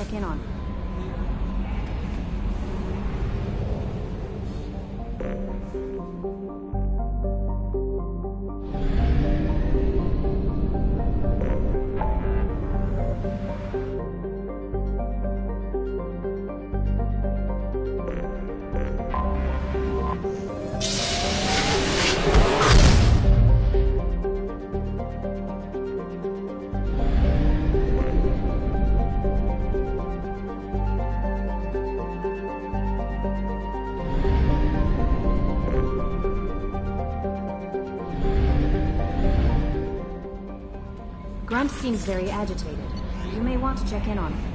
check in on. Grunt seems very agitated. You may want to check in on him.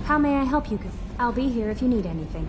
How may I help you? I'll be here if you need anything.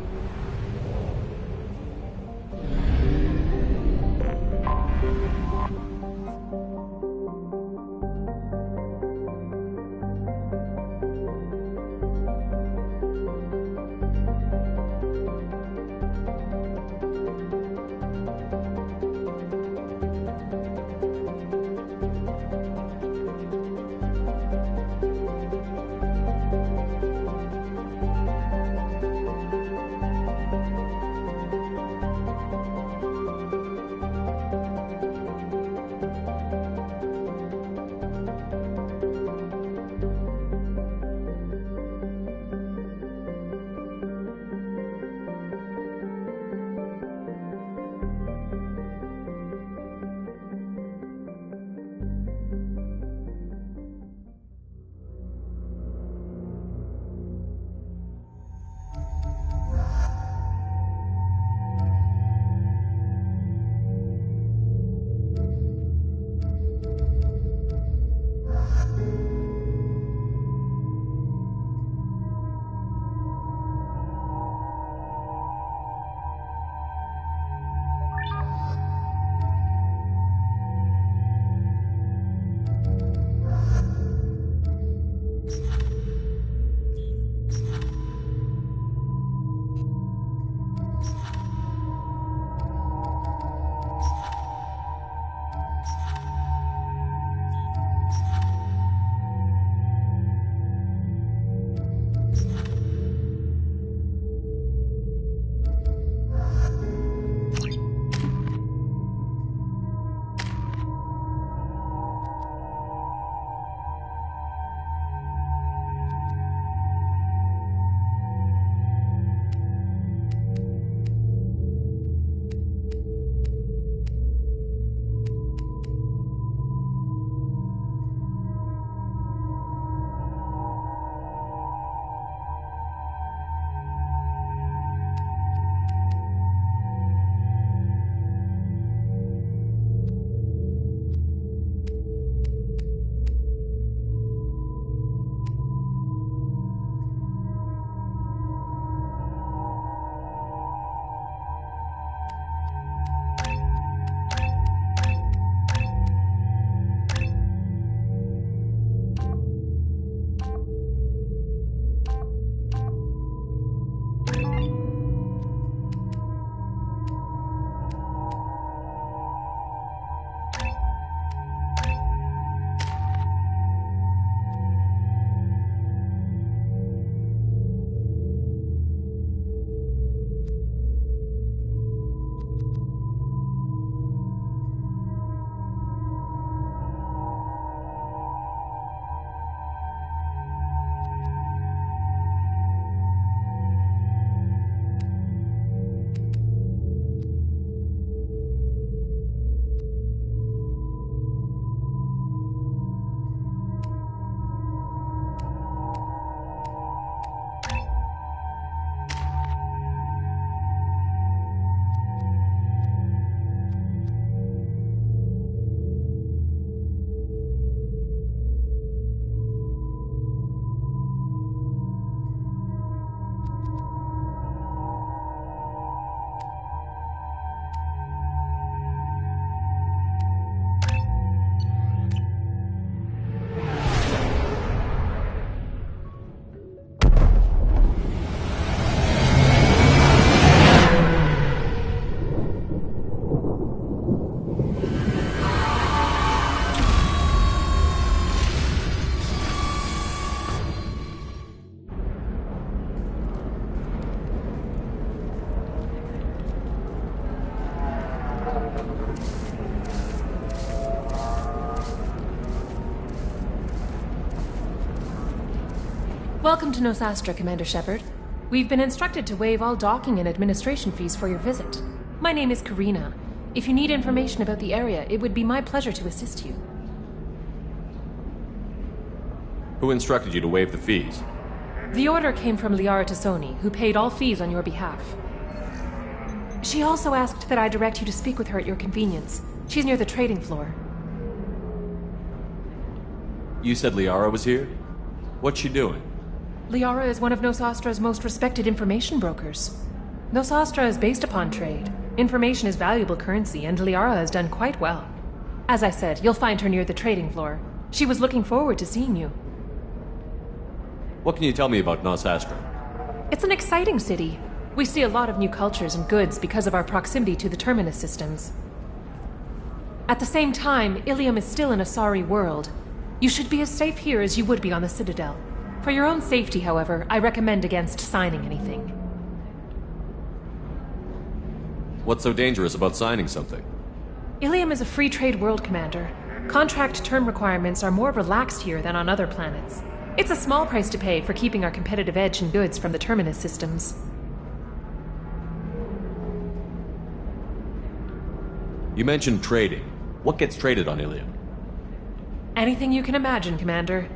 Welcome to Nosastra, Commander Shepard. We've been instructed to waive all docking and administration fees for your visit. My name is Karina. If you need information about the area, it would be my pleasure to assist you. Who instructed you to waive the fees? The order came from Liara Tassoni, who paid all fees on your behalf. She also asked that I direct you to speak with her at your convenience. She's near the trading floor. You said Liara was here? What's she doing? Liara is one of Nosastra's most respected information brokers. Nosastra is based upon trade. Information is valuable currency, and Liara has done quite well. As I said, you'll find her near the trading floor. She was looking forward to seeing you. What can you tell me about Nosastra? It's an exciting city. We see a lot of new cultures and goods because of our proximity to the Terminus systems. At the same time, Ilium is still an Asari world. You should be as safe here as you would be on the Citadel. For your own safety, however, I recommend against signing anything. What's so dangerous about signing something? Ilium is a free trade world, Commander. Contract term requirements are more relaxed here than on other planets. It's a small price to pay for keeping our competitive edge in goods from the Terminus systems. You mentioned trading. What gets traded on Ilium? Anything you can imagine, Commander.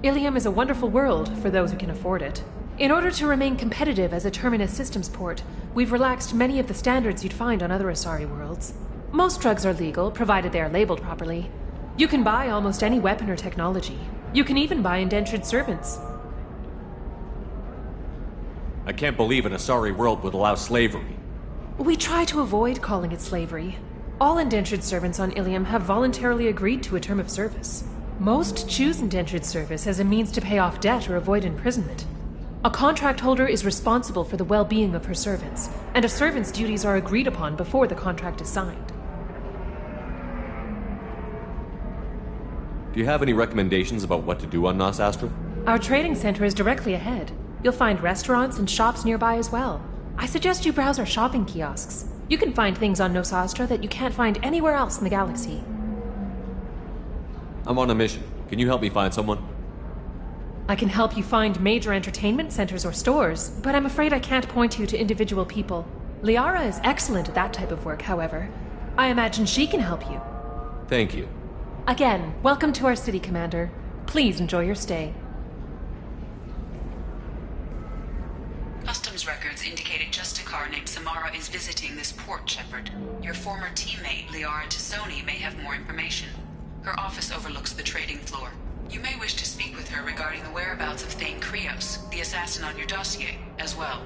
Ilium is a wonderful world for those who can afford it. In order to remain competitive as a Terminus systems port, we've relaxed many of the standards you'd find on other Asari worlds. Most drugs are legal, provided they are labeled properly. You can buy almost any weapon or technology. You can even buy indentured servants. I can't believe an Asari world would allow slavery. We try to avoid calling it slavery. All indentured servants on Ilium have voluntarily agreed to a term of service. Most choose indentured service as a means to pay off debt or avoid imprisonment. A contract holder is responsible for the well-being of her servants, and a servant's duties are agreed upon before the contract is signed. Do you have any recommendations about what to do on Nosastra? Our trading center is directly ahead. You'll find restaurants and shops nearby as well. I suggest you browse our shopping kiosks. You can find things on Nosastra that you can't find anywhere else in the galaxy. I'm on a mission. Can you help me find someone? I can help you find major entertainment centers or stores, but I'm afraid I can't point you to individual people. Liara is excellent at that type of work, however. I imagine she can help you. Thank you. Again, welcome to our city, Commander. Please enjoy your stay. Customs records indicated Justicar named Samara is visiting this port, Shepard. Your former teammate, Liara Tassoni, may have more information. Her office overlooks the trading floor. You may wish to speak with her regarding the whereabouts of Thane Krios, the assassin on your dossier, as well.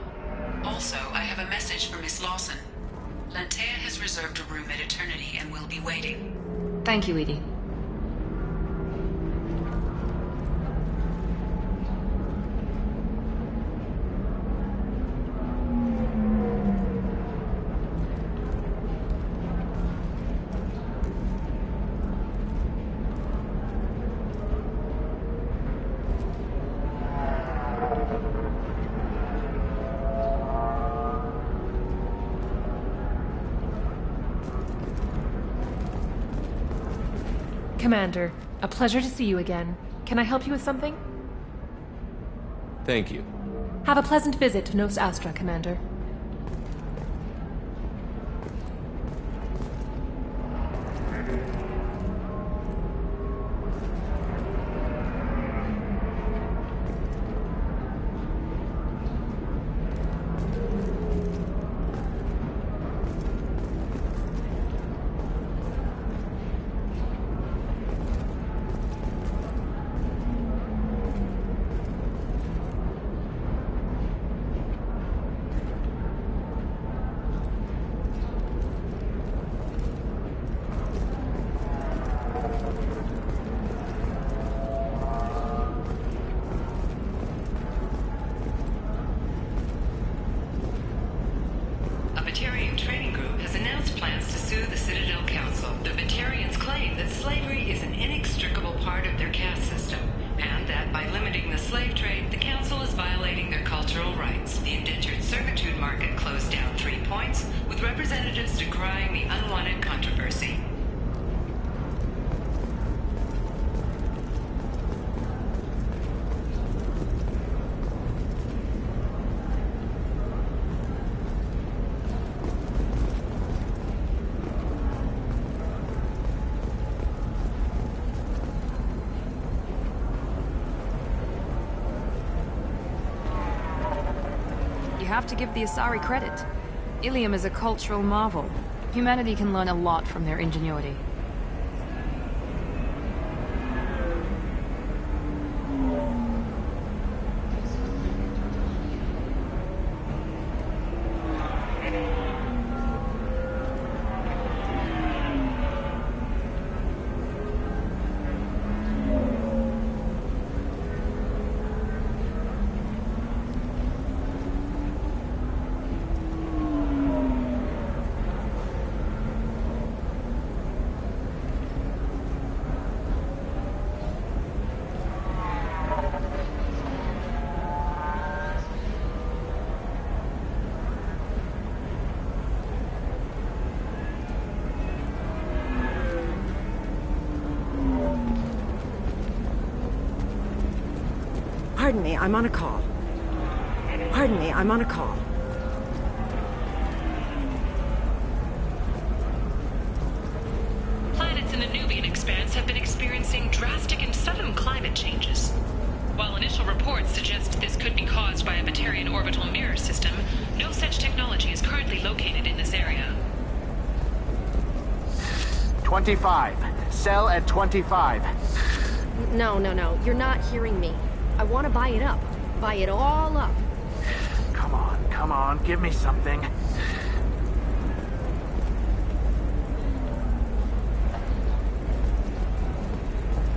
Also, I have a message for Miss Lawson. Lantea has reserved a room at Eternity and will be waiting. Thank you, Edie. Commander, a pleasure to see you again. Can I help you with something? Thank you. Have a pleasant visit to Nosastra, Commander. Batarian Trading Group has announced plans to sue the Citadel Council. The Batarians claim that slavery is an inextricable part of their caste system, and that by limiting the slave trade, the Council is violating their cultural rights. The indentured servitude market closed down 3 points, with representatives decrying the unwanted controversy. have to give the Asari credit. Ilium is a cultural marvel. Humanity can learn a lot from their ingenuity. Pardon me, I'm on a call. Pardon me, I'm on a call. Planets in the Nubian expanse have been experiencing drastic and sudden climate changes. While initial reports suggest this could be caused by a Batarian orbital mirror system, no such technology is currently located in this area. 25. Sell at 25. No, you're not hearing me. I want to buy it up. Buy it all up. Come on, give me something.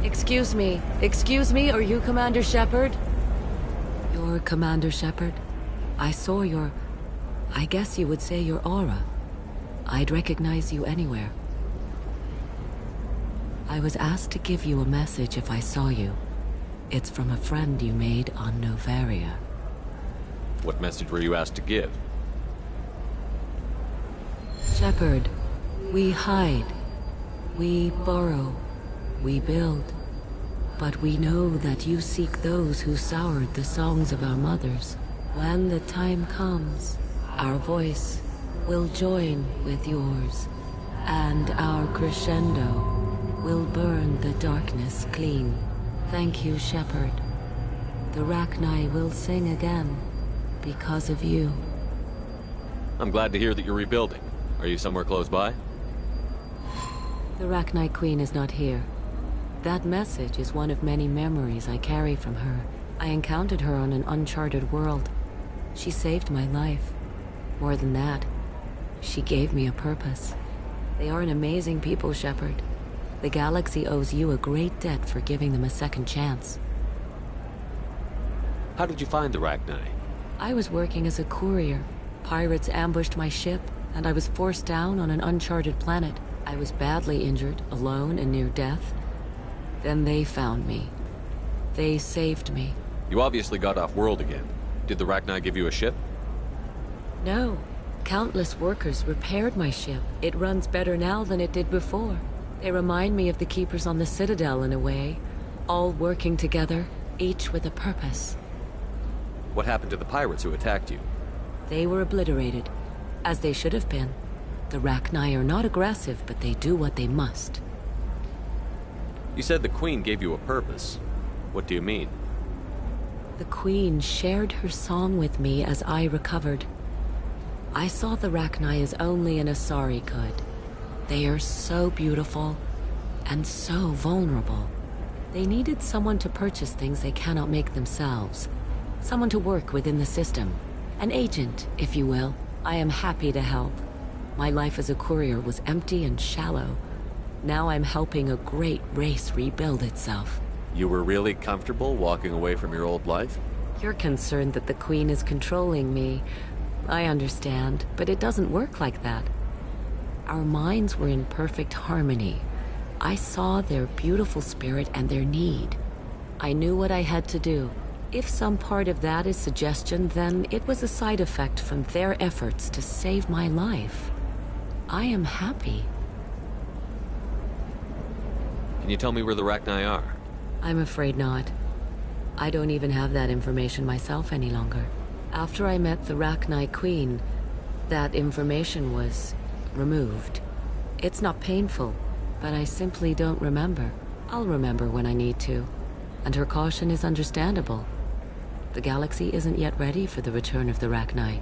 Excuse me, are you Commander Shepard? You're Commander Shepard? I saw your... I guess you would say your aura. I'd recognize you anywhere. I was asked to give you a message if I saw you. It's from a friend you made on Novaria. What message were you asked to give? Shepard, we hide. We burrow. We build. But we know that you seek those who soured the songs of our mothers. When the time comes, our voice will join with yours, and our crescendo will burn the darkness clean. Thank you, Shepard. The Rachni will sing again, because of you. I'm glad to hear that you're rebuilding. Are you somewhere close by? The Rachni Queen is not here. That message is one of many memories I carry from her. I encountered her on an uncharted world. She saved my life. More than that, she gave me a purpose. They are an amazing people, Shepard. The galaxy owes you a great debt for giving them a second chance. How did you find the Rachni? I was working as a courier. Pirates ambushed my ship, and I was forced down on an uncharted planet. I was badly injured, alone and near death. Then they found me. They saved me. You obviously got off-world again. Did the Rachni give you a ship? No. Countless workers repaired my ship. It runs better now than it did before. They remind me of the Keepers on the Citadel in a way. All working together, each with a purpose. What happened to the pirates who attacked you? They were obliterated, as they should have been. The Rachni are not aggressive, but they do what they must. You said the Queen gave you a purpose. What do you mean? The Queen shared her song with me as I recovered. I saw the Rachni as only an Asari could. They are so beautiful, and so vulnerable. They needed someone to purchase things they cannot make themselves. Someone to work within the system. An agent, if you will. I am happy to help. My life as a courier was empty and shallow. Now I'm helping a great race rebuild itself. You were really comfortable walking away from your old life? You're concerned that the Queen is controlling me. I understand, but it doesn't work like that. Our minds were in perfect harmony. I saw their beautiful spirit and their need. I knew what I had to do. If some part of that is suggestion, then it was a side effect from their efforts to save my life. I am happy. Can you tell me where the Rachni are? I'm afraid not. I don't even have that information myself any longer. After I met the Rachni Queen, that information was removed. It's not painful, but I simply don't remember. I'll remember when I need to. And her caution is understandable. The galaxy isn't yet ready for the return of the Rachni.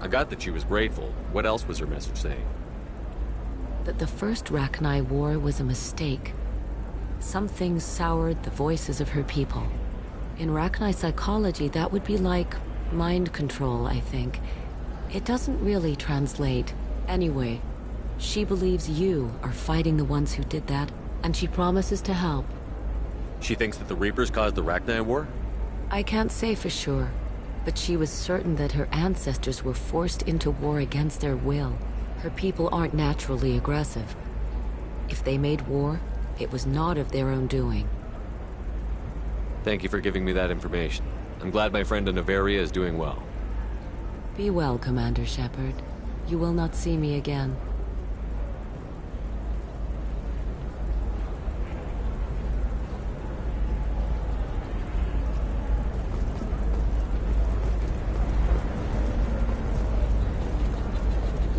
I got that she was grateful. What else was her message saying? That the first Rachni war was a mistake. Something soured the voices of her people. In Rachni psychology, that would be like mind control, I think. It doesn't really translate. Anyway, she believes you are fighting the ones who did that, and she promises to help. She thinks that the Reapers caused the Rachni War? I can't say for sure, but she was certain that her ancestors were forced into war against their will. Her people aren't naturally aggressive. If they made war, it was not of their own doing. Thank you for giving me that information. I'm glad my friend in Noveria is doing well. Be well, Commander Shepard. You will not see me again.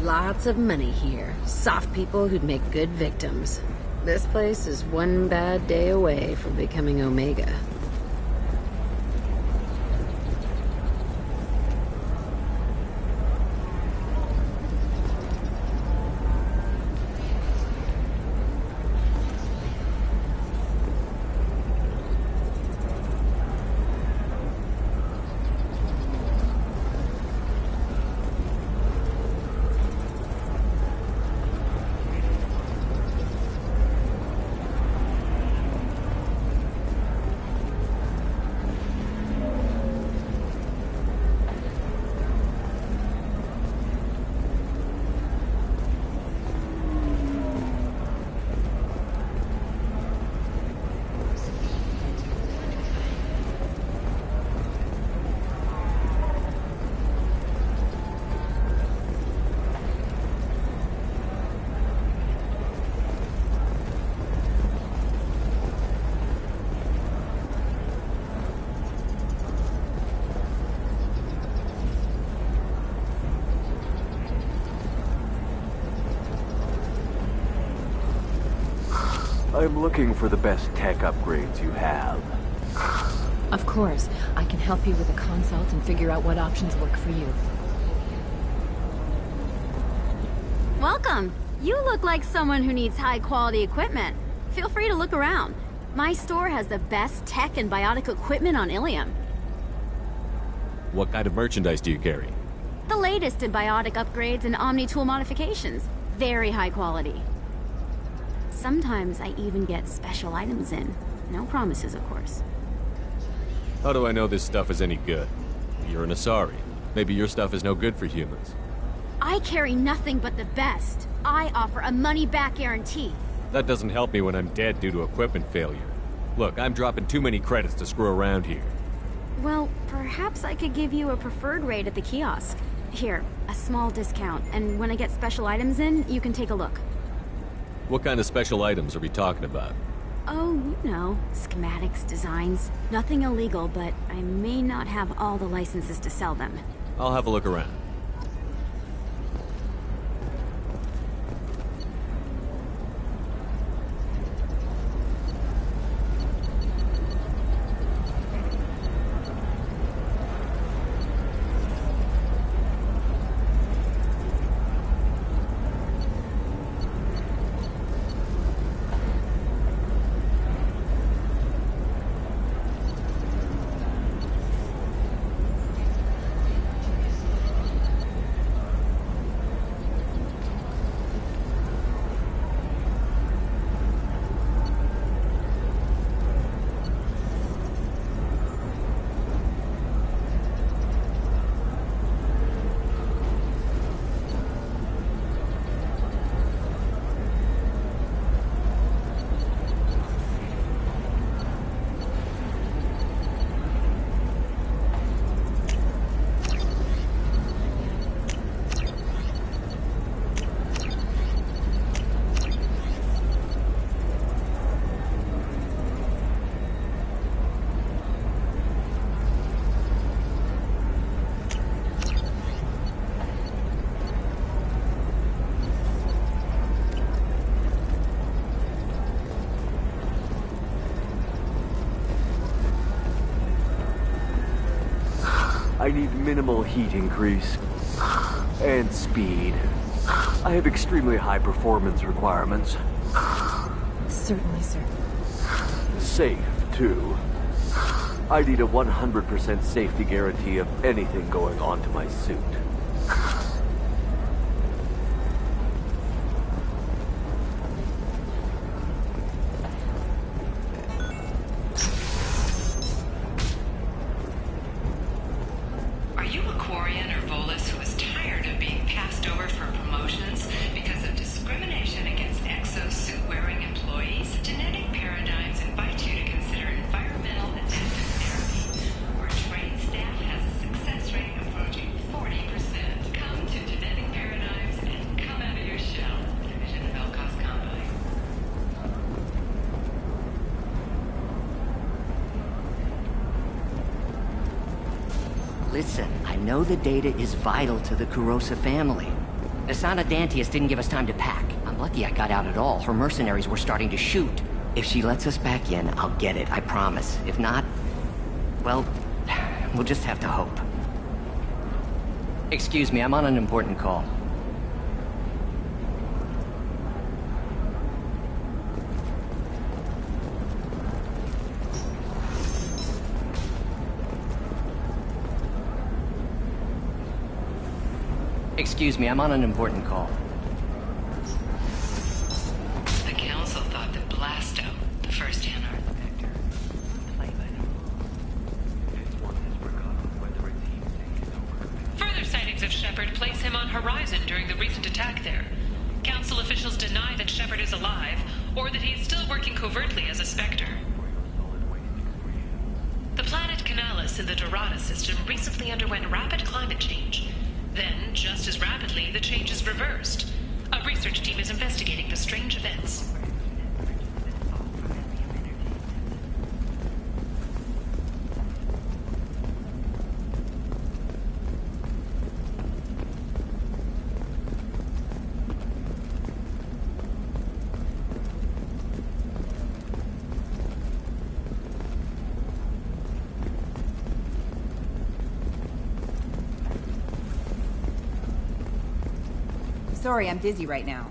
Lots of money here. Soft people who'd make good victims. This place is one bad day away from becoming Omega. I'm looking for the best tech upgrades you have. Of course. I can help you with a consult and figure out what options work for you. Welcome. You look like someone who needs high-quality equipment. Feel free to look around. My store has the best tech and biotic equipment on Ilium. What kind of merchandise do you carry? The latest in biotic upgrades and Omni-tool modifications. Very high quality. Sometimes I even get special items in. No promises, of course. How do I know this stuff is any good? You're an Asari. Maybe your stuff is no good for humans. I carry nothing but the best. I offer a money-back guarantee. That doesn't help me when I'm dead due to equipment failure. Look, I'm dropping too many credits to screw around here. Well, perhaps I could give you a preferred rate at the kiosk. Here, a small discount, and when I get special items in, you can take a look. What kind of special items are we talking about? Oh, you know, schematics, designs. Nothing illegal, but I may not have all the licenses to sell them. I'll have a look around. I need minimal heat increase. And speed. I have extremely high performance requirements. Certainly, sir. Safe, too. I need a 100% safety guarantee of anything going on to my suit. Are you a Quarian or Volus who is tired of being passed over for promotions because of discrimination against exosuit-wearing employees? Genetic Paradigms invite you to consider environmental adaptive therapy, where trained staff has a success rate approaching 40%. Come to Genetic Paradigms and come out of your shell. Division of Elcos Combine. Listen, I know the data is vital to the Kurosa family. Asana Dantius didn't give us time to pack. I'm lucky I got out at all. Her mercenaries were starting to shoot. If she lets us back in, I'll get it, I promise. If not, well, we'll just have to hope. Excuse me, I'm on an important call. Excuse me, I'm on an important call. The Council thought that Blasto, the first Anarch Vector, further sightings of Shepard place him on Horizon during the recent attack there. Council officials deny that Shepard is alive, or that he is still working covertly as a Spectre. The planet Canalis in the Dorada system recently underwent rapid climate change. Then, just as rapidly, the change is reversed. A research team is investigating the strange events. Sorry, I'm busy right now.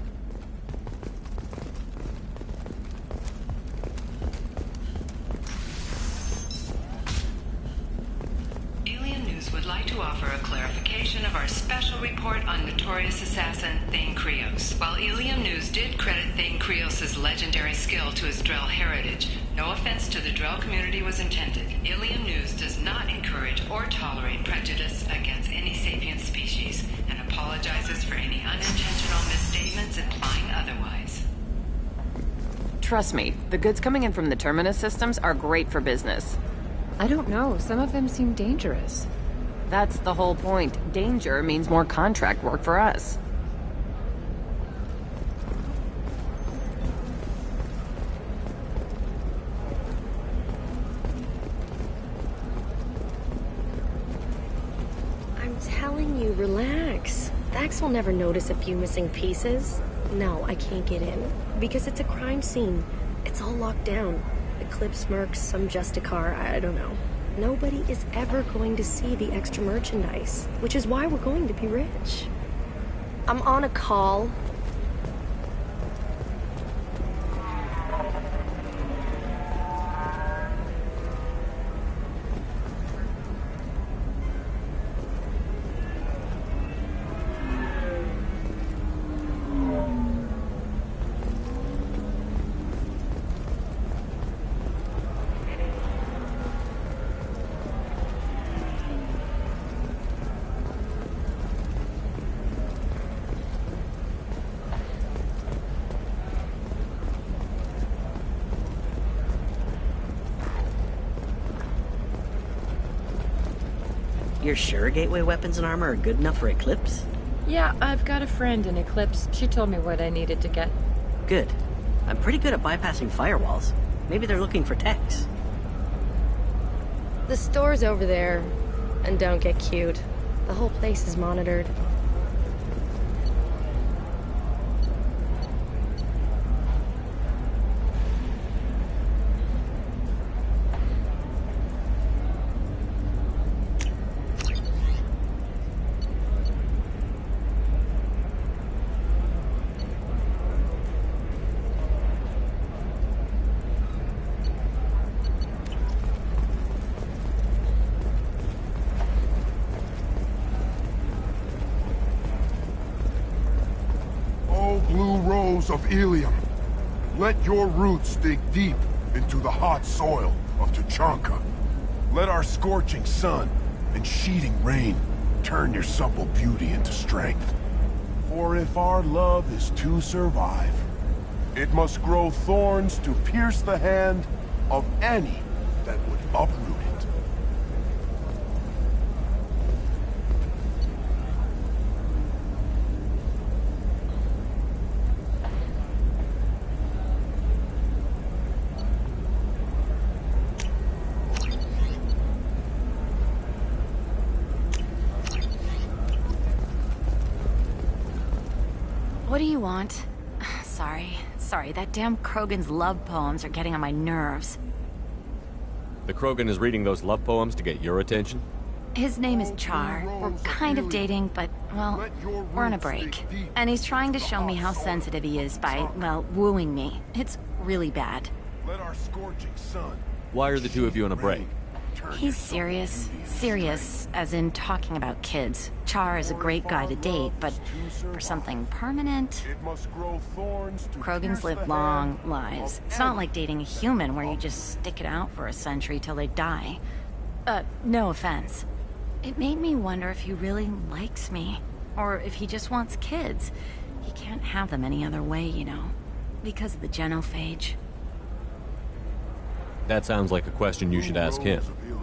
Alien News would like to offer a clarification of our special report on notorious assassin Thane Krios. While Ilium News did credit Thane Krios' legendary skill to his Drell heritage, no offense to the Drell community was intended. Ilium News does not encourage or tolerate prejudice against any sapient species, and apologizes for any unintentional misstatements implying otherwise. Trust me, the goods coming in from the Terminus systems are great for business. I don't know, some of them seem dangerous. That's the whole point. Danger means more contract work for us. I'm telling you, relax. Thax will never notice a few missing pieces. No, I can't get in. Because it's a crime scene. It's all locked down. Eclipse mercs, some Justicar, I don't know. Nobody is ever going to see the extra merchandise, which is why we're going to be rich. I'm on a call. You're sure Gateway weapons and armor are good enough for Eclipse? Yeah, I've got a friend in Eclipse. She told me what I needed to get. Good. I'm pretty good at bypassing firewalls. Maybe they're looking for techs. The store's over there. And don't get cute. The whole place is monitored. rose of Ilium, let your roots dig deep into the hot soil of Tuchanka. Let our scorching sun and sheeting rain turn your supple beauty into strength. For if our love is to survive, it must grow thorns to pierce the hand of any that would uproot it. What do you want? Sorry, that damn Krogan's love poems are getting on my nerves. The Krogan is reading those love poems to get your attention? His name is Char. We're kind of dating, but, well, we're on a break. And he's trying to show me how sensitive he is by, well, wooing me. It's really bad. Let our scorching sun. Why are the two of you on a break? He's serious. Serious, as in talking about kids. Char is a great guy to date, but for something permanent... Krogans live long lives. It's not like dating a human where you just stick it out for a century till they die. No offense. It made me wonder if he really likes me. Or if he just wants kids. He can't have them any other way, you know. Because of the genophage. That sounds like a question you should ask him.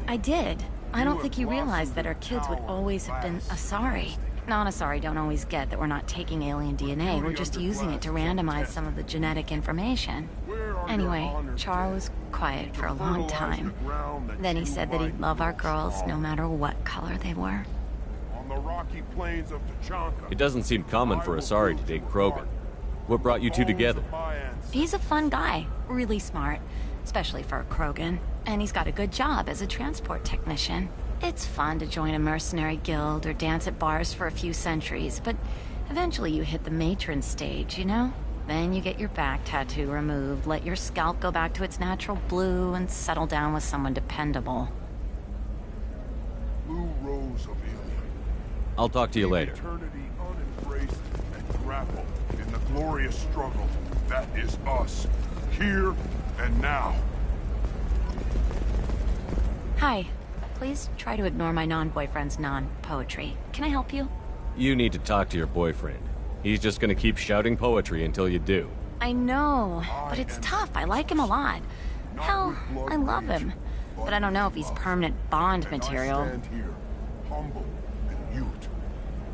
I did. I don't think he realized that our kids would always have been Asari. Non-Asari don't always get that we're not taking alien DNA, we're just using it to randomize some of the genetic information. Anyway, Char was quiet for a long time. Then he said that he'd love our girls no matter what color they were. On the rocky plains of Tuchanka. It doesn't seem common for Asari to date Krogan. What brought you two together? He's a fun guy, really smart, especially for a Krogan. And he's got a good job as a transport technician. It's fun to join a mercenary guild or dance at bars for a few centuries, but eventually you hit the matron stage, you know? Then you get your back tattoo removed, let your scalp go back to its natural blue, and settle down with someone dependable. Blue rose of Ilium. I'll talk to you later. Eternity unembraced and grapple in the glorious struggle that is us, here and now. Hi. Please try to ignore my non-boyfriend's non-poetry. Can I help you? You need to talk to your boyfriend. He's just gonna keep shouting poetry until you do. I know, but it's tough. I like him a lot. Hell, I love him. But I don't know if he's permanent Bond material. I stand here, humble and mute,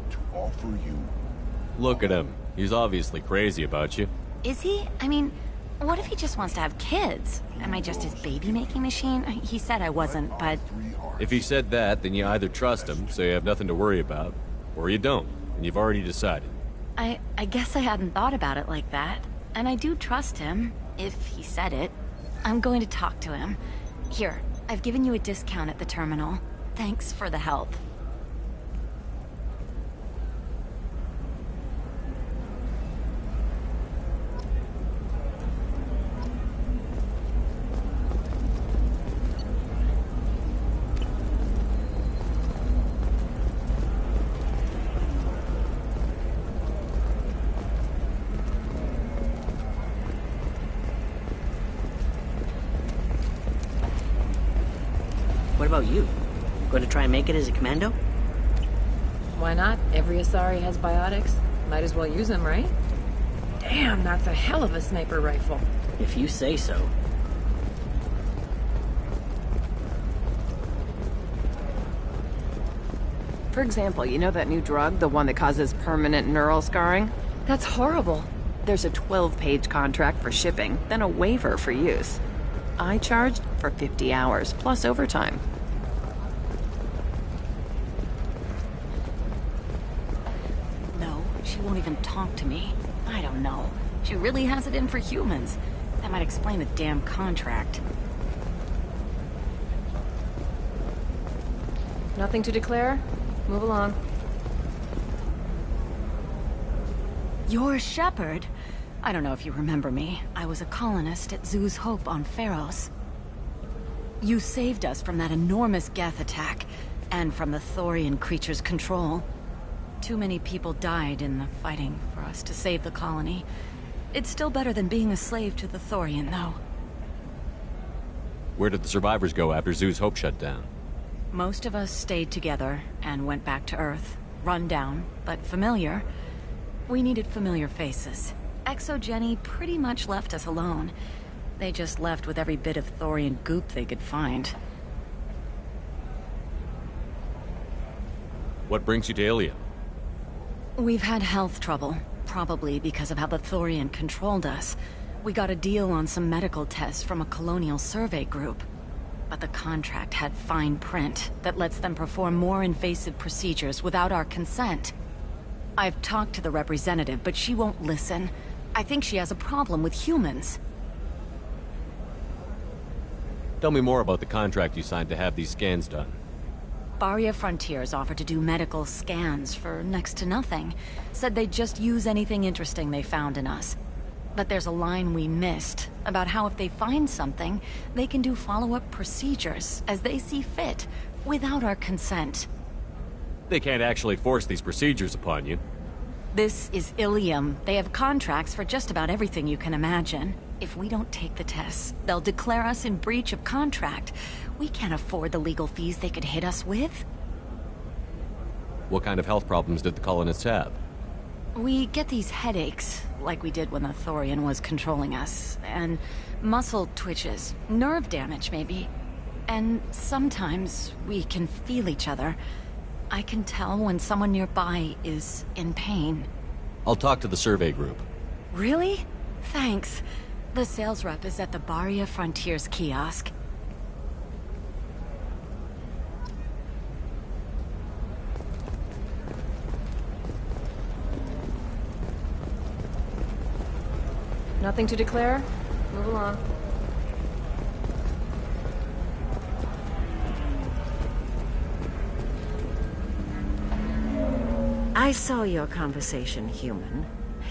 to offer you. Look at him. He's obviously crazy about you. Is he? I mean, what if he just wants to have kids? Am I just his baby-making machine? He said I wasn't, but... If he said that, then you either trust him, so you have nothing to worry about, or you don't, and you've already decided. I guess I hadn't thought about it like that. And I do trust him, if he said it. I'm going to talk to him. Here, I've given you a discount at the terminal. Thanks for the help. What about you? Going to try and make it as a commando? Why not? Every Asari has biotics. Might as well use them, right? Damn, that's a hell of a sniper rifle. If you say so. For example, you know that new drug, the one that causes permanent neural scarring? That's horrible. There's a 12-page contract for shipping, then a waiver for use. I charged for 50 hours, plus overtime. No, she won't even talk to me. I don't know. She really has it in for humans. That might explain the damn contract. Nothing to declare? Move along. You're Shepard. I don't know if you remember me. I was a colonist at Zoo's Hope on Pharos. You saved us from that enormous Geth attack, and from the Thorian creature's control. Too many people died in the fighting for us to save the colony. It's still better than being a slave to the Thorian, though. Where did the survivors go after Zoo's Hope shut down? Most of us stayed together and went back to Earth. Run down, but familiar. We needed familiar faces. Exogeny pretty much left us alone. They just left with every bit of Thorian goop they could find. What brings you to Ilium? We've had health trouble, probably because of how the Thorian controlled us. We got a deal on some medical tests from a colonial survey group. But the contract had fine print that lets them perform more invasive procedures without our consent. I've talked to the representative, but she won't listen. I think she has a problem with humans. Tell me more about the contract you signed to have these scans done. Barria Frontiers offered to do medical scans for next to nothing. Said they'd just use anything interesting they found in us. But there's a line we missed about how if they find something, they can do follow-up procedures as they see fit, without our consent. They can't actually force these procedures upon you. This is Ilium. They have contracts for just about everything you can imagine. If we don't take the tests, they'll declare us in breach of contract. We can't afford the legal fees they could hit us with. What kind of health problems did the colonists have? We get these headaches, like we did when the Thorian was controlling us, and muscle twitches, nerve damage maybe. And sometimes we can feel each other. I can tell when someone nearby is in pain. I'll talk to the survey group. Really? Thanks. The sales rep is at the Barria Frontiers kiosk. Nothing to declare? Move along. I saw your conversation, human.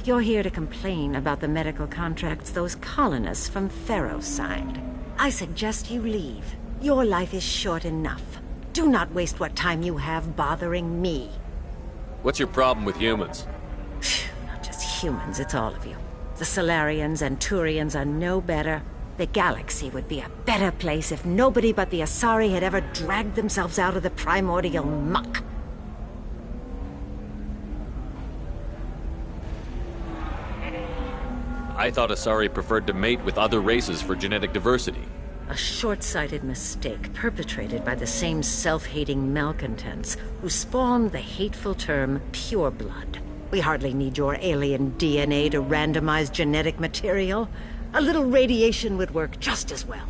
You're here to complain about the medical contracts those colonists from Theros signed. I suggest you leave. Your life is short enough. Do not waste what time you have bothering me. What's your problem with humans? Not just humans, it's all of you. The Solarians and Turians are no better. The galaxy would be a better place if nobody but the Asari had ever dragged themselves out of the primordial muck. I thought Asari preferred to mate with other races for genetic diversity. A short-sighted mistake perpetrated by the same self-hating malcontents who spawned the hateful term pureblood. We hardly need your alien DNA to randomize genetic material. A little radiation would work just as well.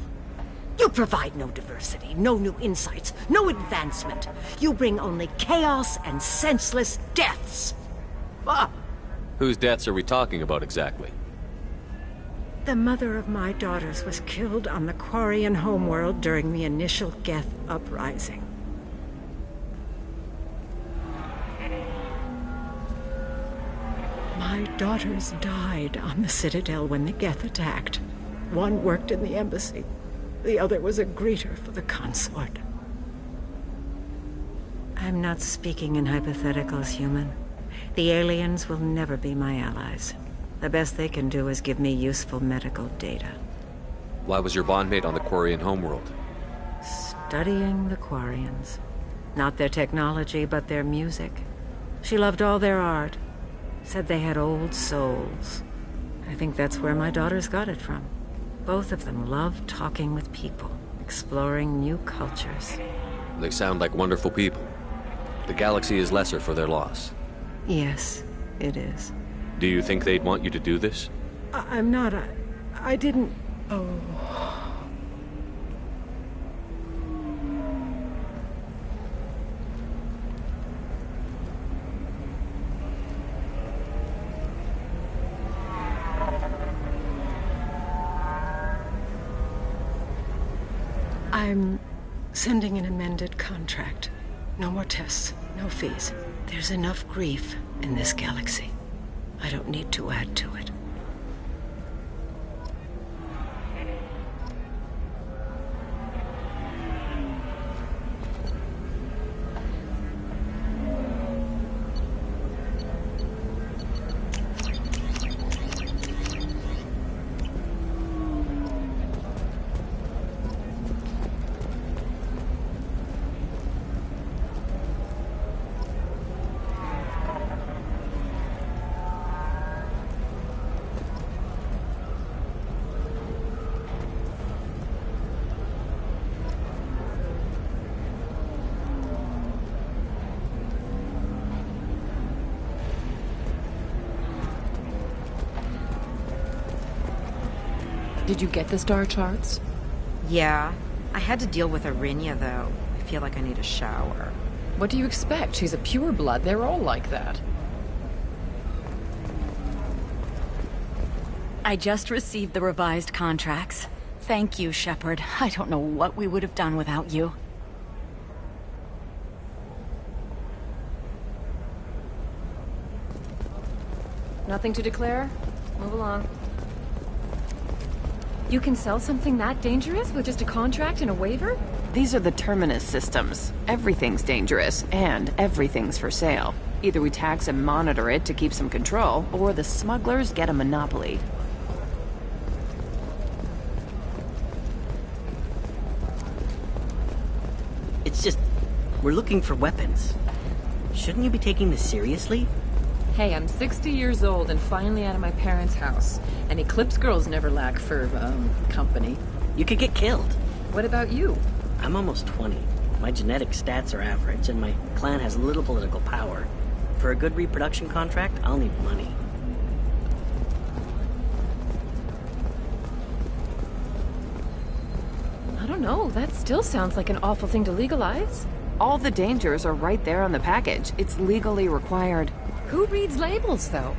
You provide no diversity, no new insights, no advancement. You bring only chaos and senseless deaths. Ah! Whose deaths are we talking about exactly? The mother of my daughters was killed on the Quarian homeworld during the initial Geth uprising. My daughters died on the Citadel when the Geth attacked. One worked in the embassy. The other was a greeter for the consort. I'm not speaking in hypotheticals, human. The aliens will never be my allies. The best they can do is give me useful medical data. Why was your bondmate on the Quarian homeworld? Studying the Quarians. Not their technology, but their music. She loved all their art. Said they had old souls. I think that's where my daughters got it from. Both of them love talking with people, exploring new cultures. They sound like wonderful people. The galaxy is lesser for their loss. Yes, it is. Do you think they'd want you to do this? I'm not. I didn't. Oh. I'm sending an amended contract. No more tests, no fees. There's enough grief in this galaxy. I don't need to add to it. Did you get the star charts? Yeah. I had to deal with Arinya, though. I feel like I need a shower. What do you expect? She's a pureblood. They're all like that. I just received the revised contracts. Thank you, Shepard. I don't know what we would have done without you. Nothing to declare? Move along. You can sell something that dangerous with just a contract and a waiver? These are the Terminus systems. Everything's dangerous, and everything's for sale. Either we tax and monitor it to keep some control, or the smugglers get a monopoly. It's just... we're looking for weapons. Shouldn't you be taking this seriously? Hey, I'm 60 years old and finally out of my parents' house. And Eclipse girls never lack for, company. You could get killed. What about you? I'm almost 20. My genetic stats are average, and my clan has little political power. For a good reproduction contract, I'll need money. I don't know, that still sounds like an awful thing to legalize. All the dangers are right there on the package. It's legally required. Who reads labels, though?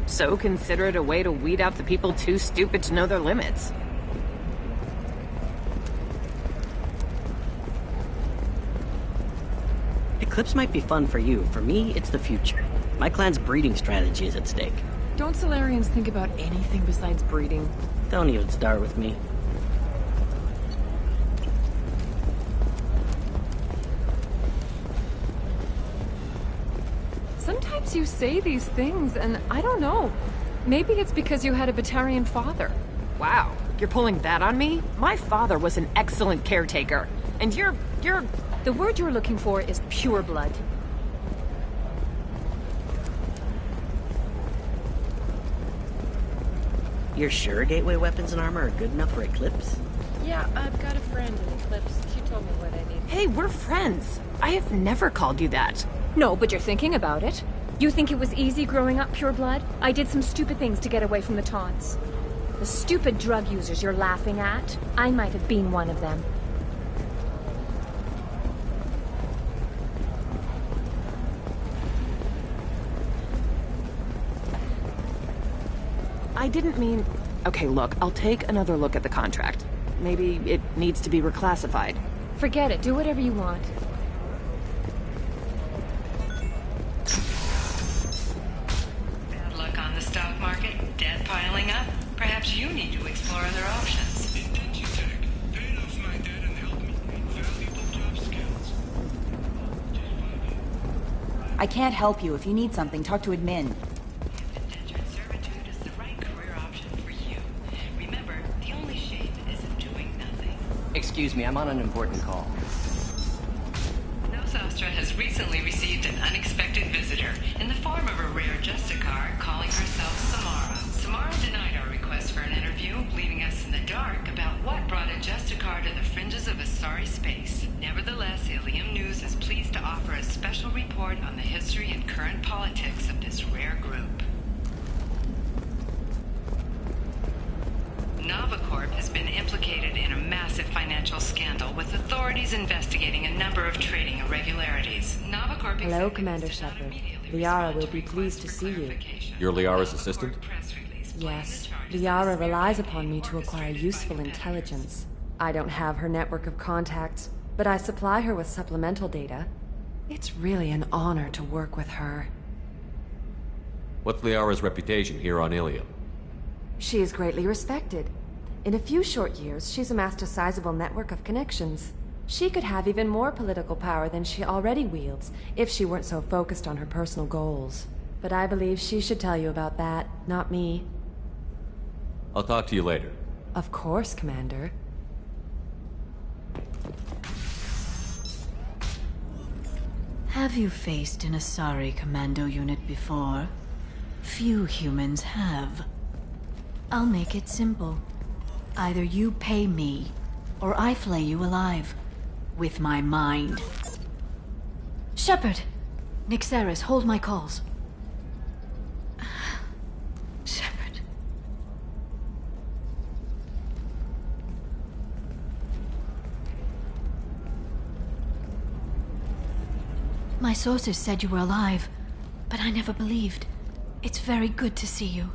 So consider it a way to weed out the people too stupid to know their limits. Eclipse might be fun for you. For me, it's the future. My clan's breeding strategy is at stake. Don't Solarians think about anything besides breeding? Don't even start with me. Sometimes you say these things, and I don't know. Maybe it's because you had a Batarian father. Wow, you're pulling that on me? My father was an excellent caretaker. And you're... The word you're looking for is pureblood. You're sure gateway weapons and armor are good enough for Eclipse? Yeah, I've got a friend in Eclipse. She told me what I need. Hey, we're friends. I have never called you that. No, but you're thinking about it. You think it was easy growing up pureblood? I did some stupid things to get away from the taunts. The stupid drug users you're laughing at, I might have been one of them. I didn't mean... Okay, look, I'll take another look at the contract. Maybe it needs to be reclassified. Forget it. Do whatever you want. Bad luck on the stock market? Debt piling up? Perhaps you need to explore other options. Pay off my debt and help me gain valuable job skills. I can't help you. If you need something, talk to admin. Indentured servitude is the right career option for you. Remember, the only shame is in doing nothing. Excuse me, I'm on an important call. Nosastra has recently received an unexpected visitor in the form of a rare Justicar calling herself Samara. Samara denied our request for an interview, leaving us in the dark about what brought a Justicar to the fringes of Asari space. Nevertheless, Ilium News is pleased to offer a special report on the history and current politics of this rare group. Novacorp has been implicated in a massive financial scandal, with authorities investigating a number of trading irregularities. Novacorp... Hello, Commander Shepard. Liara will be pleased to see you. You're Liara's assistant? Yes. Liara relies upon me to acquire useful intelligence. I don't have her network of contacts, but I supply her with supplemental data. It's really an honor to work with her. What's Liara's reputation here on Ilium? She is greatly respected. In a few short years, she's amassed a sizable network of connections. She could have even more political power than she already wields, if she weren't so focused on her personal goals. But I believe she should tell you about that, not me. I'll talk to you later. Of course, Commander. Have you faced an Asari commando unit before? Few humans have. I'll make it simple. Either you pay me, or I flay you alive. With my mind. Shepard! Nixeris, hold my calls. Shepard. My sources said you were alive, but I never believed. It's very good to see you.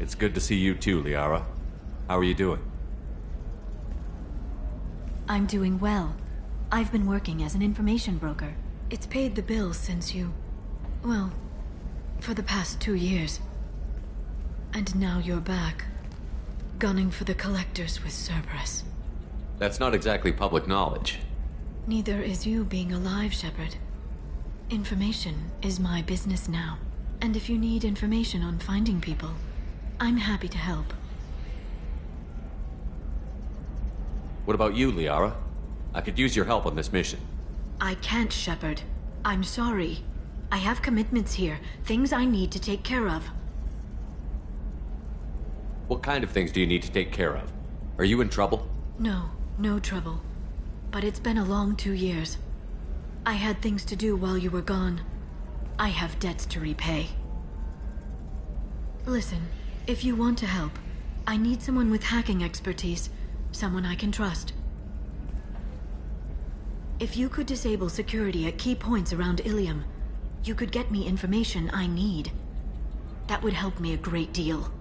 It's good to see you too, Liara. How are you doing? I'm doing well. I've been working as an information broker. It's paid the bills since you... well, for the past 2 years. And now you're back, gunning for the Collectors with Cerberus. That's not exactly public knowledge. Neither is you being alive, Shepard. Information is my business now. And if you need information on finding people, I'm happy to help. What about you, Liara? I could use your help on this mission. I can't, Shepard. I'm sorry. I have commitments here, things I need to take care of. What kind of things do you need to take care of? Are you in trouble? No, no trouble. But it's been a long 2 years. I had things to do while you were gone. I have debts to repay. Listen, if you want to help, I need someone with hacking expertise. Someone I can trust. If you could disable security at key points around Ilium, you could get me information I need. That would help me a great deal.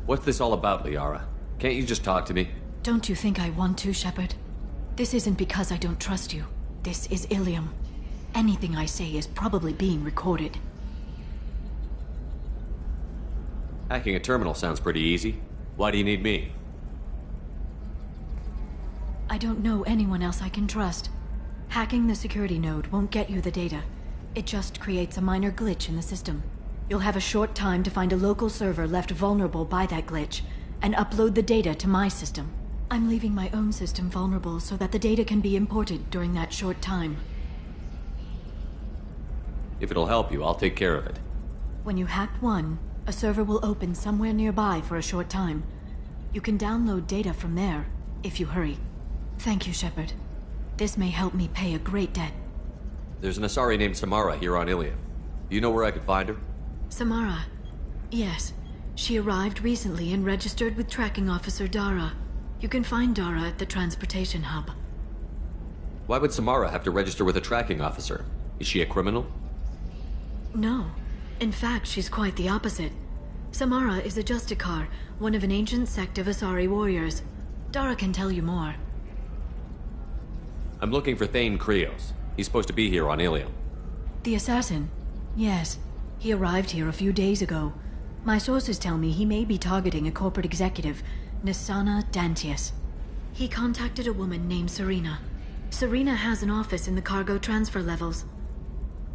What's this all about, Liara? Can't you just talk to me? Don't you think I want to, Shepard? This isn't because I don't trust you. This is Ilium. Anything I say is probably being recorded. Hacking a terminal sounds pretty easy. Why do you need me? I don't know anyone else I can trust. Hacking the security node won't get you the data. It just creates a minor glitch in the system. You'll have a short time to find a local server left vulnerable by that glitch, and upload the data to my system. I'm leaving my own system vulnerable so that the data can be imported during that short time. If it'll help you, I'll take care of it. When you hack one, a server will open somewhere nearby for a short time. You can download data from there, if you hurry. Thank you, Shepard. This may help me pay a great debt. There's an Asari named Samara here on Ilium. Do you know where I could find her? Samara. Yes. She arrived recently and registered with Tracking Officer Dara. You can find Dara at the transportation hub. Why would Samara have to register with a tracking officer? Is she a criminal? No. In fact, she's quite the opposite. Samara is a Justicar, one of an ancient sect of Asari warriors. Dara can tell you more. I'm looking for Thane Krios. He's supposed to be here on Ilium. The assassin? Yes. He arrived here a few days ago. My sources tell me he may be targeting a corporate executive, Nisana Dantius. He contacted a woman named Serena. Serena has an office in the cargo transfer levels.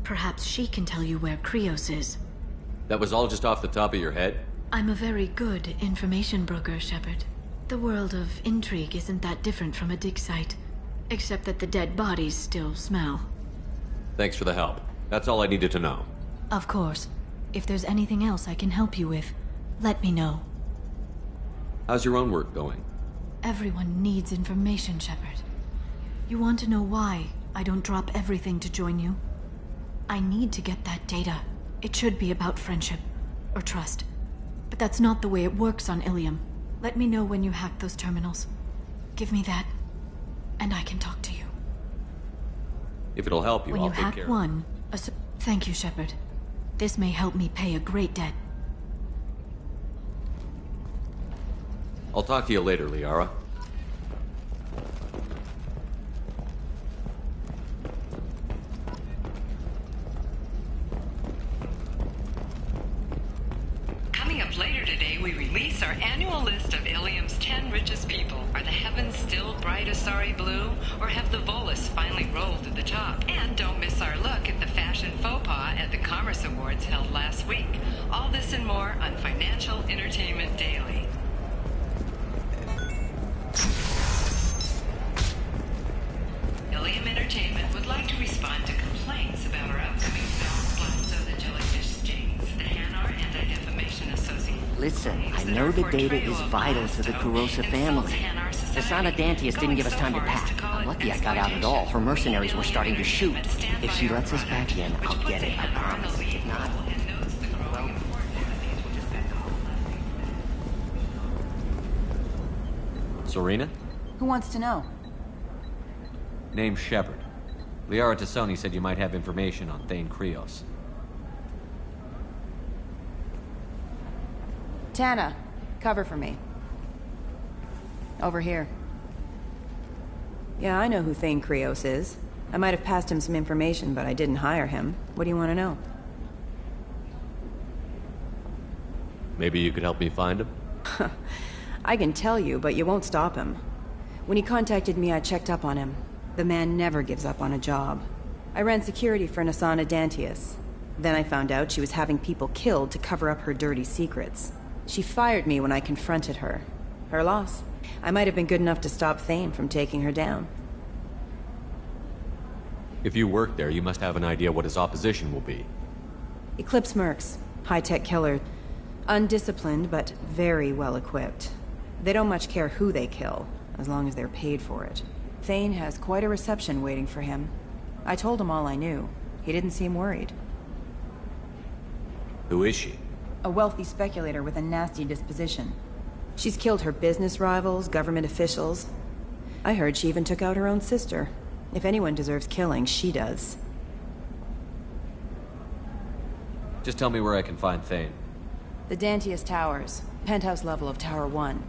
Perhaps she can tell you where Krios is. That was all just off the top of your head? I'm a very good information broker, Shepard. The world of intrigue isn't that different from a dig site, except that the dead bodies still smell. Thanks for the help. That's all I needed to know. Of course. If there's anything else I can help you with, let me know. How's your own work going? Everyone needs information, Shepard. You want to know why I don't drop everything to join you? I need to get that data. It should be about friendship, or trust. But that's not the way it works on Ilium. Let me know when you hack those terminals. Give me that, and I can talk to you. If it'll help you, I'll take care of it. When you hack one, thank you, Shepard. This may help me pay a great debt. I'll talk to you later, Liara. Coming up later today, we release our annual list of Ilium's 10 richest people. Are the heavens still bright Asari blue, or have the Volus finally rolled to the top? And don't miss our look at the fashion faux pas at the Commerce Awards held last week. All this and more on Financial Entertainment Daily. Ilium Entertainment would like to respond to complaints about our upcoming film, Blast of the Jellyfish Stings, the Hanar Anti-Defamation Association. Listen, I know the data is vital to the Kurosa family. Nisana Dantius didn't give us time to pack. I'm lucky I got out at all. Her mercenaries were starting to shoot. If she lets us back in, I'll get it, I promise. If not, well... Serena? Who wants to know? Name's Shepard. Liara Tassoni said you might have information on Thane Krios. Tana, cover for me. Over here. Yeah, I know who Thane Krios is. I might have passed him some information, but I didn't hire him. What do you want to know? Maybe you could help me find him? I can tell you, but you won't stop him. When he contacted me, I checked up on him. The man never gives up on a job. I ran security for Nasana Dantius. Then I found out she was having people killed to cover up her dirty secrets. She fired me when I confronted her. Her loss. I might have been good enough to stop Thane from taking her down. If you work there, you must have an idea what his opposition will be. Eclipse Mercs. High-tech killer. Undisciplined, but very well-equipped. They don't much care who they kill, as long as they're paid for it. Thane has quite a reception waiting for him. I told him all I knew. He didn't seem worried. Who is she? A wealthy speculator with a nasty disposition. She's killed her business rivals, government officials. I heard she even took out her own sister. If anyone deserves killing, she does. Just tell me where I can find Thane. The Dantius Towers. Penthouse level of Tower 1.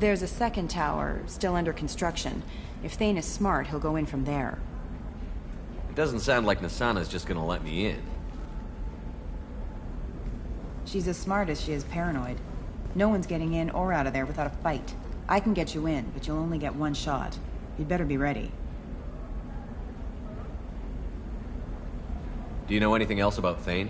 There's a second tower, still under construction. If Thane is smart, he'll go in from there. It doesn't sound like Nasana's just gonna let me in. She's as smart as she is paranoid. No one's getting in or out of there without a fight. I can get you in, but you'll only get one shot. You'd better be ready. Do you know anything else about Thane?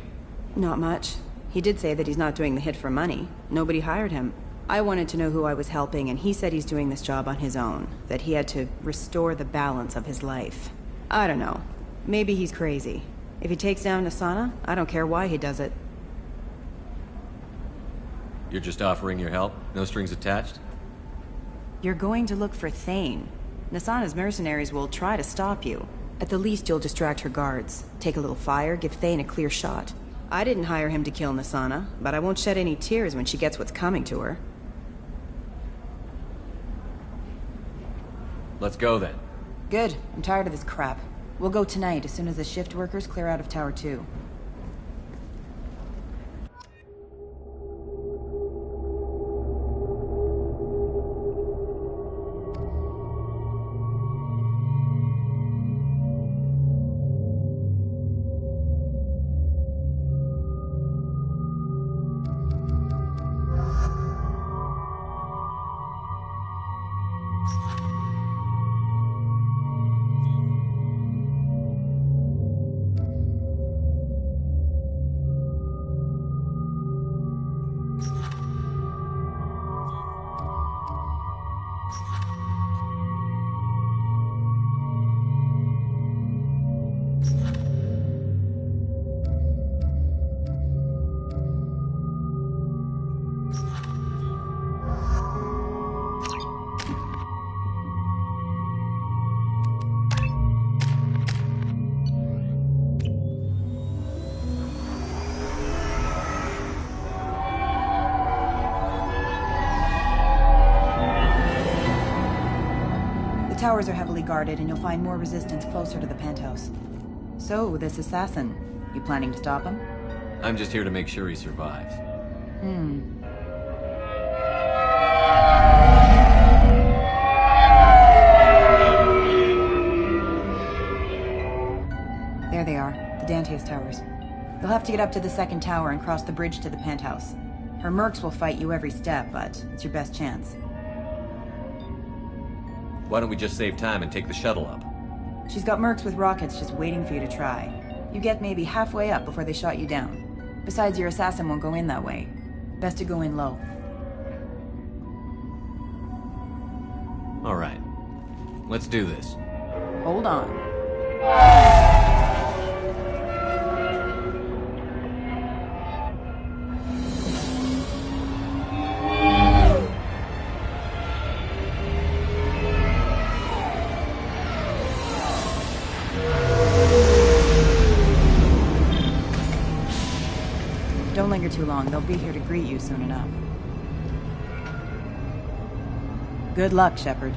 Not much. He did say that he's not doing the hit for money. Nobody hired him. I wanted to know who I was helping, and he said he's doing this job on his own. That he had to restore the balance of his life. I don't know. Maybe he's crazy. If he takes down Nasana, I don't care why he does it. You're just offering your help? No strings attached? You're going to look for Thane. Nasana's mercenaries will try to stop you. At the least, you'll distract her guards. Take a little fire, give Thane a clear shot. I didn't hire him to kill Nasana, but I won't shed any tears when she gets what's coming to her. Let's go then. Good. I'm tired of this crap. We'll go tonight as soon as the shift workers clear out of Tower 2. The towers are heavily guarded, and you'll find more resistance closer to the penthouse. So, this assassin, you planning to stop him? I'm just here to make sure he survives. There they are, the Dantius Towers. You'll have to get up to the second tower and cross the bridge to the penthouse. Her mercs will fight you every step, but it's your best chance. Why don't we just save time and take the shuttle up? She's got mercs with rockets just waiting for you to try. You get maybe halfway up before they shot you down. Besides, your assassin won't go in that way. Best to go in low. All right. Let's do this. Hold on. Don't linger too long. They'll be here to greet you soon enough. Good luck, Shepard.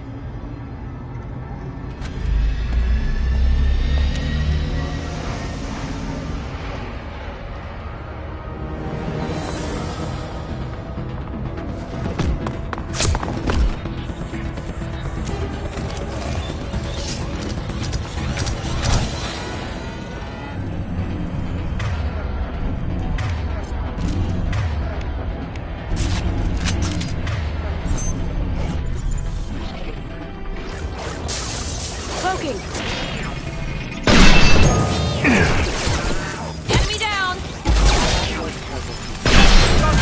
Enemy down!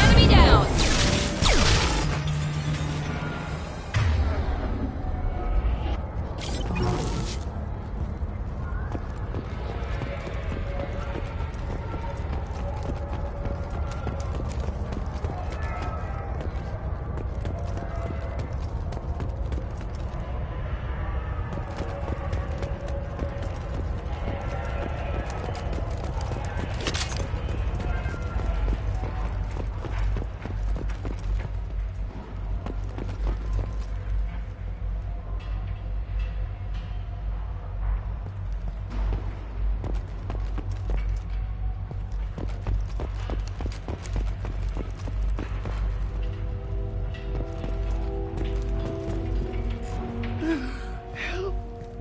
Enemy down!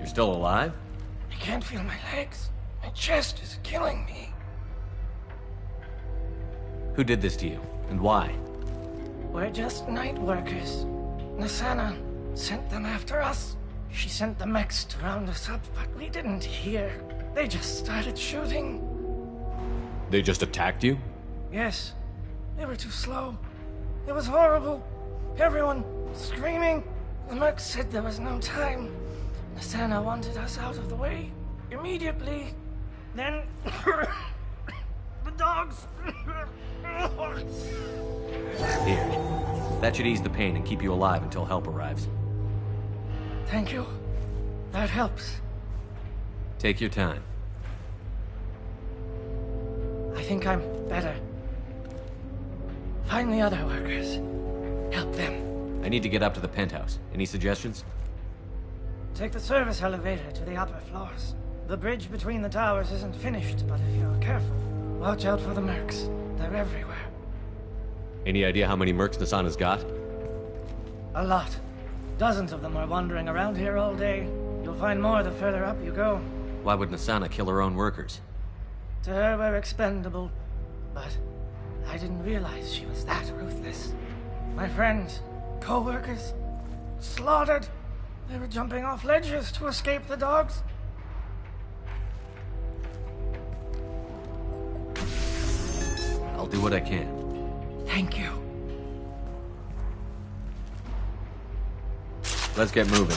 Still alive? I can't feel my legs. My chest is killing me. Who did this to you, and why? We're just night workers. Nassana sent them after us. She sent the mechs to round us up, but we didn't hear. They just started shooting. They just attacked you? Yes. They were too slow. It was horrible. Everyone screaming. The mechs said there was no time. Nassana wanted us out of the way immediately. Then the dogs. Here. That should ease the pain and keep you alive until help arrives. Thank you. That helps. Take your time. I think I'm better. Find the other workers. Help them. I need to get up to the penthouse. Any suggestions? Take the service elevator to the upper floors. The bridge between the towers isn't finished, but if you're careful, watch out for the mercs. They're everywhere. Any idea how many mercs Nassana's got? A lot. Dozens of them are wandering around here all day. You'll find more the further up you go. Why would Nassana kill her own workers? To her, we're expendable. But I didn't realize she was that ruthless. My friends, co-workers, slaughtered. They were jumping off ledges to escape the dogs. I'll do what I can. Thank you. Let's get moving.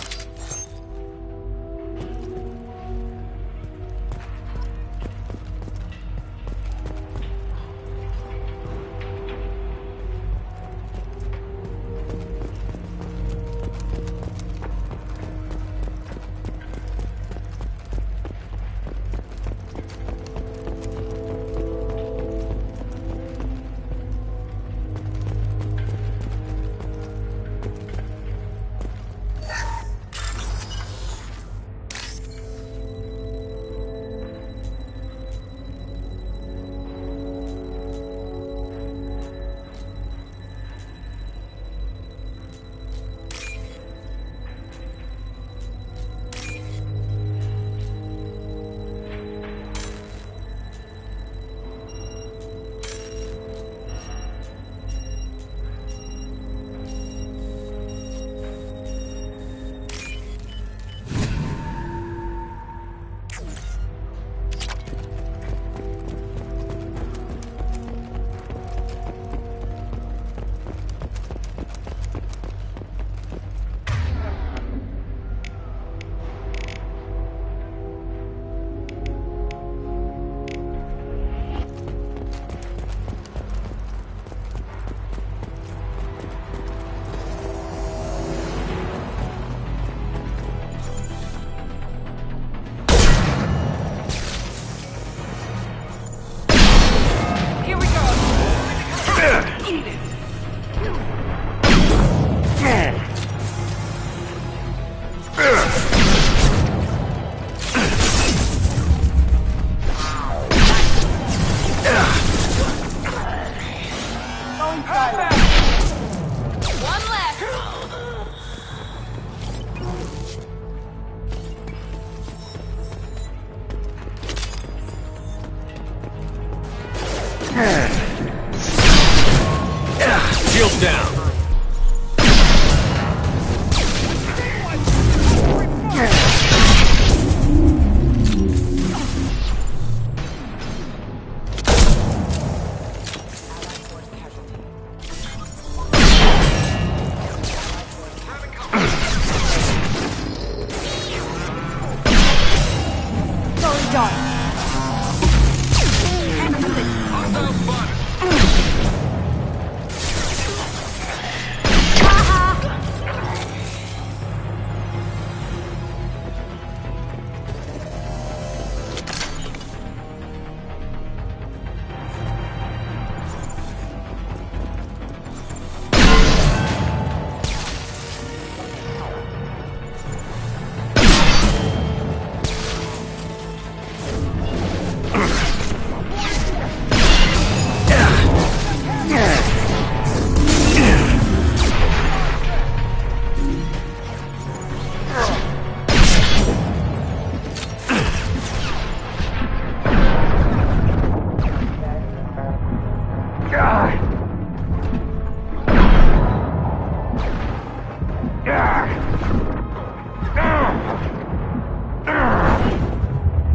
Shield down. Going dark.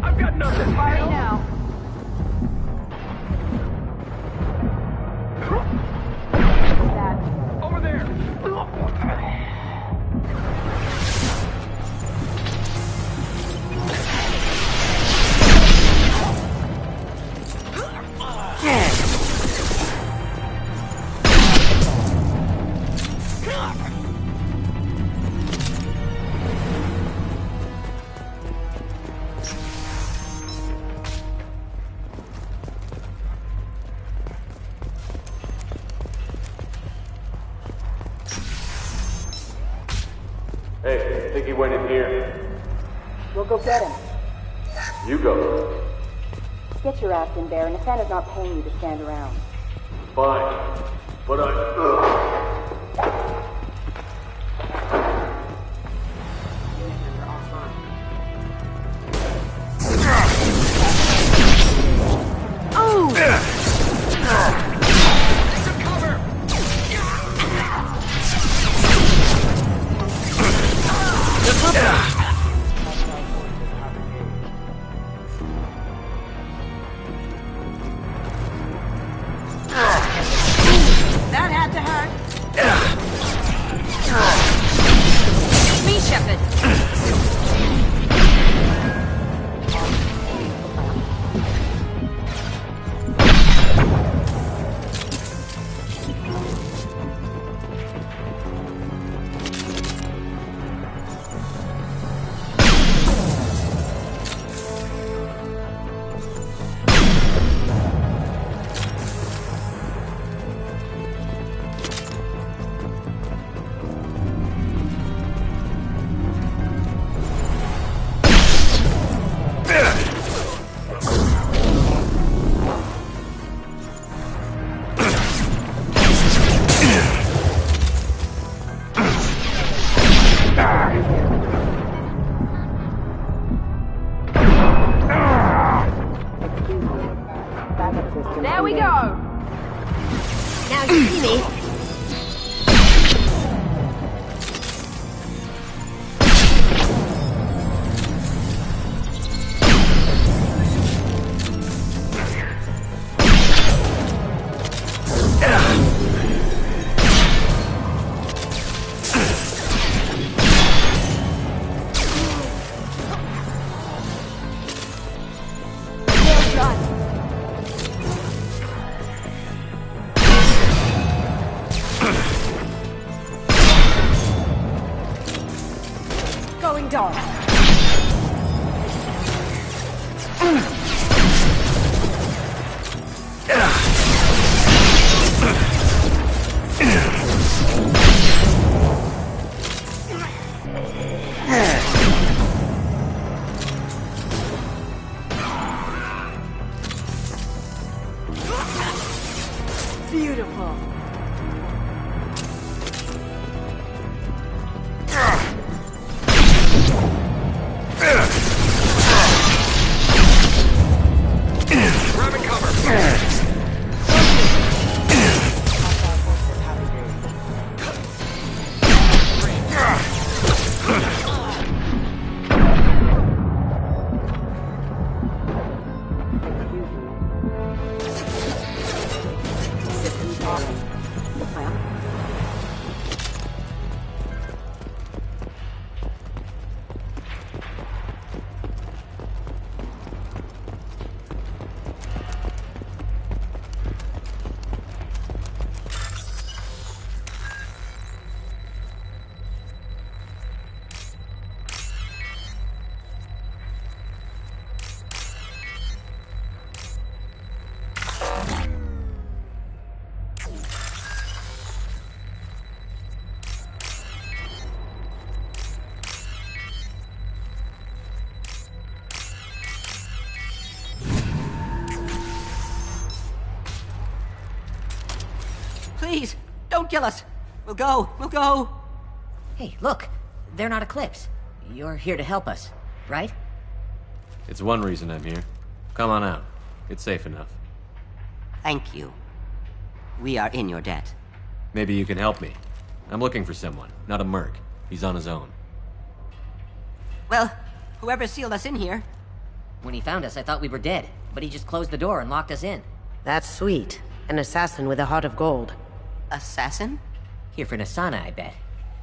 I've got nothing. Fire now. Over there. Hey, I think he went in here. We'll go get him. You go. Get your ass in there, and Nathana's not paying you to stand around. Fine. But That had to hurt. It's me, Shepard. There we go. Now you see me. Going dark. Beautiful. Grabbing cover. Please, don't kill us. We'll go. Hey, look. They're not Eclipse. You're here to help us, right? It's one reason I'm here. Come on out. It's safe enough. Thank you. We are in your debt. Maybe you can help me. I'm looking for someone, not a merc. He's on his own. Well, whoever sealed us in here. When he found us, I thought we were dead, but he just closed the door and locked us in. That's sweet. An assassin with a heart of gold. Assassin? Here for Nassana, I bet.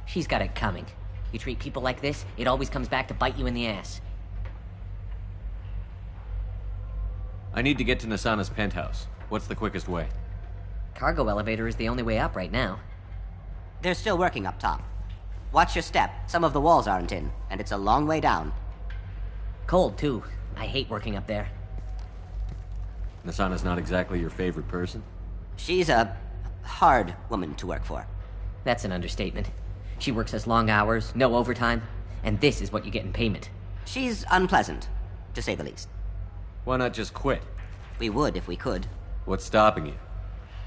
She's got it coming. You treat people like this, it always comes back to bite you in the ass. I need to get to Nassana's penthouse. What's the quickest way? Cargo elevator is the only way up right now. They're still working up top. Watch your step. Some of the walls aren't in, and it's a long way down. Cold, too. I hate working up there. Nassana's not exactly your favorite person? She's a hard woman to work for. That's an understatement. She works us long hours, no overtime, and this is what you get in payment. She's unpleasant, to say the least. Why not just quit? We would if we could. What's stopping you?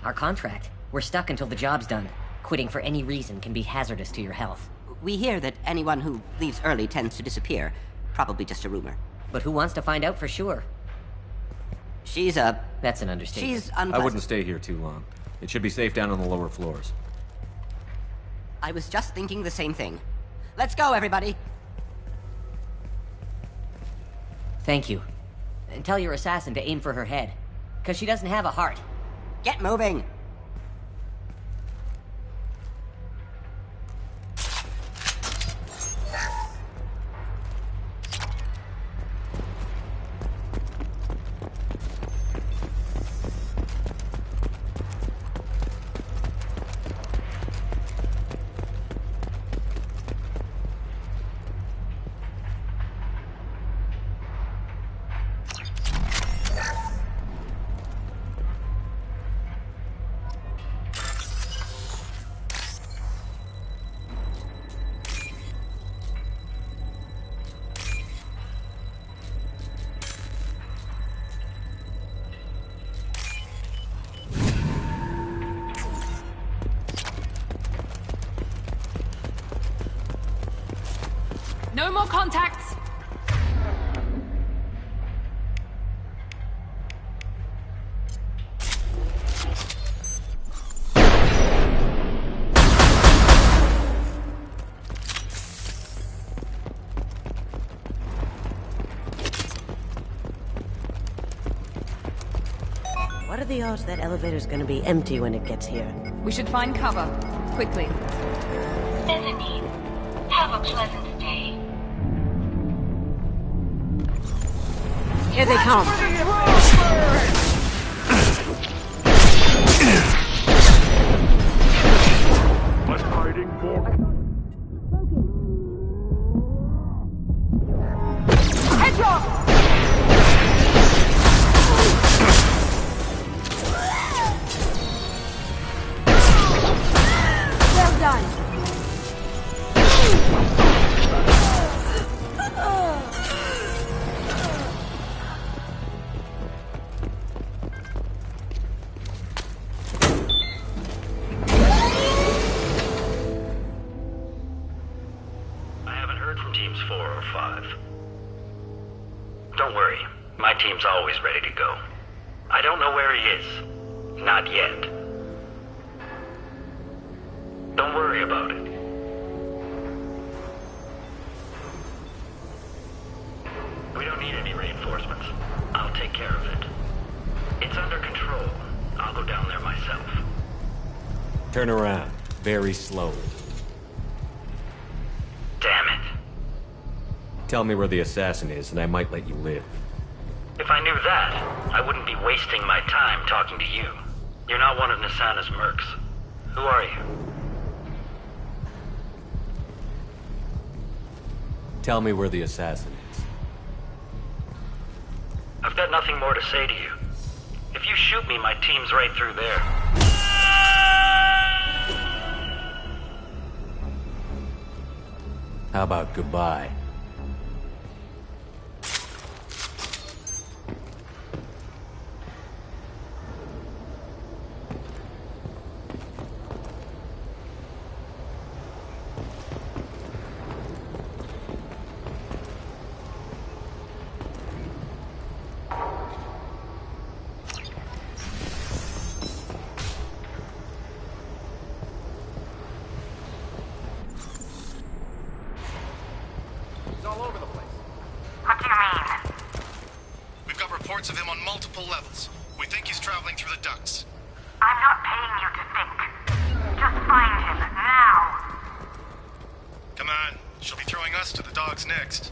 Our contract. We're stuck until the job's done. Quitting for any reason can be hazardous to your health. We hear that anyone who leaves early tends to disappear. Probably just a rumor. But who wants to find out for sure? That's an understatement. She's unpleasant. I wouldn't stay here too long. It should be safe down on the lower floors. I was just thinking the same thing. Let's go, everybody! Thank you. And tell your assassin to aim for her head. Because she doesn't have a heart. Get moving! No more contacts! What are the odds that elevator's gonna be empty when it gets here? We should find cover. Quickly. Mezzanine. Have a pleasant day. Here they come! What's hiding for? Headshot! Well done. Don't worry, my team's always ready to go. I don't know where he is. Not yet. Don't worry about it. We don't need any reinforcements. I'll take care of it. It's under control. I'll go down there myself. Turn around. Very slowly. Damn it. Tell me where the assassin is, and I might let you live. If I knew that, I wouldn't be wasting my time talking to you. You're not one of Nassana's mercs. Who are you? Tell me where the assassin is. I've got nothing more to say to you. If you shoot me, my team's right through there. How about goodbye? think. Just find him, now. Come on. She'll be throwing us to the dogs next.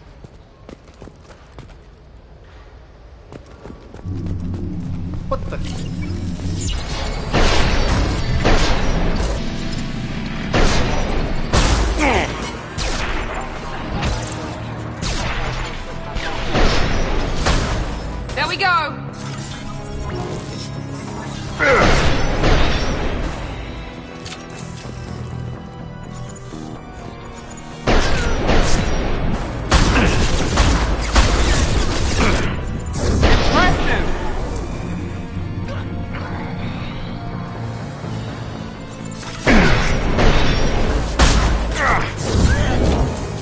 What the? There we go!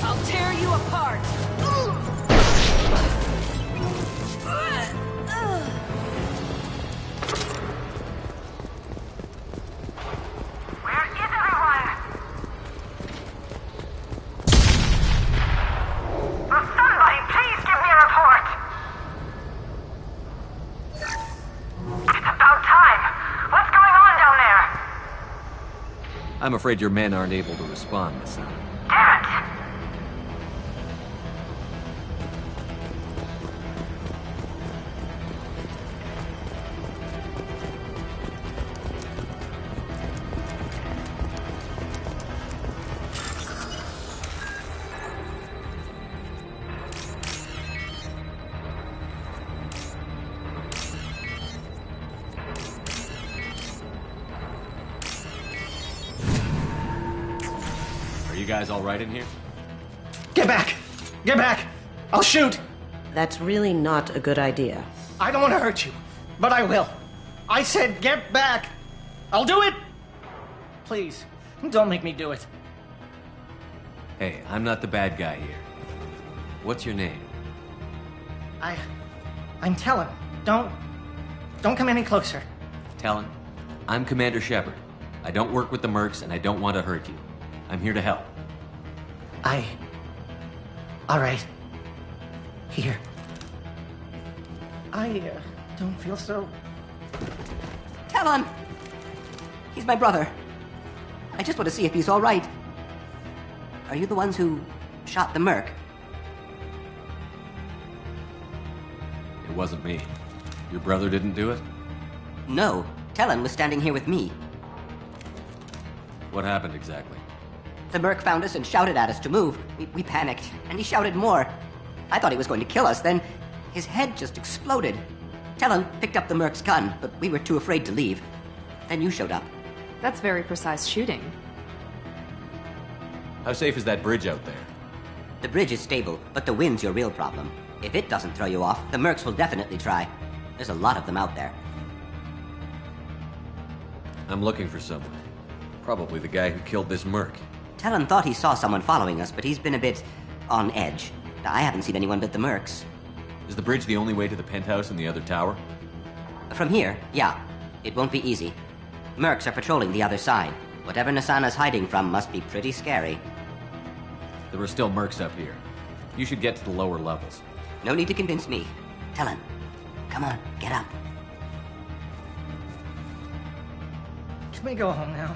I'll tear you apart. Where is everyone? Oh, somebody, please give me a report. It's about time. What's going on down there? I'm afraid your men aren't able to respond, Asana. Damn it! Are you guys all right in here? Get back! Get back! I'll shoot! That's really not a good idea. I don't want to hurt you, but I will. I said get back! I'll do it! Please, don't make me do it. Hey, I'm not the bad guy here. What's your name? I'm Talon. Don't come any closer. Talon. I'm Commander Shepard. I don't work with the mercs, and I don't want to hurt you. I'm here to help. All right. Here. I don't feel so... Talon! He's my brother. I just want to see if he's all right. Are you the ones who shot the merc? It wasn't me. Your brother didn't do it? No. Talon was standing here with me. What happened exactly? The merc found us and shouted at us to move. We panicked, and he shouted more. I thought he was going to kill us, then his head just exploded. Talon picked up the merc's gun, but we were too afraid to leave. Then you showed up. That's very precise shooting. How safe is that bridge out there? The bridge is stable, but the wind's your real problem. If it doesn't throw you off, the mercs will definitely try. There's a lot of them out there. I'm looking for someone. Probably the guy who killed this merc. Talon thought he saw someone following us, but he's been a bit on edge. I haven't seen anyone but the mercs. Is the bridge the only way to the penthouse and the other tower? From here, yeah. It won't be easy. Mercs are patrolling the other side. Whatever Nasana's hiding from must be pretty scary. There are still mercs up here. You should get to the lower levels. No need to convince me. Talon, come on, get up. Can we go home now?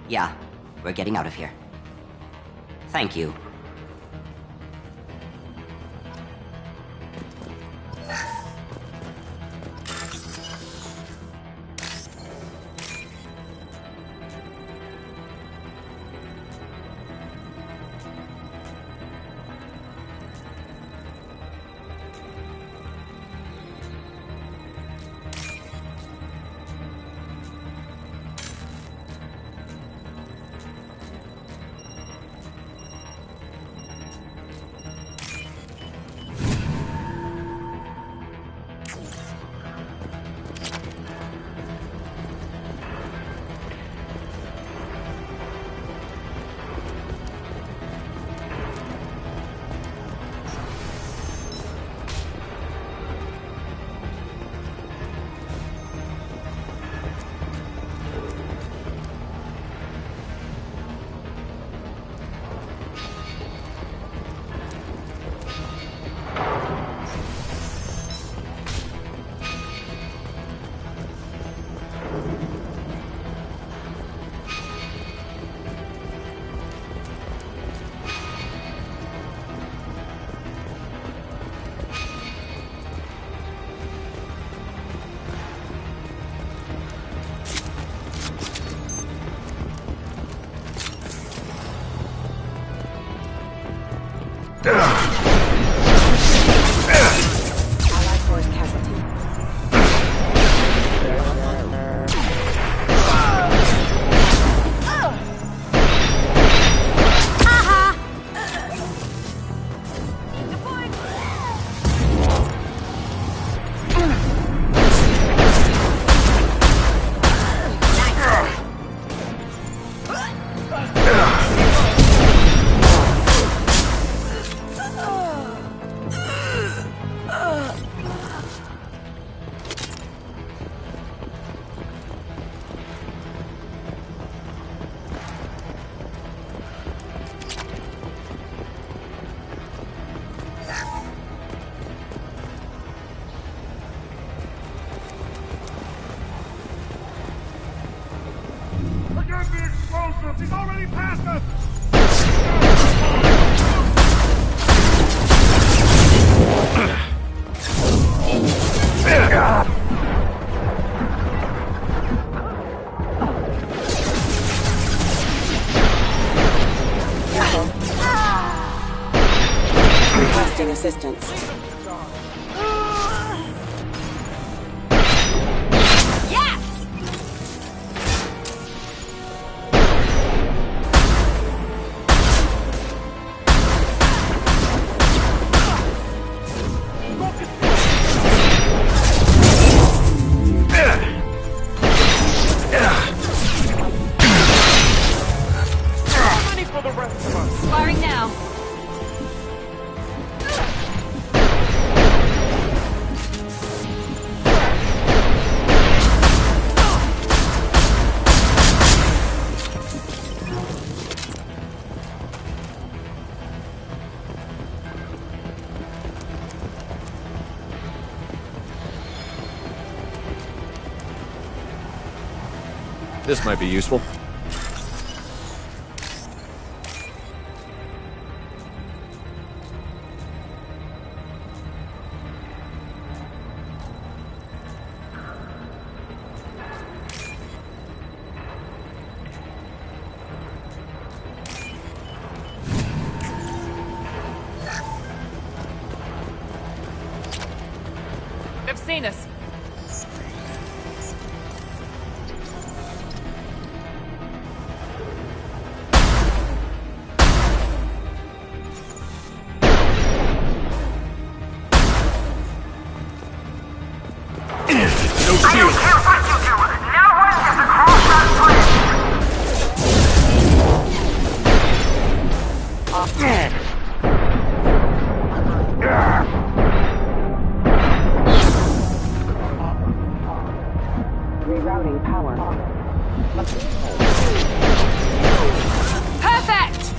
Yeah, we're getting out of here. Thank you. Defend the explosives! He's already past us! Requesting assistance. Firing now. This might be useful. They've seen us. Rerouting power. Perfect!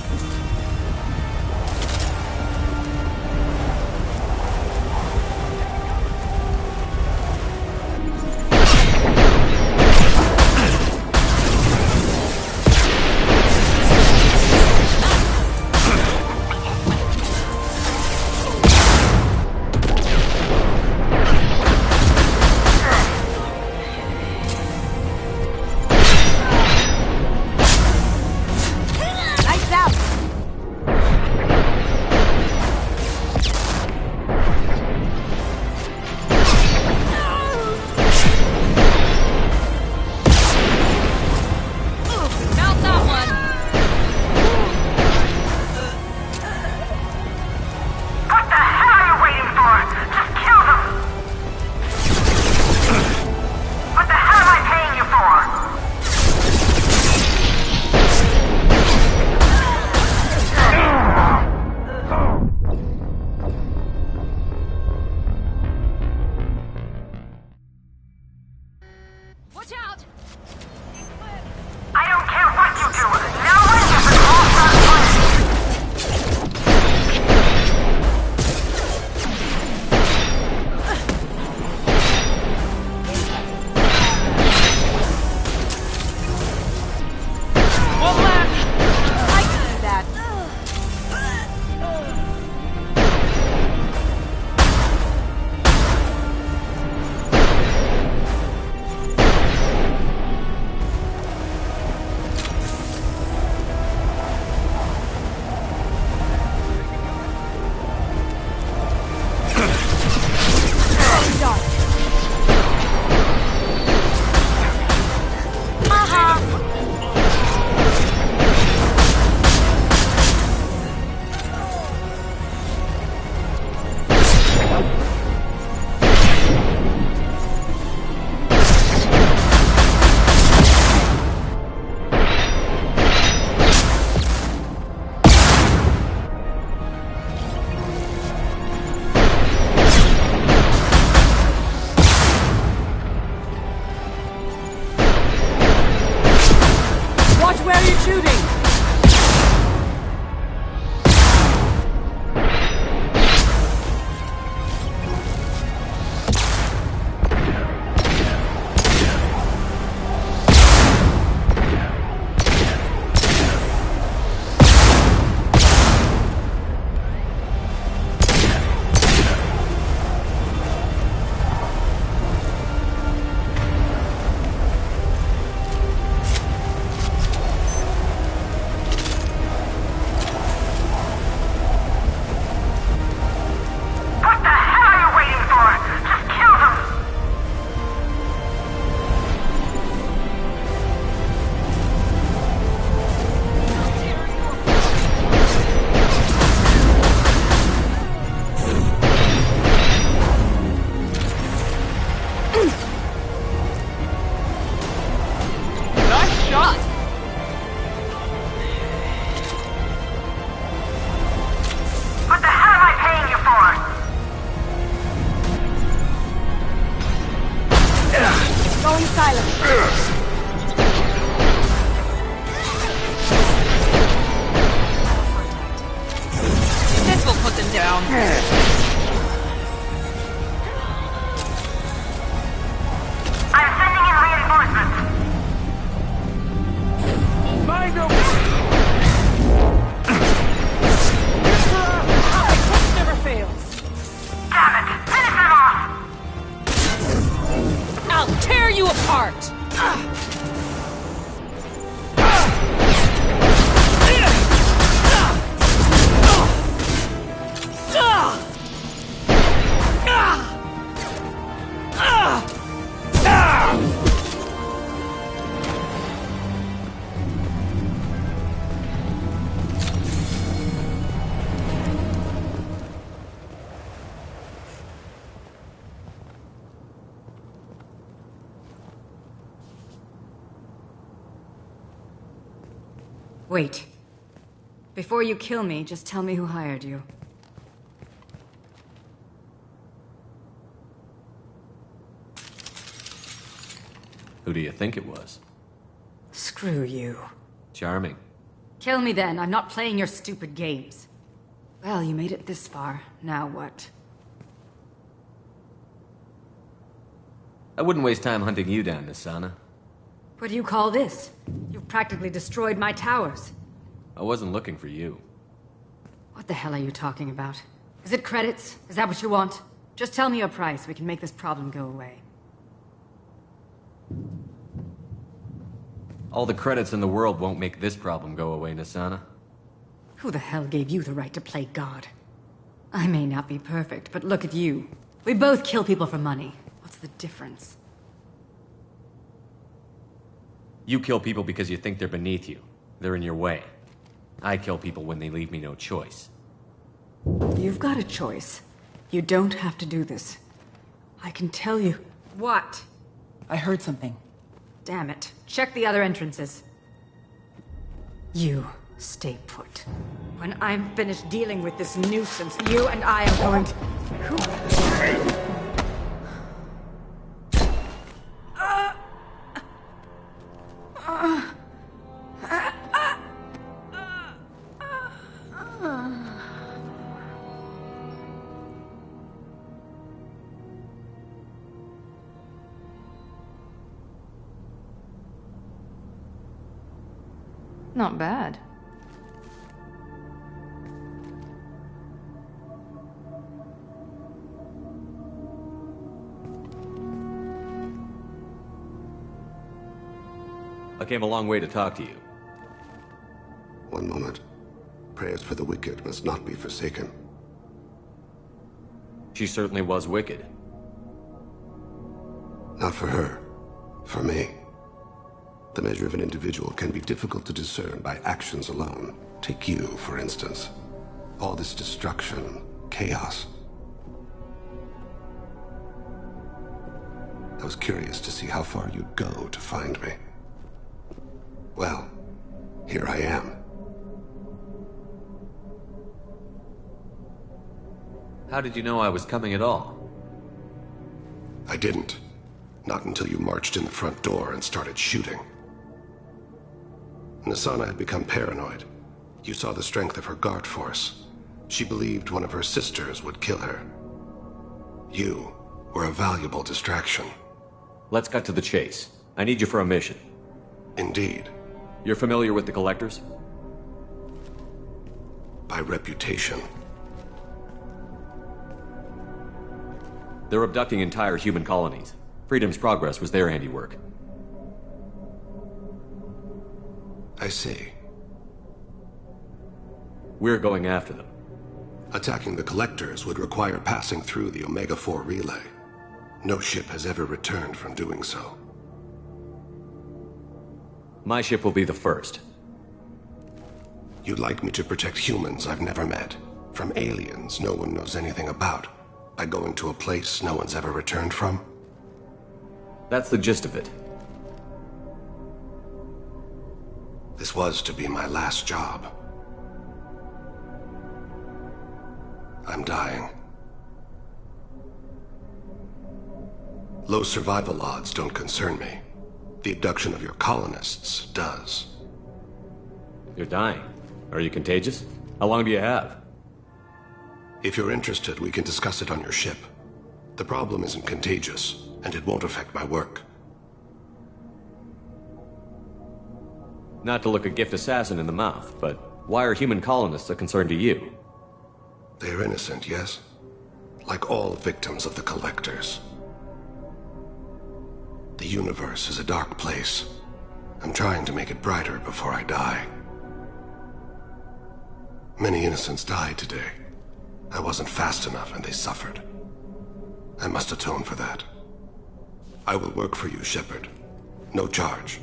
Watch out! I don't care what you do. No one gets across that One left! I can do that. Watch where you're shooting! silence! This will put them down. I'm sending in reinforcements. Find them! Never fails. Damn it! Finish them off! I'll tear you apart. Wait. Before you kill me, just tell me who hired you. Who do you think it was? Screw you. Charming. Kill me then. I'm not playing your stupid games. Well, you made it this far. Now what? I wouldn't waste time hunting you down, Nassana. What do you call this? You've practically destroyed my towers. I wasn't looking for you. What the hell are you talking about? Is it credits? Is that what you want? Just tell me your price. We can make this problem go away. All the credits in the world won't make this problem go away, Nassana. Who the hell gave you the right to play God? I may not be perfect, but look at you. We both kill people for money. What's the difference? You kill people because you think they're beneath you. They're in your way. I kill people when they leave me no choice. You've got a choice. You don't have to do this. I can tell you. What? I heard something. Damn it. Check the other entrances. You stay put. When I'm finished dealing with this nuisance, you and I are going to... Not bad. I came a long way to talk to you. One moment. Prayers for the wicked must not be forsaken. She certainly was wicked. Not for her. For me. The measure of an individual can be difficult to discern by actions alone. Take you, for instance. All this destruction, chaos. I was curious to see how far you'd go to find me. Well, here I am. How did you know I was coming at all? I didn't. Not until you marched in the front door and started shooting. Nassana had become paranoid. You saw the strength of her guard force. She believed one of her sisters would kill her. You were a valuable distraction. Let's cut to the chase. I need you for a mission. Indeed. You're familiar with the Collectors? By reputation. They're abducting entire human colonies. Freedom's Progress was their handiwork. I see. We're going after them. Attacking the Collectors would require passing through the Omega-4 relay. No ship has ever returned from doing so. My ship will be the first. You'd like me to protect humans I've never met, from aliens no one knows anything about, by going to a place no one's ever returned from? That's the gist of it. This was to be my last job. I'm dying. Low survival odds don't concern me. The abduction of your colonists does. You're dying. Are you contagious? How long do you have? If you're interested, we can discuss it on your ship. The problem isn't contagious, and it won't affect my work. Not to look a gift assassin in the mouth, but why are human colonists a concern to you? They're innocent, yes? Like all victims of the Collectors. The universe is a dark place. I'm trying to make it brighter before I die. Many innocents died today. I wasn't fast enough and they suffered. I must atone for that. I will work for you, Shepard. No charge.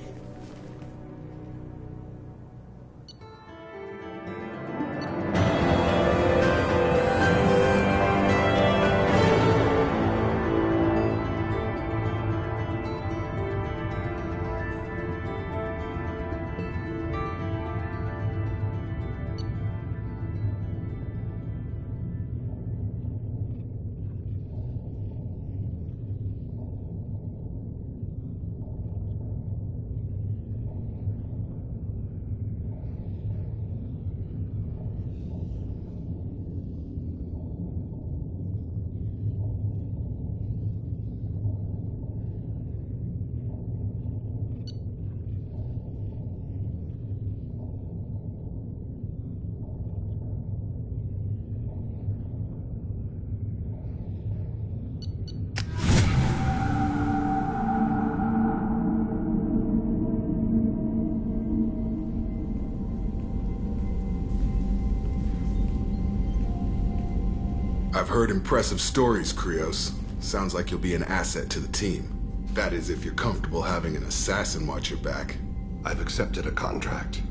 I've heard impressive stories, Krios. Sounds like you'll be an asset to the team. That is, if you're comfortable having an assassin watch your back. I've accepted a contract.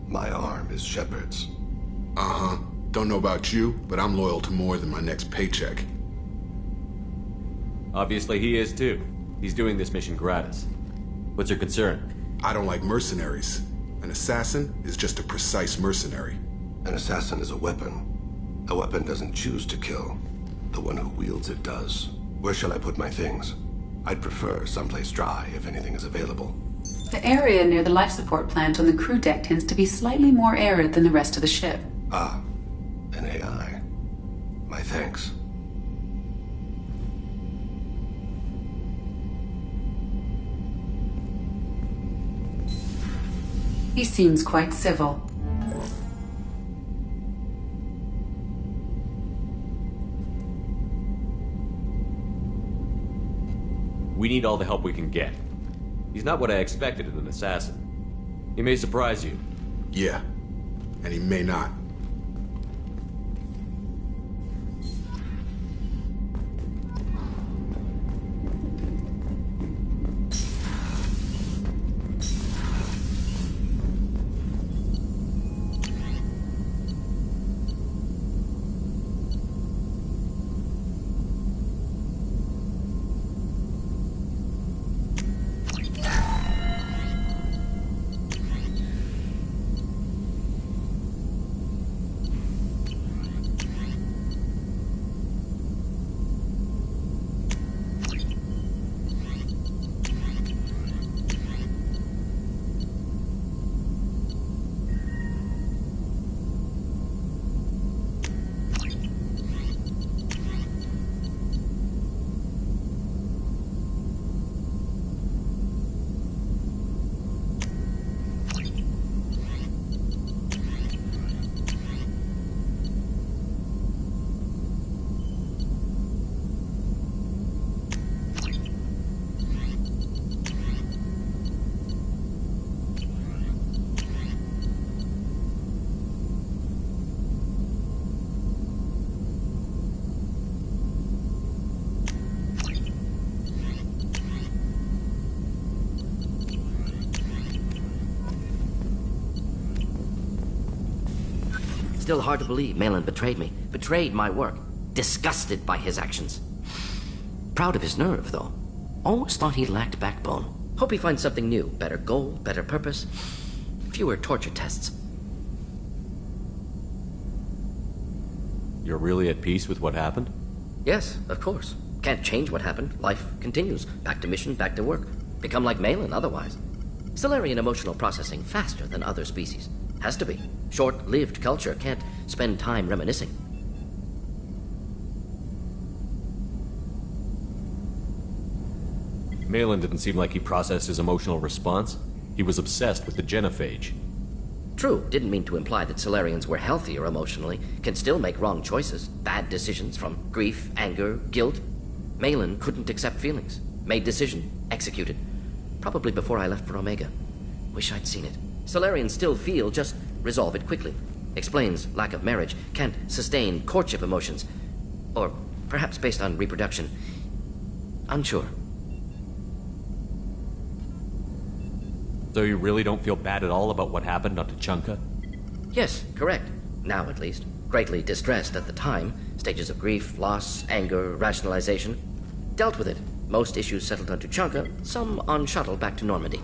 My arm is Shepard's. Uh-huh. Don't know about you, but I'm loyal to more than my next paycheck. Obviously he is too. He's doing this mission gratis. What's your concern? I don't like mercenaries. An assassin is just a precise mercenary. An assassin is a weapon. A weapon doesn't choose to kill. The one who wields it does. Where shall I put my things? I'd prefer someplace dry if anything is available. The area near the life support plant on the crew deck tends to be slightly more arid than the rest of the ship. Ah, an AI. My thanks. He seems quite civil. We need all the help we can get. He's not what I expected in an assassin. He may surprise you. Yeah, and he may not. Still hard to believe Malin betrayed me. Betrayed my work. Disgusted by his actions. Proud of his nerve, though. Always thought he lacked backbone. Hope he finds something new. Better goal, better purpose. Fewer torture tests. You're really at peace with what happened? Yes, of course. Can't change what happened. Life continues. Back to mission, back to work. Become like Malin otherwise. Salarian emotional processing faster than other species. Has to be. Short-lived culture can't spend time reminiscing. Malin didn't seem like he processed his emotional response. He was obsessed with the genophage. True, didn't mean to imply that Salarians were healthier emotionally, can still make wrong choices, bad decisions from grief, anger, guilt. Malin couldn't accept feelings. Made decision, executed. Probably before I left for Omega. Wish I'd seen it. Salarians still feel, just resolve it quickly. Explains lack of marriage, can't sustain courtship emotions. Or perhaps based on reproduction. Unsure. So you really don't feel bad at all about what happened on Tuchanka? Yes, correct. Now at least. Greatly distressed at the time. Stages of grief, loss, anger, rationalization. Dealt with it. Most issues settled on Tuchanka, some on shuttle back to Normandy.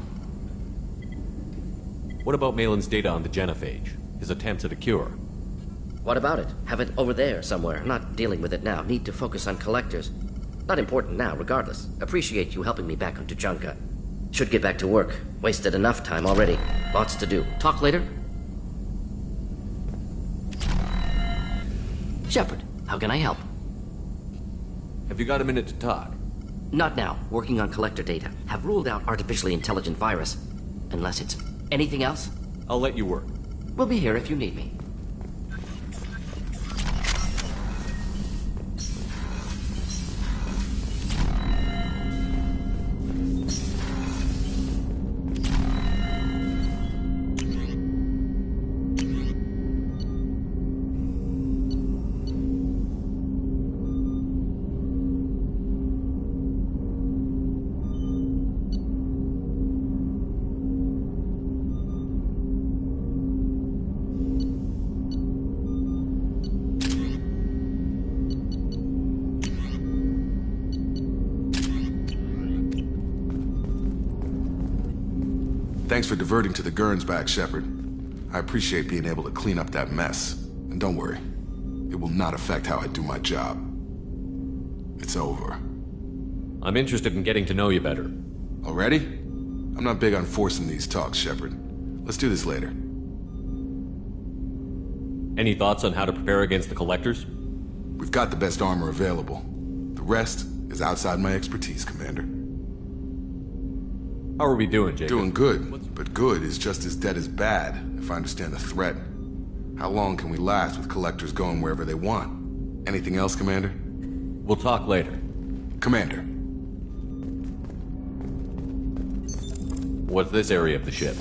What about Malin's data on the genophage? His attempts at a cure? What about it? Have it over there somewhere. Not dealing with it now. Need to focus on collectors. Not important now, regardless. Appreciate you helping me back on Tuchanka. Should get back to work. Wasted enough time already. Lots to do. Talk later? Shepard, how can I help? Have you got a minute to talk? Not now. Working on collector data. Have ruled out artificially intelligent virus. Unless it's anything else? I'll let you work. We'll be here if you need me. Thanks for diverting to the Gurns back, Shepard. I appreciate being able to clean up that mess. And don't worry, it will not affect how I do my job. It's over. I'm interested in getting to know you better. Already? I'm not big on forcing these talks, Shepard. Let's do this later. Any thoughts on how to prepare against the Collectors? We've got the best armor available. The rest is outside my expertise, Commander. How are we doing, Jacob? Doing good, but good is just as dead as bad, if I understand the threat. How long can we last with Collectors going wherever they want? Anything else, Commander? We'll talk later. Commander. What's this area of the ship?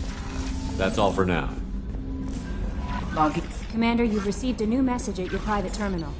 That's all for now. Commander, you've received a new message at your private terminal.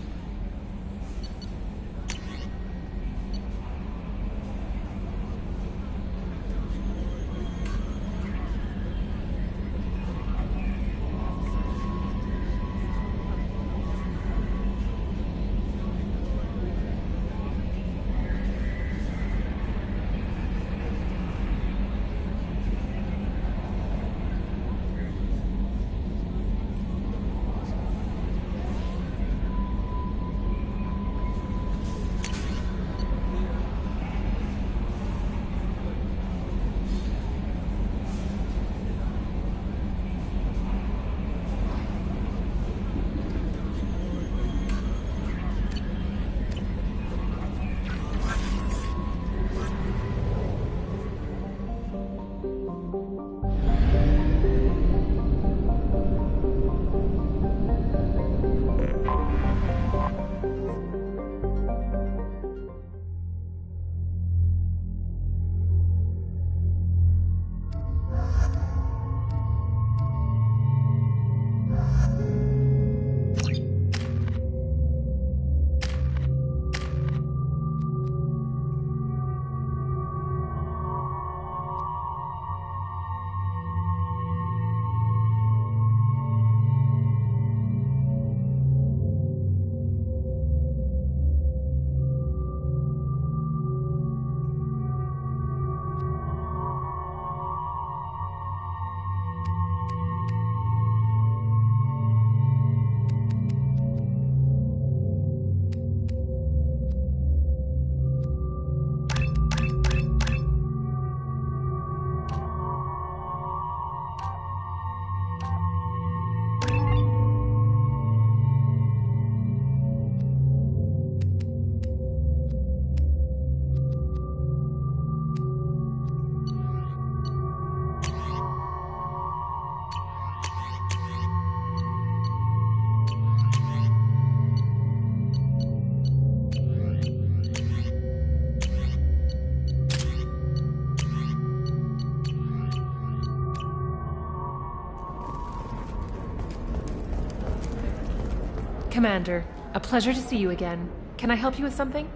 Commander, a pleasure to see you again. Can I help you with something?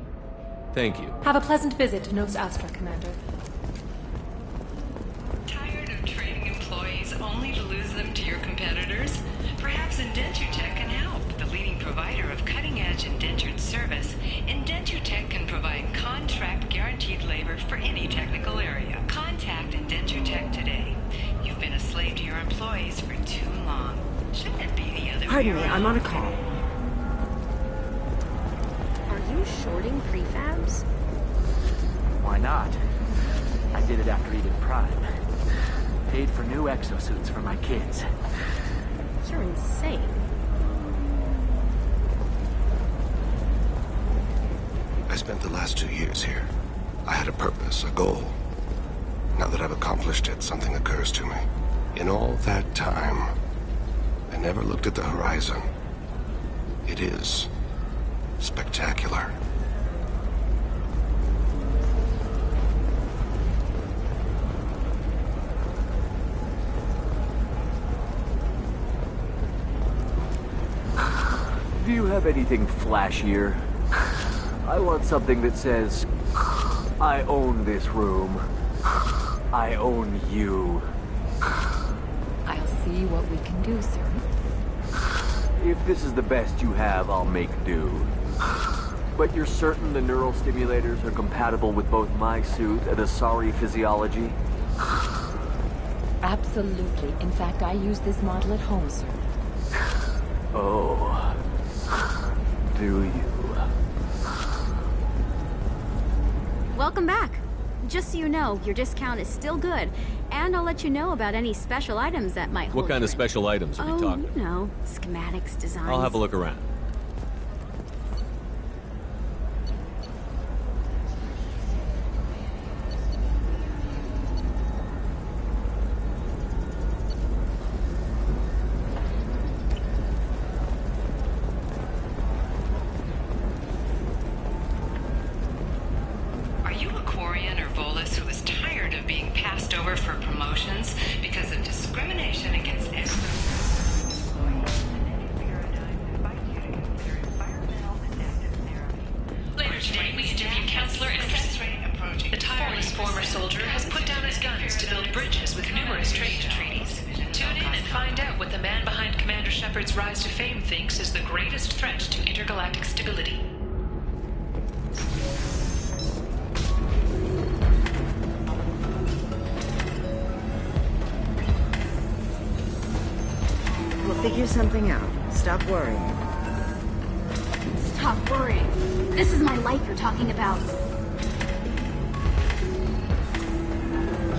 Thank you. Have a pleasant visit to Nos Astra, Commander. Tired of training employees only to lose them to your competitors? Perhaps Indentutech can help. The leading provider of cutting-edge indentured service, Indentutech can provide contract-guaranteed labor for any technical area. Contact Indentutech today. You've been a slave to your employees for too long. Shouldn't it be the other way Pardon me, around? I'm on a call. Are you shorting prefabs? Why not? I did it after Eden Prime. Paid for new exosuits for my kids. You're insane. I spent the last 2 years here. I had a purpose, a goal. Now that I've accomplished it, something occurs to me. In all that time, I never looked at the horizon. It is spectacular. Do you have anything flashier? I want something that says, I own this room. I own you. I'll see what we can do, sir. If this is the best you have, I'll make do. But you're certain the neural stimulators are compatible with both my suit and Asari physiology? Absolutely. In fact, I use this model at home, sir. Oh. Do you? Welcome back. Just so you know, your discount is still good, and I'll let you know about any special items that might hold What kind of your special items are we interest. talking? You know, schematics, designs. I'll have a look around. Are you a Quarian or Volus who is tired of being passed over for promotions because of discrimination against experts? Later today, we interview Counselor Anderson. The tireless former soldier has put down his guns to build bridges with numerous trade treaties. Tune in and find out what the man behind Commander Shepard's rise to fame thinks is the greatest threat to intergalactic stability. We'll figure something out. Stop worrying. Stop worrying. This is my life you're talking about.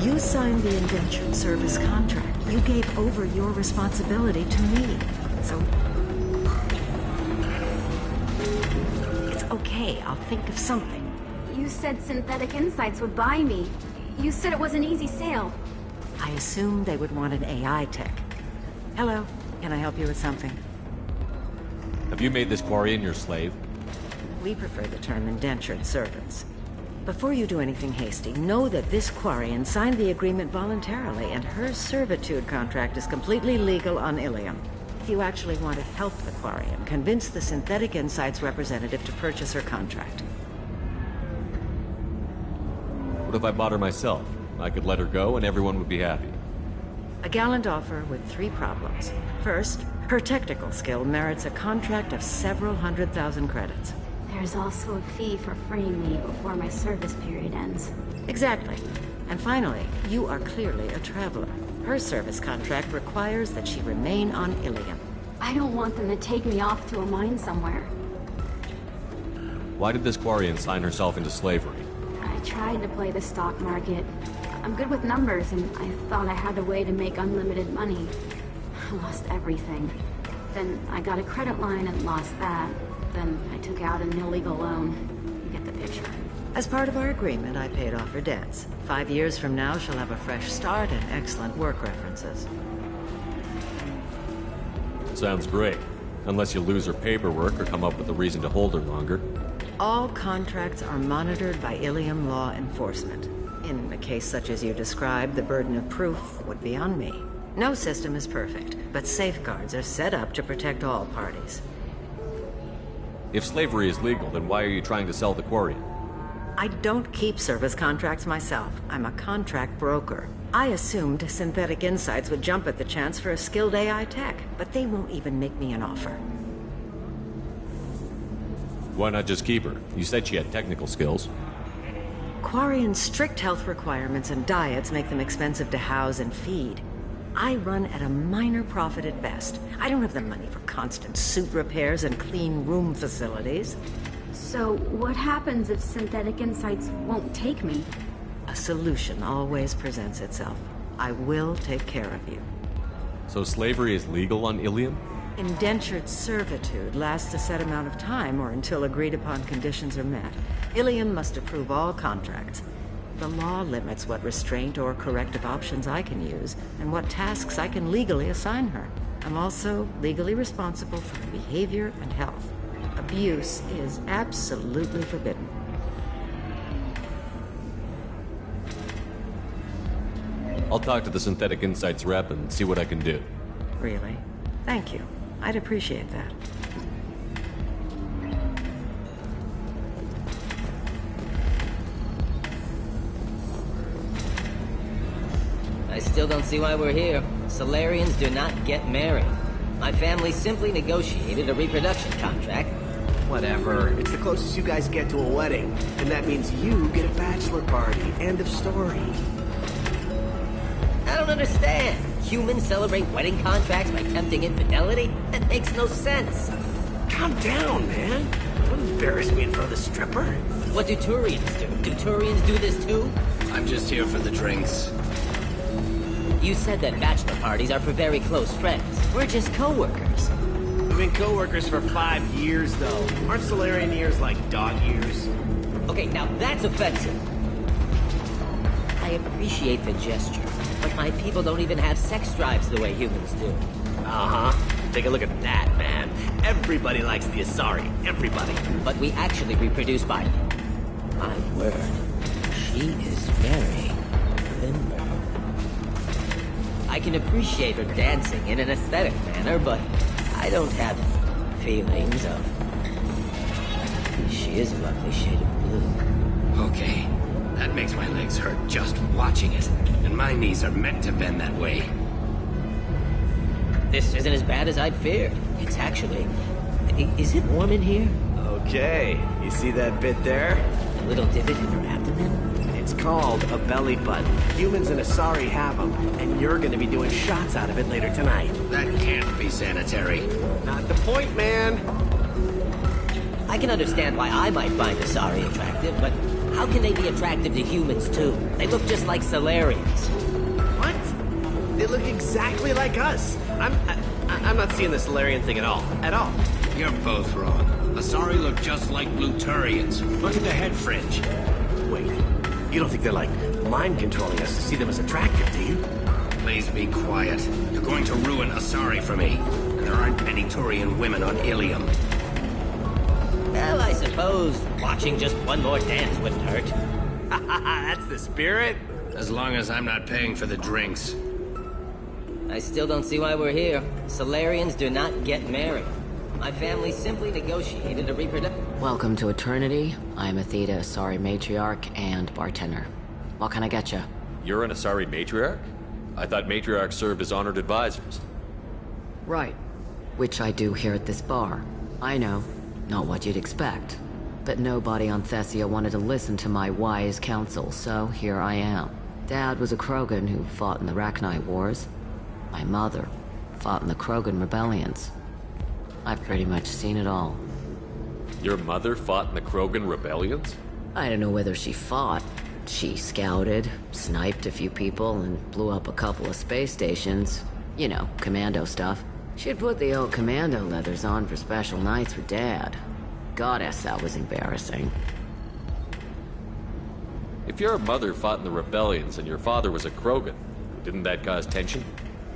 You signed the indentured service contract. You gave over your responsibility to me. So... it's okay. I'll think of something. You said Synthetic Insights would buy me. You said it was an easy sale. I assumed they would want an AI tech. Hello. Can I help you with something? Have you made this Quarian your slave? We prefer the term indentured servants. Before you do anything hasty, know that this Quarian signed the agreement voluntarily, and her servitude contract is completely legal on Ilium. If you actually want to help the Quarian, convince the Synthetic Insights representative to purchase her contract. What if I bought her myself? I could let her go and everyone would be happy. A gallant offer with 3 problems. First, her technical skill merits a contract of several 100,000 credits. There's also a fee for freeing me before my service period ends. Exactly. And finally, you are clearly a traveler. Her service contract requires that she remain on Ilium. I don't want them to take me off to a mine somewhere. Why did this Quarian sign herself into slavery? I tried to play the stock market. I'm good with numbers, and I thought I had a way to make unlimited money. I lost everything. Then I got a credit line and lost that. Then I took out an illegal loan. You get the picture. As part of our agreement, I paid off her debts. 5 years from now, she'll have a fresh start and excellent work references. Sounds great. Unless you lose her paperwork or come up with a reason to hold her longer. All contracts are monitored by Ilium law enforcement. In a case such as you described, the burden of proof would be on me. No system is perfect, but safeguards are set up to protect all parties. If slavery is legal, then why are you trying to sell the Quarian? I don't keep service contracts myself. I'm a contract broker. I assumed Synthetic Insights would jump at the chance for a skilled AI tech, but they won't even make me an offer. Why not just keep her? You said she had technical skills. Quarian's strict health requirements and diets make them expensive to house and feed. I run at a minor profit at best. I don't have the money for constant suit repairs and clean room facilities. So, what happens if Synthetic Insights won't take me? A solution always presents itself. I will take care of you. So slavery is legal on Ilium? Indentured servitude lasts a set amount of time or until agreed upon conditions are met. Ilium must approve all contracts. The law limits what restraint or corrective options I can use and what tasks I can legally assign her. I'm also legally responsible for her behavior and health. Abuse is absolutely forbidden. I'll talk to the Synthetic Insights rep and see what I can do. Really? Thank you. I'd appreciate that. I still don't see why we're here. Solarians do not get married. My family simply negotiated a reproduction contract. Whatever. It's the closest you guys get to a wedding. And that means you get a bachelor party. End of story. I don't understand. Humans celebrate wedding contracts by tempting infidelity? That makes no sense. Calm down, man. Don't embarrass me in front of the stripper. What do Turians do? Do Turians do this too? I'm just here for the drinks. You said that bachelor parties are for very close friends. We're just co-workers. We've been co-workers for 5 years, though. Aren't Solarian years like dog years? Okay, now that's offensive. I appreciate the gesture, but my people don't even have sex drives the way humans do. Uh-huh. Take a look at that, man. Everybody likes the Asari. Everybody. But we actually reproduce by... My word. She is very limber. I can appreciate her dancing in an aesthetic manner, but I don't have feelings of... She is a lovely shade of blue. Okay. That makes my legs hurt just watching it. And my knees are meant to bend that way. This isn't as bad as I'd feared. It's actually... Is it warm in here? Okay. You see that bit there? A little divot in her abdomen? It's called a belly button. Humans and Asari have them, and you're gonna be doing shots out of it later tonight. That can't be sanitary. Not the point, man. I can understand why I might find Asari attractive, but how can they be attractive to humans too? They look just like Solarians. What? They look exactly like us. I'm not seeing the Solarian thing at all. At all. You're both wrong. Asari look just like Bluturians. Look at the head fringe. Wait. You don't think they're, like, mind-controlling us to see them as attractive, do you? Please be quiet. You're going to ruin Asari for me. And there aren't many Turian women on Ilium. Well, I suppose watching just one more dance wouldn't hurt. That's the spirit. As long as I'm not paying for the drinks. I still don't see why we're here. Solarians do not get married. My family simply negotiated a reproduction... Welcome to Eternity. I'm a Theta Asari matriarch and bartender. What can I get you? You're an Asari matriarch? I thought matriarchs served as honored advisors. Right. Which I do here at this bar. I know. Not what you'd expect. But nobody on Thessia wanted to listen to my wise counsel, so here I am. Dad was a Krogan who fought in the Rachni Wars. My mother fought in the Krogan rebellions. I've pretty much seen it all. Your mother fought in the Krogan rebellions? I don't know whether she fought. She scouted, sniped a few people, and blew up a couple of space stations. You know, commando stuff. She'd put the old commando leathers on for special nights with Dad. Goddess, that was embarrassing. If your mother fought in the rebellions and your father was a Krogan, didn't that cause tension?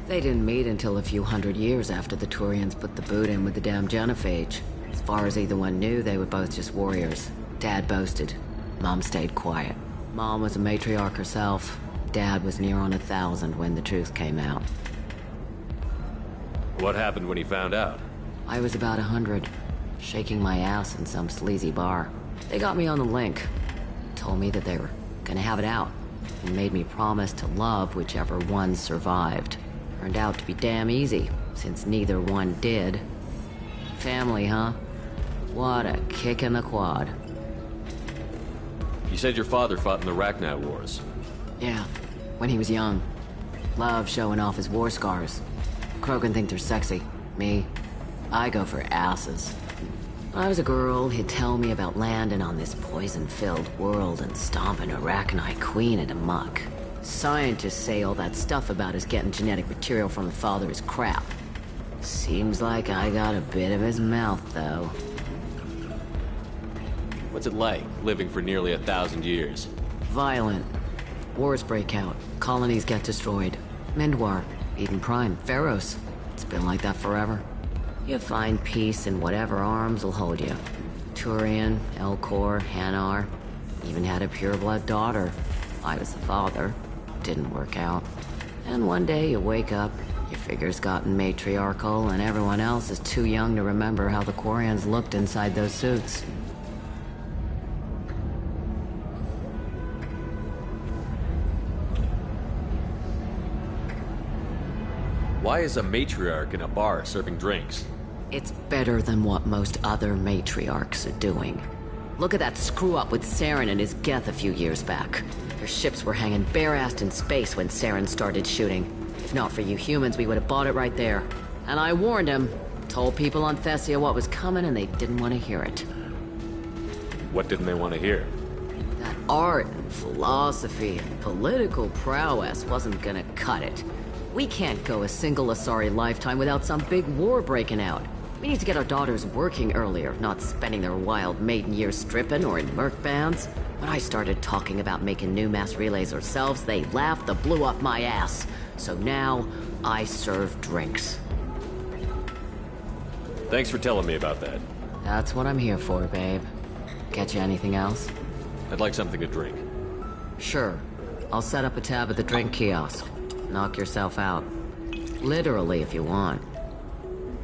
They didn't meet until a few hundred years after the Turians put the boot in with the damn Genophage. As far as either one knew, they were both just warriors. Dad boasted. Mom stayed quiet. Mom was a matriarch herself. Dad was near on 1,000 when the truth came out. What happened when he found out? I was about 100. shaking my ass in some sleazy bar. They got me on the link. Told me that they were gonna have it out, and made me promise to love whichever one survived. Turned out to be damn easy, since neither one did. Family, huh? What a kick in the quad. You said your father fought in the Rachni Wars. Yeah, when he was young. Loved showing off his war scars. Krogan think they're sexy. Me, I go for asses. When I was a girl, he'd tell me about landing on this poison-filled world and stomping a Rachni queen into muck. Scientists say all that stuff about us getting genetic material from the father is crap. Seems like I got a bit of his mouth, though. What's it like, living for nearly 1,000 years? Violent. Wars break out. Colonies get destroyed. Mendwar, Eden Prime, Pharaohs. It's been like that forever. You find peace in whatever arms will hold you. Turian, Elcor, Hanar. Even had a pureblood daughter. I was the father. Didn't work out. And one day you wake up, your figure's gotten matriarchal, and everyone else is too young to remember how the Quarians looked inside those suits. Why is a matriarch in a bar serving drinks? It's better than what most other matriarchs are doing. Look at that screw-up with Saren and his Geth a few years back. Their ships were hanging bare-assed in space when Saren started shooting. If not for you humans, we would have bought it right there. And I warned him. Told people on Thessia what was coming, and they didn't want to hear it. What didn't they want to hear? That art and philosophy and political prowess wasn't gonna cut it. We can't go a single Asari lifetime without some big war breaking out. We need to get our daughters working earlier, not spending their wild maiden years stripping or in merc bands. When I started talking about making new mass relays ourselves, they laughed the blue off my ass. So now, I serve drinks. Thanks for telling me about that. That's what I'm here for, babe. Get you anything else? I'd like something to drink. Sure. I'll set up a tab at the drink kiosk. Knock yourself out. Literally, if you want.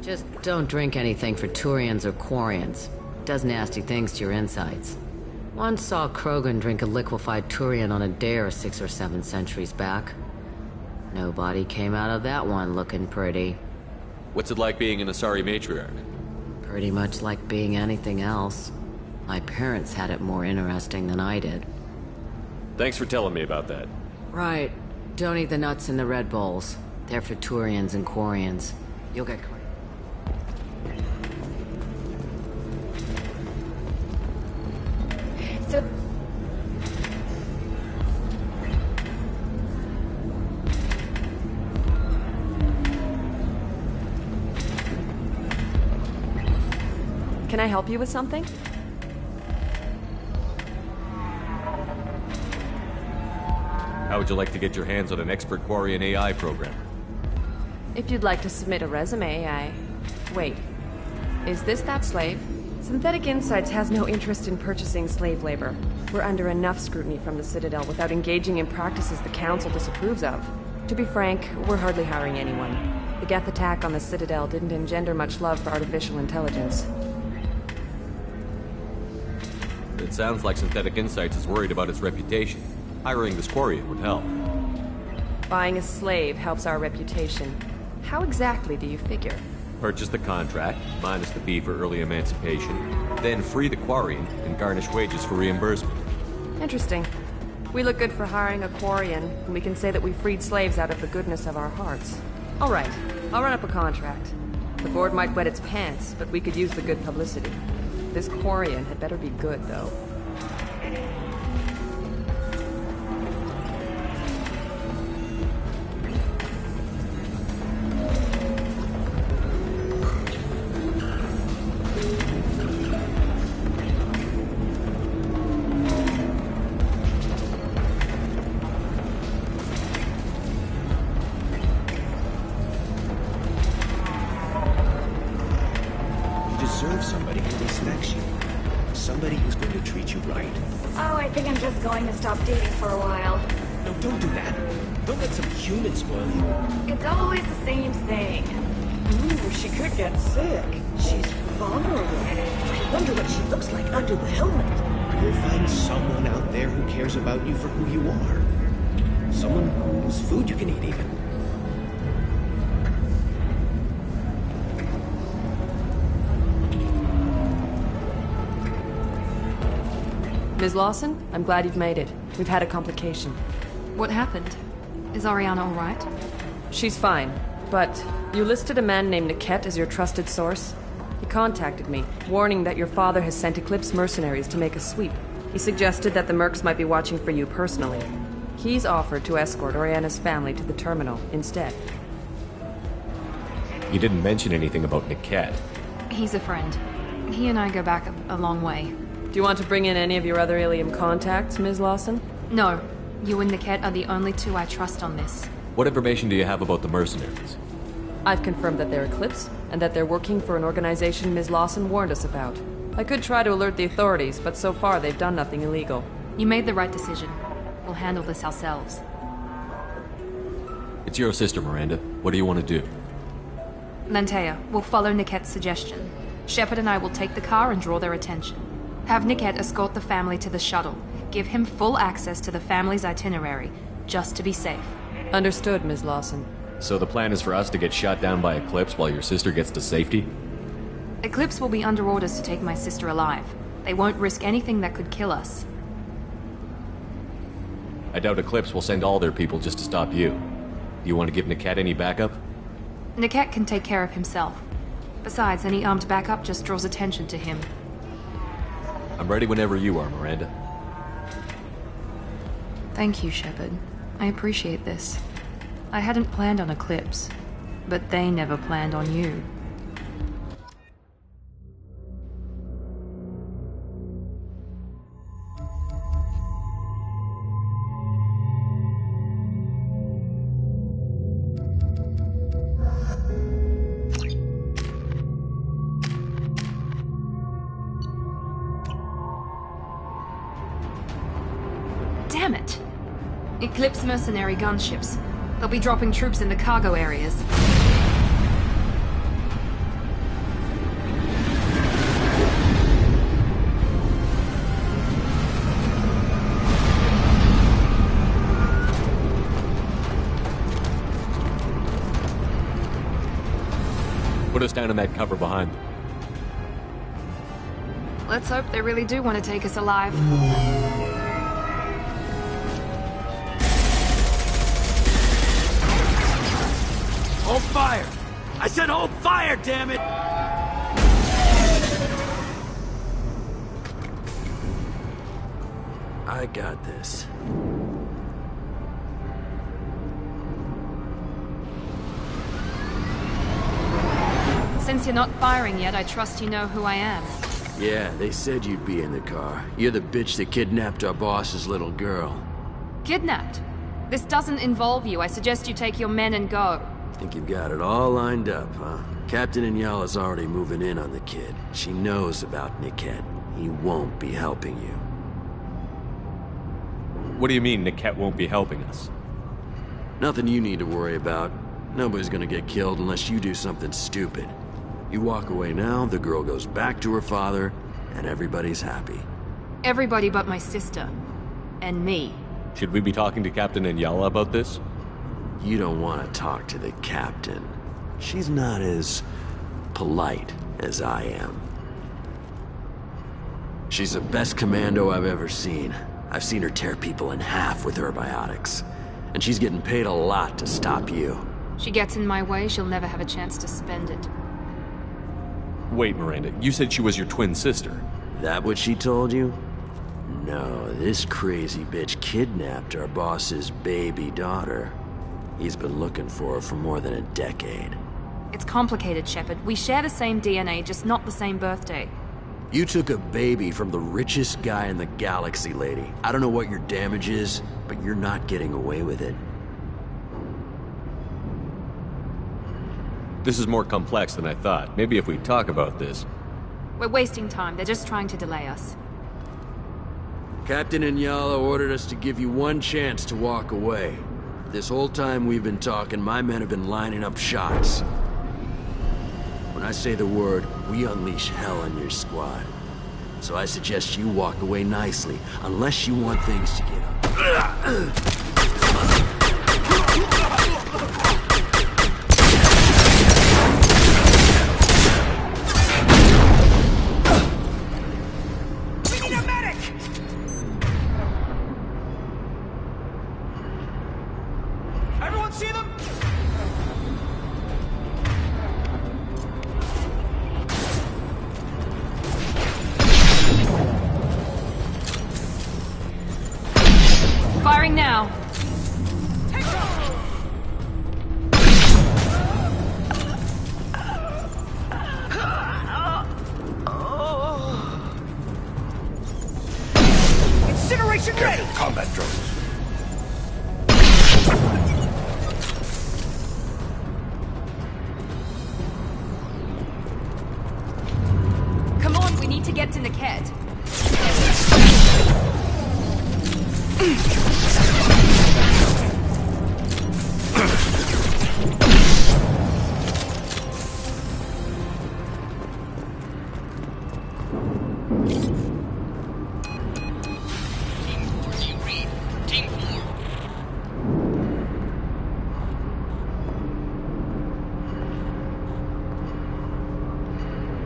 Just don't drink anything for Turians or Quarians. Does nasty things to your insides. Once saw Krogan drink a liquefied Turian on a dare 6 or 7 centuries back. Nobody came out of that one looking pretty. What's it like being an Asari matriarch? Pretty much like being anything else. My parents had it more interesting than I did. Thanks for telling me about that. Right. Don't eat the nuts in the Red Bowls. They're for Turians and Quarians. You'll get... So... Can I help you with something? How would you like to get your hands on an expert Quarian AI programmer? If you'd like to submit a resume, Wait. Is this that slave? Synthetic Insights has no interest in purchasing slave labor. We're under enough scrutiny from the Citadel without engaging in practices the Council disapproves of. To be frank, we're hardly hiring anyone. The Geth attack on the Citadel didn't engender much love for artificial intelligence. It sounds like Synthetic Insights is worried about its reputation. Hiring this Quarian would help. Buying a slave helps our reputation. How exactly do you figure? Purchase the contract, minus the fee for early emancipation, then free the Quarian and garnish wages for reimbursement. Interesting. We look good for hiring a Quarian, and we can say that we freed slaves out of the goodness of our hearts. All right, I'll run up a contract. The board might wet its pants, but we could use the good publicity. This Quarian had better be good, though. Somebody who respects you. Somebody who's going to treat you right. Oh, I think I'm just going to stop dating for a while. No, don't do that. Don't let some human spoil you. It's always the same thing. Ooh, she could get sick. She's vulnerable. I wonder what she looks like under the helmet. You'll find someone out there who cares about you for who you are. Someone whose food you can eat, even. Ms. Lawson, I'm glad you've made it. We've had a complication. What happened? Is Ariana all right? She's fine, but you listed a man named Niket as your trusted source. He contacted me, warning that your father has sent Eclipse mercenaries to make a sweep. He suggested that the Mercs might be watching for you personally. He's offered to escort Oriana's family to the terminal instead. He didn't mention anything about Niket. He's a friend. He and I go back a long way. Do you want to bring in any of your other Ilium contacts, Ms. Lawson? No. You and Niket are the only two I trust on this. What information do you have about the mercenaries? I've confirmed that they're Eclipse, and that they're working for an organization Ms. Lawson warned us about. I could try to alert the authorities, but so far they've done nothing illegal. You made the right decision. We'll handle this ourselves. It's your sister, Miranda. What do you want to do? Lantea, we'll follow Niket's suggestion. Shepard and I will take the car and draw their attention. Have Niket escort the family to the shuttle. Give him full access to the family's itinerary, just to be safe. Understood, Ms. Lawson. So the plan is for us to get shot down by Eclipse while your sister gets to safety? Eclipse will be under orders to take my sister alive. They won't risk anything that could kill us. I doubt Eclipse will send all their people just to stop you. You want to give Niket any backup? Niket can take care of himself. Besides, any armed backup just draws attention to him. I'm ready whenever you are, Miranda. Thank you, Shepard. I appreciate this. I hadn't planned on Eclipse, but they never planned on you. Damn it! Eclipse mercenary gunships. They'll be dropping troops in the cargo areas. Put us down in that cover behind them. Let's hope they really do want to take us alive. Hold fire! I said hold fire, damn it! I got this. Since you're not firing yet, I trust you know who I am. Yeah, they said you'd be in the car. You're the bitch that kidnapped our boss's little girl. Kidnapped? This doesn't involve you. I suggest you take your men and go. Think you've got it all lined up, huh? Captain Inyala's already moving in on the kid. She knows about Niket. He won't be helping you. What do you mean Niket won't be helping us? Nothing you need to worry about. Nobody's gonna get killed unless you do something stupid. You walk away now, the girl goes back to her father, and everybody's happy. Everybody but my sister. And me. Should we be talking to Captain Inyala about this? You don't want to talk to the captain. She's not as polite as I am. She's the best commando I've ever seen. I've seen her tear people in half with her biotics. And she's getting paid a lot to stop you. She gets in my way, she'll never have a chance to spend it. Wait, Miranda, you said she was your twin sister. That what she told you? No, this crazy bitch kidnapped our boss's baby daughter. He's been looking for her for more than a decade. It's complicated, Shepard. We share the same DNA, just not the same birthday. You took a baby from the richest guy in the galaxy, lady. I don't know what your damage is, but you're not getting away with it. This is more complex than I thought. Maybe if we talk about this. We're wasting time. They're just trying to delay us. Captain Inyala ordered us to give you one chance to walk away. This whole time we've been talking, my men have been lining up shots. I say the word, we unleash hell on your squad. So I suggest you walk away nicely, unless you want things to get up. Firing now. Incineration ready! Combat drones. Come on, we need to get to Niket.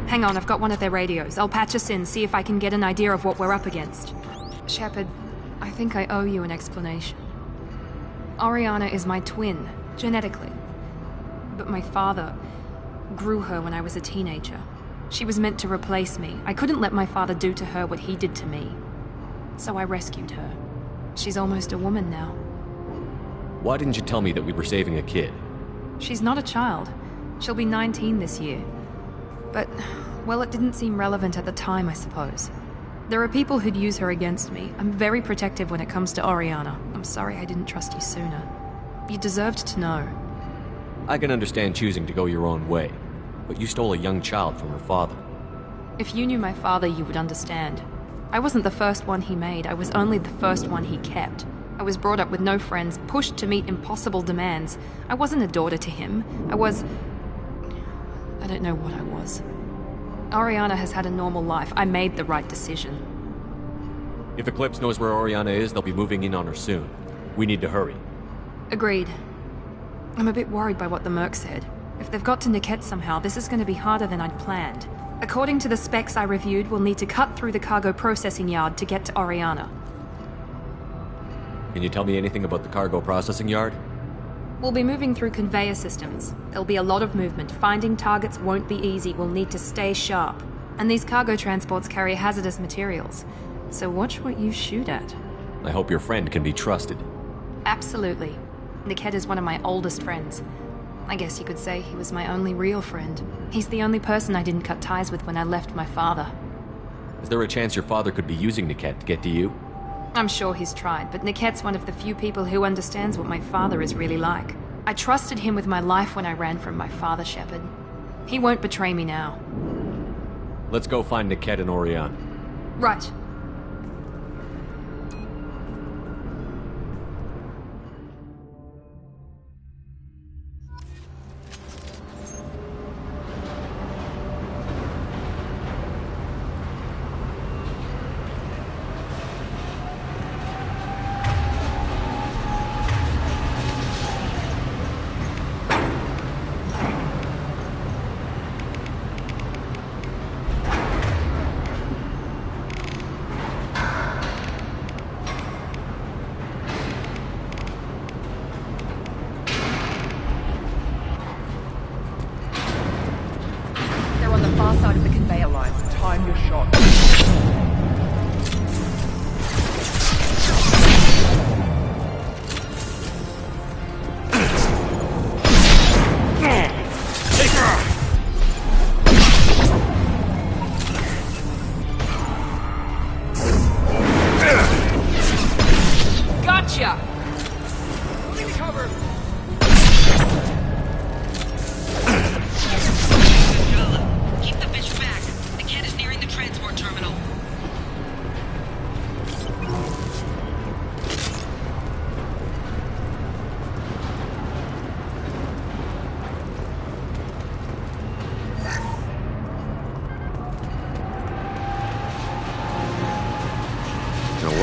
Hang on, I've got one of their radios. I'll patch us in, see if I can get an idea of what we're up against. Shepard, I think I owe you an explanation. Oriana is my twin, genetically. But my father grew her when I was a teenager. She was meant to replace me. I couldn't let my father do to her what he did to me. So I rescued her. She's almost a woman now. Why didn't you tell me that we were saving a kid? She's not a child. She'll be 19 this year. But, well, it didn't seem relevant at the time, I suppose. There are people who'd use her against me. I'm very protective when it comes to Oriana. I'm sorry I didn't trust you sooner. You deserved to know. I can understand choosing to go your own way, but you stole a young child from her father. If you knew my father, you would understand. I wasn't the first one he made. I was only the first one he kept. I was brought up with no friends, pushed to meet impossible demands. I wasn't a daughter to him. I don't know what I was. Oriana has had a normal life. I made the right decision. If Eclipse knows where Oriana is, they'll be moving in on her soon. We need to hurry. Agreed. I'm a bit worried by what the Merc said. If they've got to Niket somehow, this is going to be harder than I'd planned. According to the specs I reviewed, we'll need to cut through the cargo processing yard to get to Oriana. Can you tell me anything about the cargo processing yard? We'll be moving through conveyor systems. There'll be a lot of movement. Finding targets won't be easy. We'll need to stay sharp. And these cargo transports carry hazardous materials. So watch what you shoot at. I hope your friend can be trusted. Absolutely. Niket is one of my oldest friends. I guess you could say he was my only real friend. He's the only person I didn't cut ties with when I left my father. Is there a chance your father could be using Niket to get to you? I'm sure he's tried, but Niket's one of the few people who understands what my father is really like. I trusted him with my life when I ran from my father, Shepard. He won't betray me now. Let's go find Niket and Oriana. Right.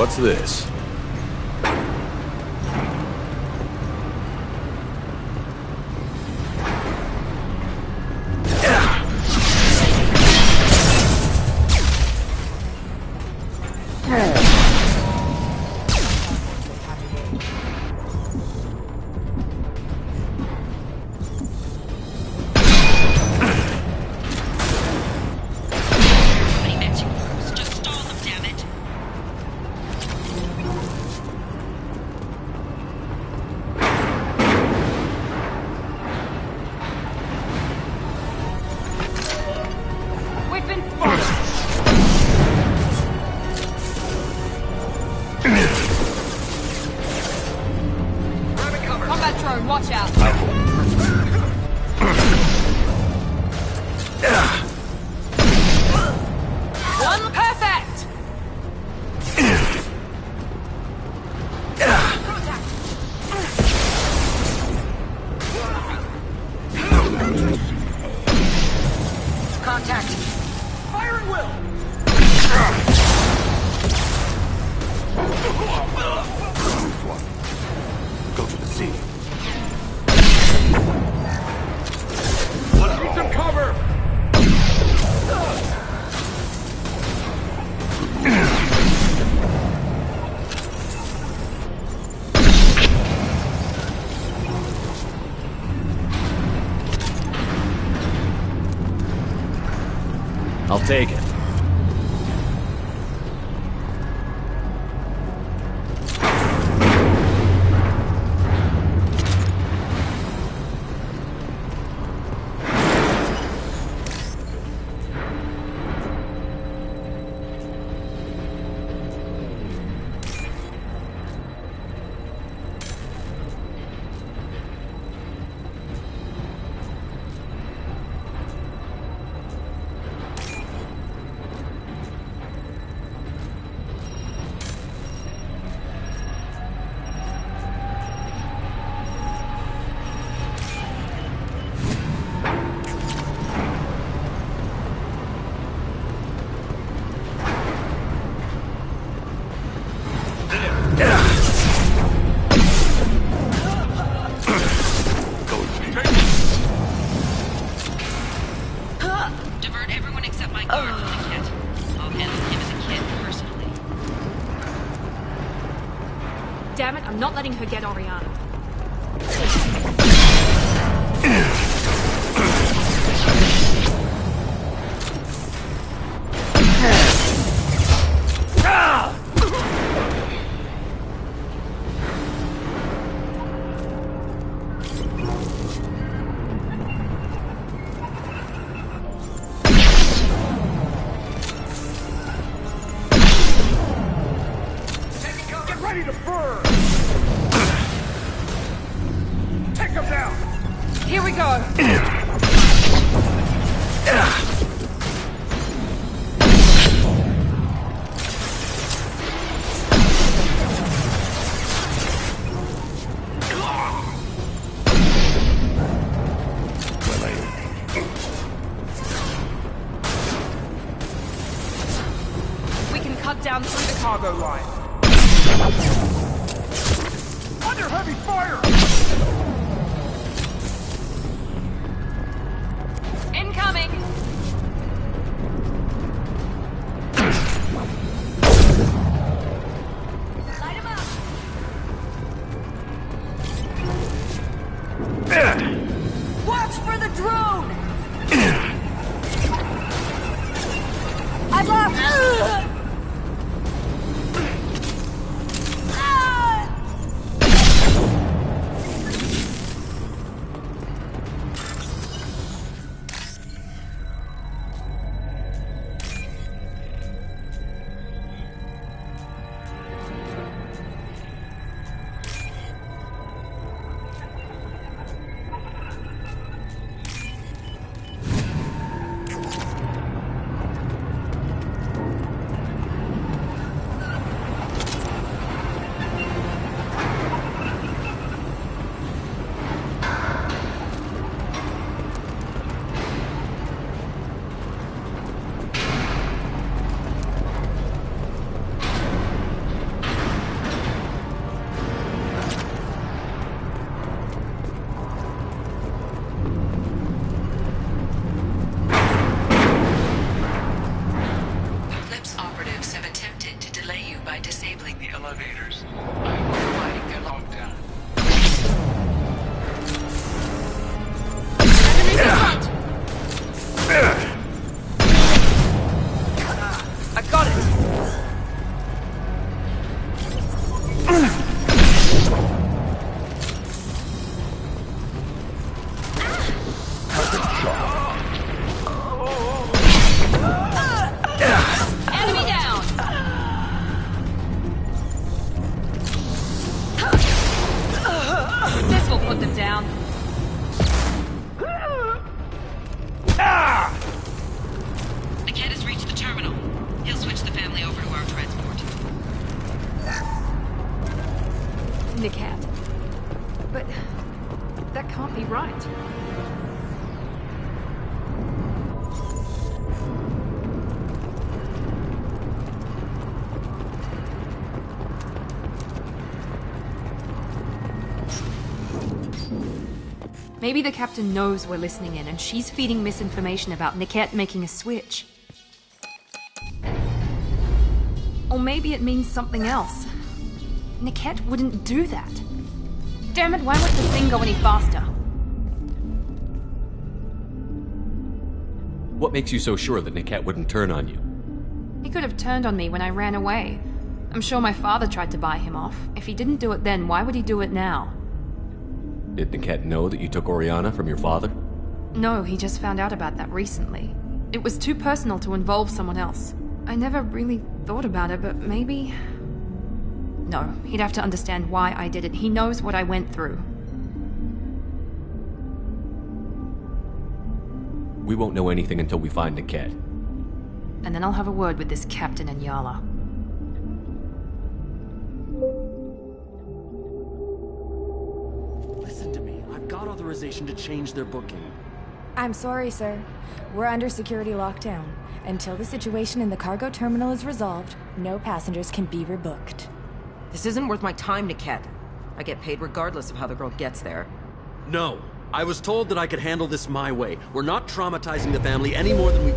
What's this? Watch out. One perfect. Contact. Firing will. Go to the sea. Let's get some cover. I'll take it. Divert everyone except my guard from the kit. I'll handle him as a kid personally. Damn it, I'm not letting her get Oriana. Get ready to burn. Take him down. Here we go. We can cut down through the cargo line. Under heavy fire. Incoming! Light him up! Watch for the drone! I've lost! Maybe the captain knows we're listening in and she's feeding misinformation about Niket making a switch. Or maybe it means something else. Niket wouldn't do that. Damn it, why won't the thing go any faster? What makes you so sure that Niket wouldn't turn on you? He could have turned on me when I ran away. I'm sure my father tried to buy him off. If he didn't do it then, why would he do it now? Did Niket know that you took Oriana from your father? No, he just found out about that recently. It was too personal to involve someone else. I never really thought about it, but maybe... No, he'd have to understand why I did it. He knows what I went through. We won't know anything until we find Niket. And then I'll have a word with this captain and Yala. Listen to me. I've got authorization to change their booking. I'm sorry, sir. We're under security lockdown. Until the situation in the cargo terminal is resolved, no passengers can be rebooked. This isn't worth my time, Niket. I get paid regardless of how the girl gets there. No. I was told that I could handle this my way. We're not traumatizing the family any more than we...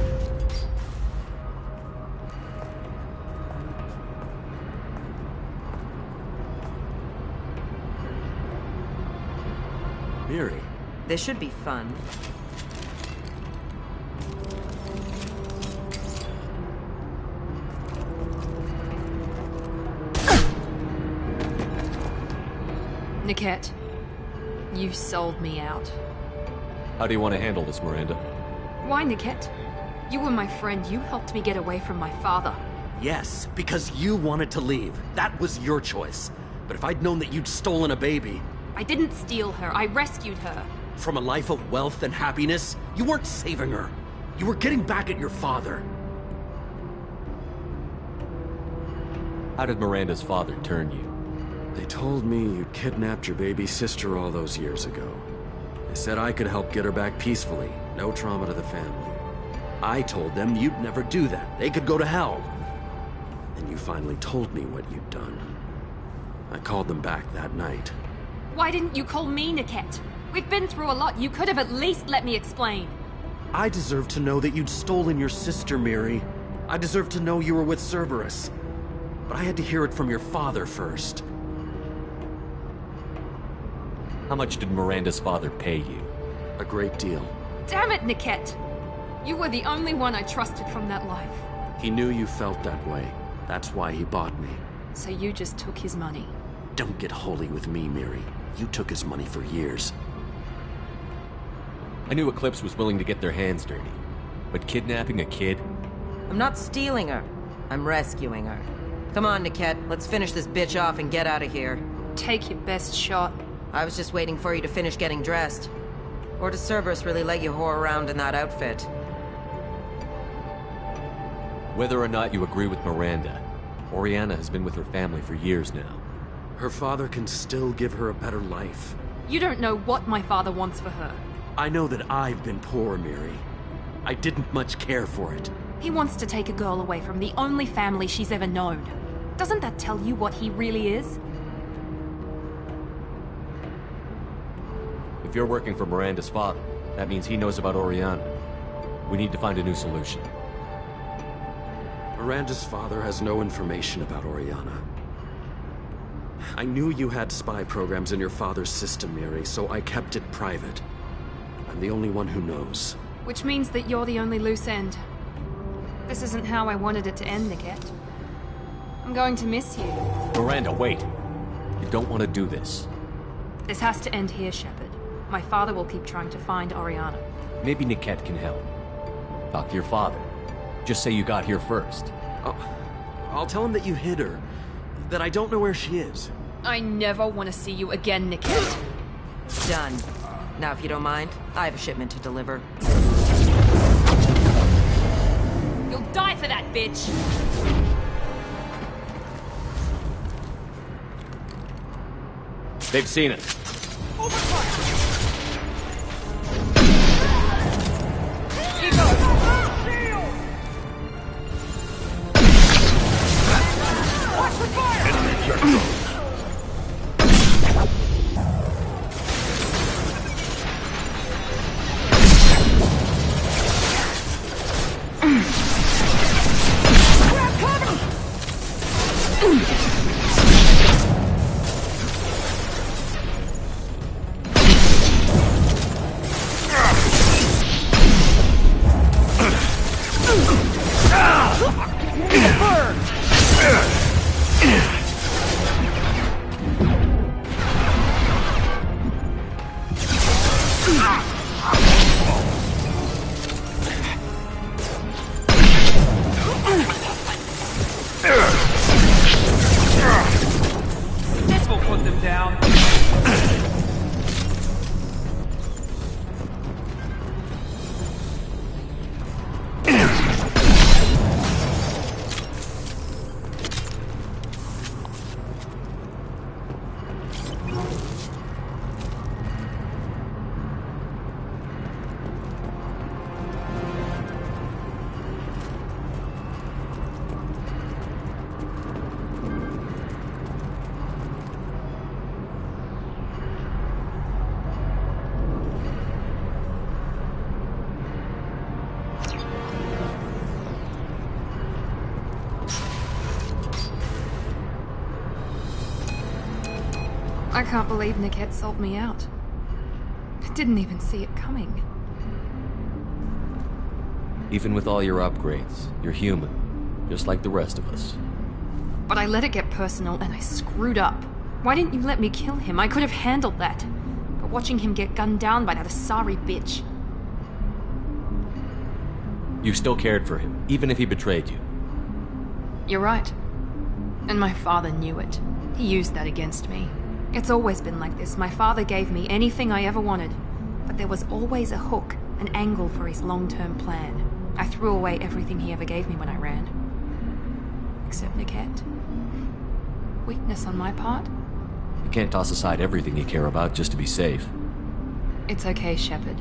Miri. This should be fun. Niket, you've sold me out. How do you want to handle this, Miranda? Why, Niket? You were my friend. You helped me get away from my father. Yes, because you wanted to leave. That was your choice. But if I'd known that you'd stolen a baby... I didn't steal her. I rescued her. From a life of wealth and happiness, you weren't saving her. You were getting back at your father. How did Miranda's father turn you? They told me you'd kidnapped your baby sister all those years ago. They said I could help get her back peacefully. No trauma to the family. I told them you'd never do that. They could go to hell. Then you finally told me what you'd done. I called them back that night. Why didn't you call me, Niket? We've been through a lot. You could have at least let me explain. I deserve to know that you'd stolen your sister, Miri. I deserve to know you were with Cerberus. But I had to hear it from your father first. How much did Miranda's father pay you? A great deal. Damn it, Niket! You were the only one I trusted from that life. He knew you felt that way. That's why he bought me. So you just took his money? Don't get holy with me, Miri. You took his money for years. I knew Eclipse was willing to get their hands dirty. But kidnapping a kid? I'm not stealing her. I'm rescuing her. Come on, Niket. Let's finish this bitch off and get out of here. Take your best shot. I was just waiting for you to finish getting dressed. Or does Cerberus really let you whore around in that outfit? Whether or not you agree with Miranda, Oriana has been with her family for years now. Her father can still give her a better life. You don't know what my father wants for her. I know that I've been poor, Miri. I didn't much care for it. He wants to take a girl away from the only family she's ever known. Doesn't that tell you what he really is? If you're working for Miranda's father, that means he knows about Oriana. We need to find a new solution. Miranda's father has no information about Oriana. I knew you had spy programs in your father's system, Miri, so I kept it private. I'm the only one who knows. Which means that you're the only loose end. This isn't how I wanted it to end, Niket. I'm going to miss you. Miranda, wait. You don't want to do this. This has to end here, Shepard. My father will keep trying to find Oriana. Maybe Niket can help. Talk to your father. Just say you got here first. I'll tell him that you hid her. That I don't know where she is. I never want to see you again, Niket. Done. Now, if you don't mind, I have a shipment to deliver. You'll die for that, bitch! They've seen it. I can't believe Niket sold me out. I didn't even see it coming. Even with all your upgrades, you're human, just like the rest of us. But I let it get personal and I screwed up. Why didn't you let me kill him? I could have handled that. But watching him get gunned down by that Asari bitch. You still cared for him, even if he betrayed you. You're right. And my father knew it. He used that against me. It's always been like this. My father gave me anything I ever wanted. But there was always a hook, an angle for his long-term plan. I threw away everything he ever gave me when I ran. Except Niket. Weakness on my part? You can't toss aside everything you care about just to be safe. It's okay, Shepard.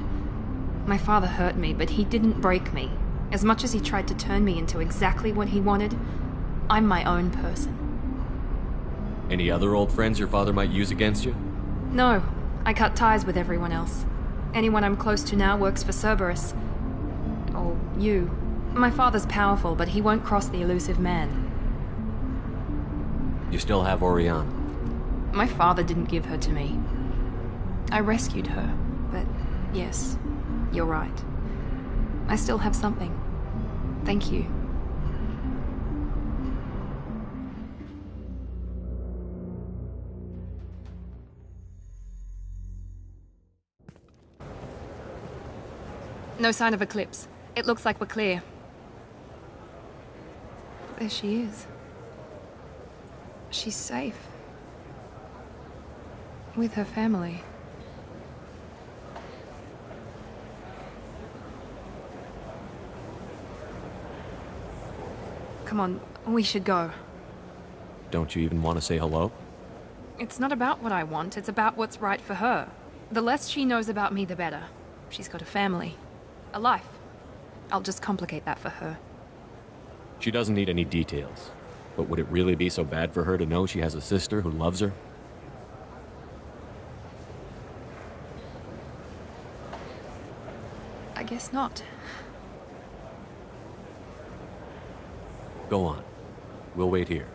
My father hurt me, but he didn't break me. As much as he tried to turn me into exactly what he wanted, I'm my own person. Any other old friends your father might use against you? No, I cut ties with everyone else. Anyone I'm close to now works for Cerberus. Or you. My father's powerful, but he won't cross the elusive man. You still have Oriana. My father didn't give her to me. I rescued her, but yes, you're right. I still have something. Thank you. No sign of Eclipse. It looks like we're clear. There she is. She's safe. With her family. Come on, we should go. Don't you even want to say hello? It's not about what I want, it's about what's right for her. The less she knows about me, the better. She's got a family. A life. I'll just complicate that for her. She doesn't need any details. But would it really be so bad for her to know she has a sister who loves her? I guess not. Go on. We'll wait here.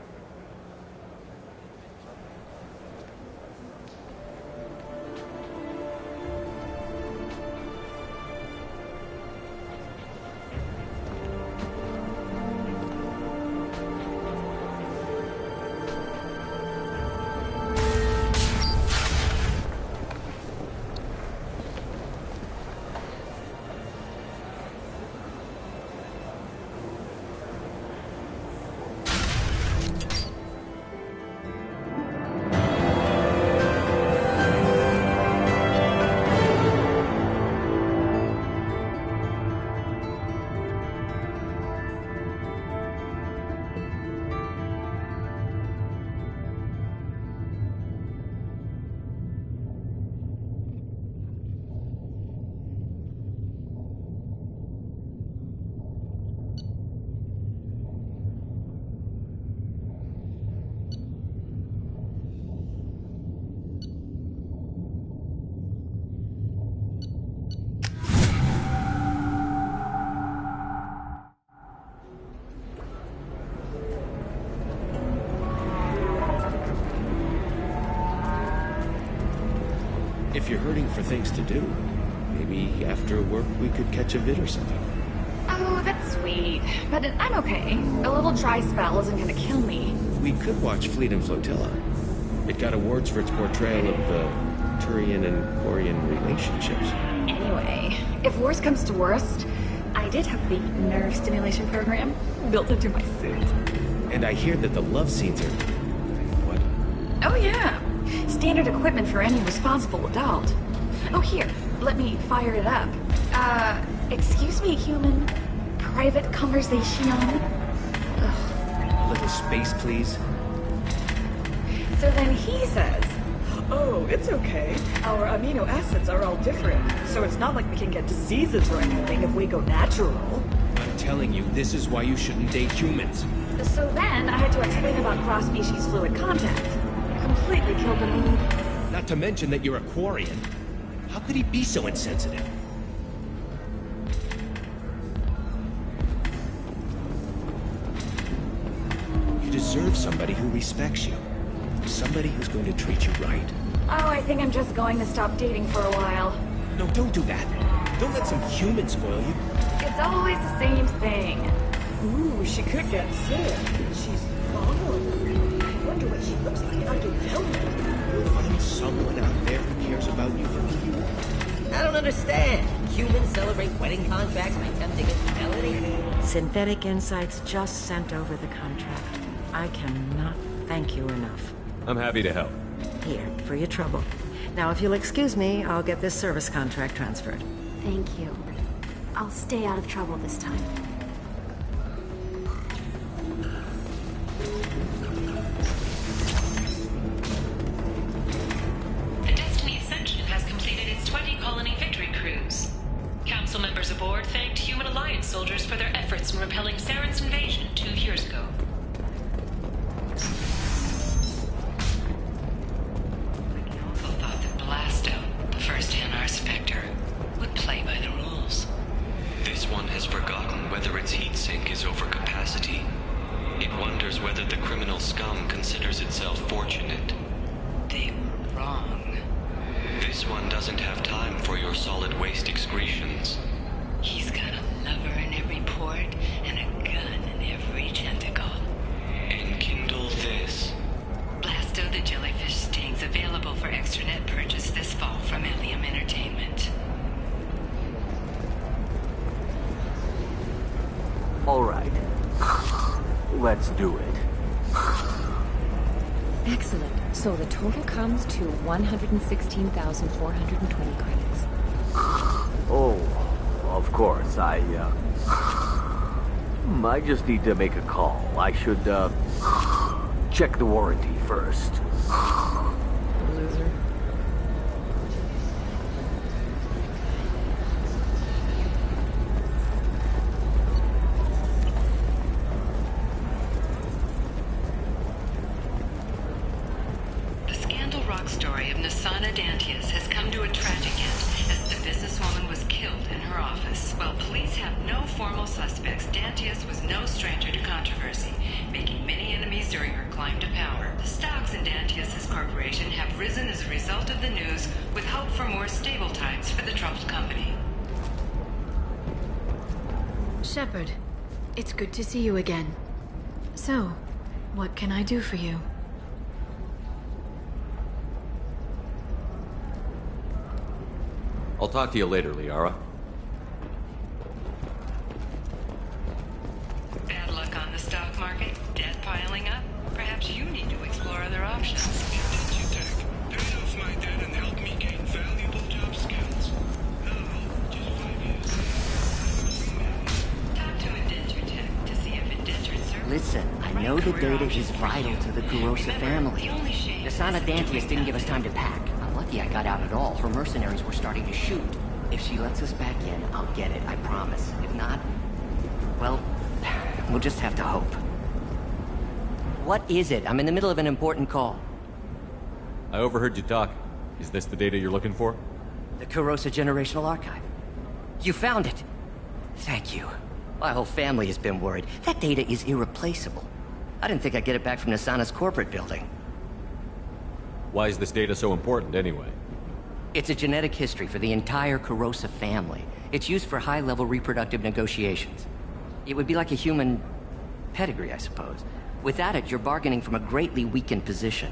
If you're hurting for things to do, maybe after work we could catch a vid or something. Oh, that's sweet. But I'm okay. A little dry spell isn't gonna kill me. We could watch Fleet and Flotilla. It got awards for its portrayal of the Turian and Quarian relationships. Anyway, if worst comes to worst, I did have the nerve stimulation program built into my suit. And I hear that the love scenes are... what? Oh yeah. Standard equipment for any responsible adult. Oh here, let me fire it up. Excuse me, human. Private conversation. A little space, please. So then he says, oh, it's okay. Our amino acids are all different, so it's not like we can get diseases or anything if we go natural. I'm telling you, this is why you shouldn't date humans. So then I had to explain about cross-species fluid contact. Completely killed the mood. Not to mention that you're a Quarian. How could he be so insensitive? You deserve somebody who respects you. Somebody who's going to treat you right. Oh, I think I'm just going to stop dating for a while. No, don't do that. Don't let some human spoil you. It's always the same thing. Ooh, she could get sick. She's vulnerable. I wonder what she looks like under velvet. You'll find someone out there who cares about you for who you are. I don't understand. Humans celebrate wedding contracts by attempting infidelity? Synthetic Insights just sent over the contract. I cannot thank you enough. I'm happy to help. Here, for your trouble. Now, if you'll excuse me, I'll get this service contract transferred. Thank you. I'll stay out of trouble this time. The Destiny Ascension has completed its 20-colony victory cruise. Council members aboard thanked Human Alliance soldiers for their efforts in repelling Saren's invasion 2 years ago. First NR Spectre would play by the rules. This one has forgotten whether its heat sink is over capacity. It wonders whether the criminal scum considers itself fortunate. They were wrong. This one doesn't have time for your solid waste excretions. He's got a lover in every port and a gun in every tentacle. Enkindle this. Blasto the Jellyfish Sting's available for extranet purchase this fall from Ilium Entertainment. All right. Let's do it. Excellent. So the total comes to 116,420 credits. Oh, of course. I just need to make a call. I should, check the warranty first. Loser. The Scandal Rock story of Nasana Dantius has come to a tragic end as the businesswoman was killed in her office. While police have no formal suspects, Dantius was no stranger to controversy, making many enemies during her climb to power. The stocks in Dantius' corporation have risen as a result of the news, with hope for more stable times for the troubled company. Shepard, it's good to see you again. So, what can I do for you? I'll talk to you later, Liara. Bad luck on the stock market, debt piling up. Perhaps you need to explore other options. Indentutech. Pay off my debt and help me gain valuable job skills. Now, just 5 years. Talk to Indentutech to see if indentured service... Listen, I know the data is vital to the Kurosa family. Nasana Dantius didn't give us time to pack. I'm lucky I got out at all. Her mercenaries were starting to shoot. If she lets us back in, I'll get it, I promise. If not, well, we'll just have to hope. What is it? I'm in the middle of an important call. I overheard you talk. Is this the data you're looking for? The Kurosa Generational Archive. You found it! Thank you. My whole family has been worried. That data is irreplaceable. I didn't think I'd get it back from Nasana's corporate building. Why is this data so important, anyway? It's a genetic history for the entire Kurosa family. It's used for high-level reproductive negotiations. It would be like a human pedigree, I suppose. Without it, you're bargaining from a greatly weakened position.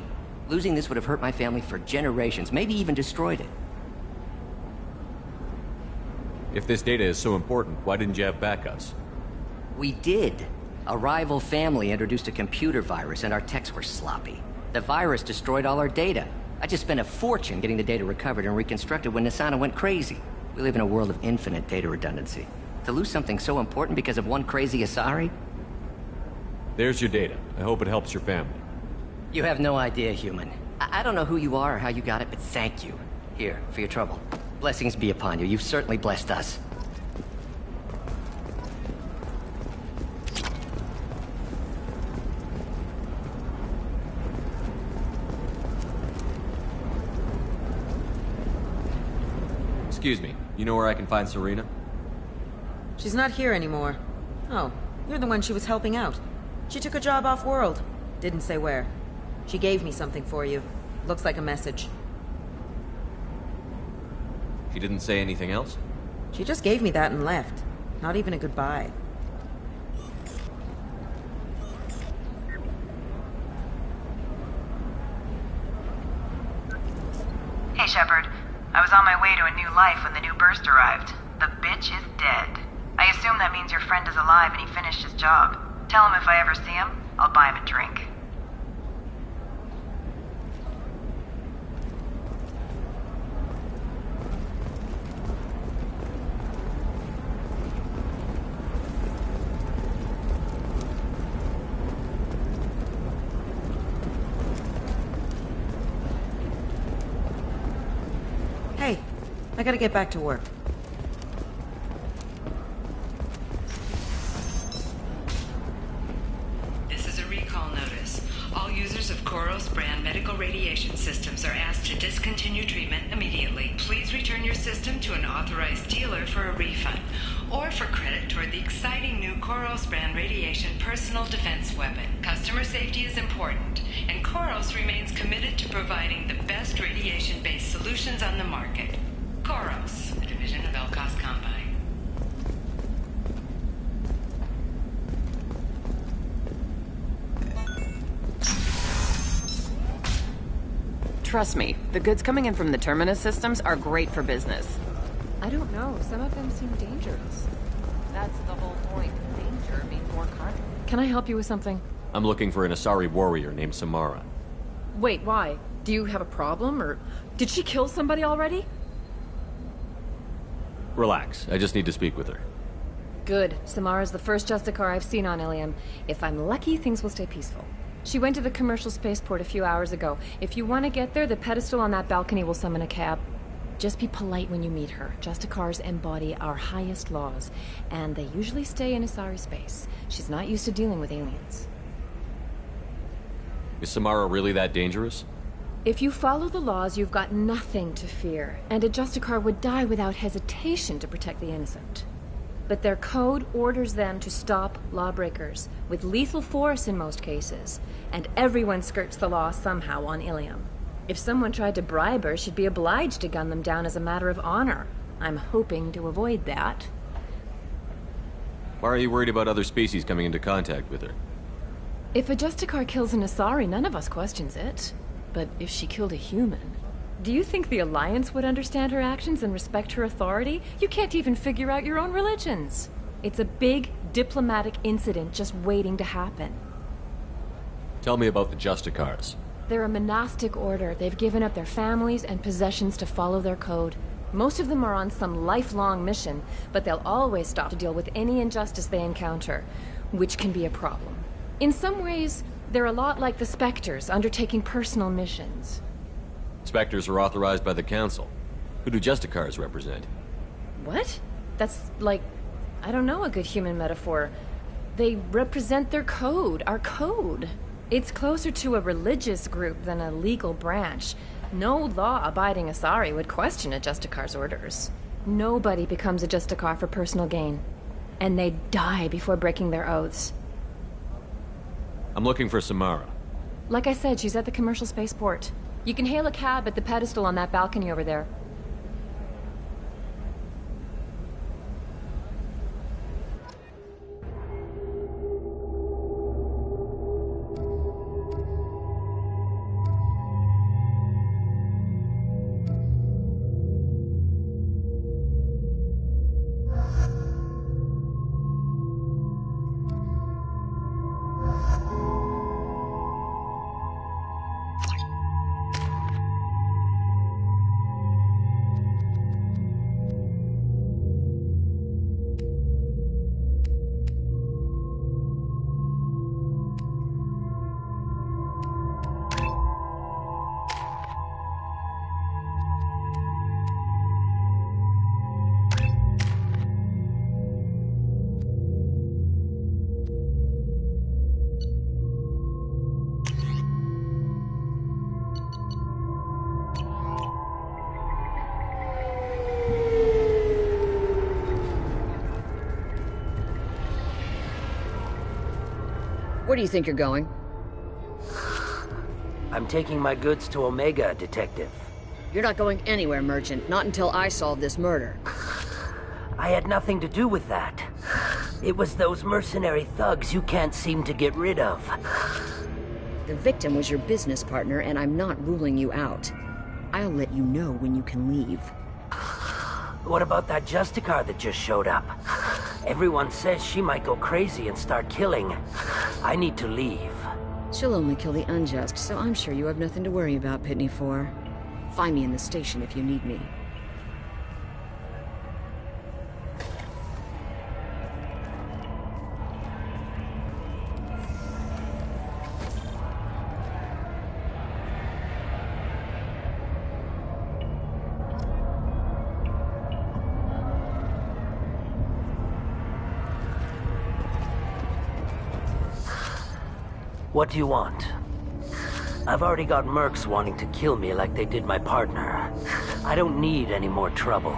Losing this would have hurt my family for generations, maybe even destroyed it. If this data is so important, why didn't you have backups? We did. A rival family introduced a computer virus and our techs were sloppy. The virus destroyed all our data. I just spent a fortune getting the data recovered and reconstructed when Nasana went crazy. We live in a world of infinite data redundancy. To lose something so important because of one crazy Asari? There's your data. I hope it helps your family. You have no idea, human. I don't know who you are or how you got it, but thank you. Here, for your trouble. Blessings be upon you. You've certainly blessed us. Excuse me, you know where I can find Serena? She's not here anymore. Oh, you're the one she was helping out. She took a job off-world. Didn't say where. She gave me something for you. Looks like a message. She didn't say anything else? She just gave me that and left. Not even a goodbye. Hey, Shepard. I was on my way to a new life when the new burst arrived. The bitch is dead. I assume that means your friend is alive and he finished his job. Tell him if I ever see him, I'll buy him a drink. Hey, I gotta get back to work. This is a recall notice. All users of Koros brand medical radiation systems are asked to discontinue treatment immediately. Please return your system to an authorized dealer for a refund or for credit toward the exciting new Koros brand radiation personal defense weapon. Customer safety is important, and Koros remains committed to providing the best radiation-based solutions on the market. Koros, a division of Elkos Combine. Trust me, the goods coming in from the Terminus systems are great for business. I don't know. Some of them seem dangerous. That's the whole point. Danger means more cargo. Can I help you with something? I'm looking for an Asari warrior named Samara. Wait, why? Do you have a problem, or did she kill somebody already? Relax, I just need to speak with her. Good. Samara's the first Justicar I've seen on Ilium. If I'm lucky, things will stay peaceful. She went to the commercial spaceport a few hours ago. If you want to get there, the pedestal on that balcony will summon a cab. Just be polite when you meet her. Justicars embody our highest laws, and they usually stay in Asari space. She's not used to dealing with aliens. Is Samara really that dangerous? If you follow the laws, you've got nothing to fear, and a Justicar would die without hesitation to protect the innocent. But their code orders them to stop lawbreakers, with lethal force in most cases, and everyone skirts the law somehow on Ilium. If someone tried to bribe her, she'd be obliged to gun them down as a matter of honor. I'm hoping to avoid that. Why are you worried about other species coming into contact with her? If a Justicar kills an Asari, none of us questions it. But if she killed a human... Do you think the Alliance would understand her actions and respect her authority? You can't even figure out your own religions. It's a big diplomatic incident just waiting to happen. Tell me about the Justicars. They're a monastic order. They've given up their families and possessions to follow their code. Most of them are on some lifelong mission, but they'll always stop to deal with any injustice they encounter, which can be a problem. In some ways, they're a lot like the Spectres, undertaking personal missions. Spectres are authorized by the Council. Who do Justicars represent? What? That's like, I don't know a good human metaphor. They represent their code, our code. It's closer to a religious group than a legal branch. No law-abiding Asari would question a Justicar's orders. Nobody becomes a Justicar for personal gain. And they die before breaking their oaths. I'm looking for Samara. Like I said, she's at the commercial spaceport. You can hail a cab at the pedestal on that balcony over there. Where do you think you're going? I'm taking my goods to Omega, Detective. You're not going anywhere, Merchant. Not until I solve this murder. I had nothing to do with that. It was those mercenary thugs you can't seem to get rid of. The victim was your business partner, and I'm not ruling you out. I'll let you know when you can leave. What about that Justicar that just showed up? Everyone says she might go crazy and start killing. I need to leave. She'll only kill the unjust, so I'm sure you have nothing to worry about, Pitney 4. Find me in the station if you need me. What do you want? I've already got mercs wanting to kill me like they did my partner. I don't need any more trouble.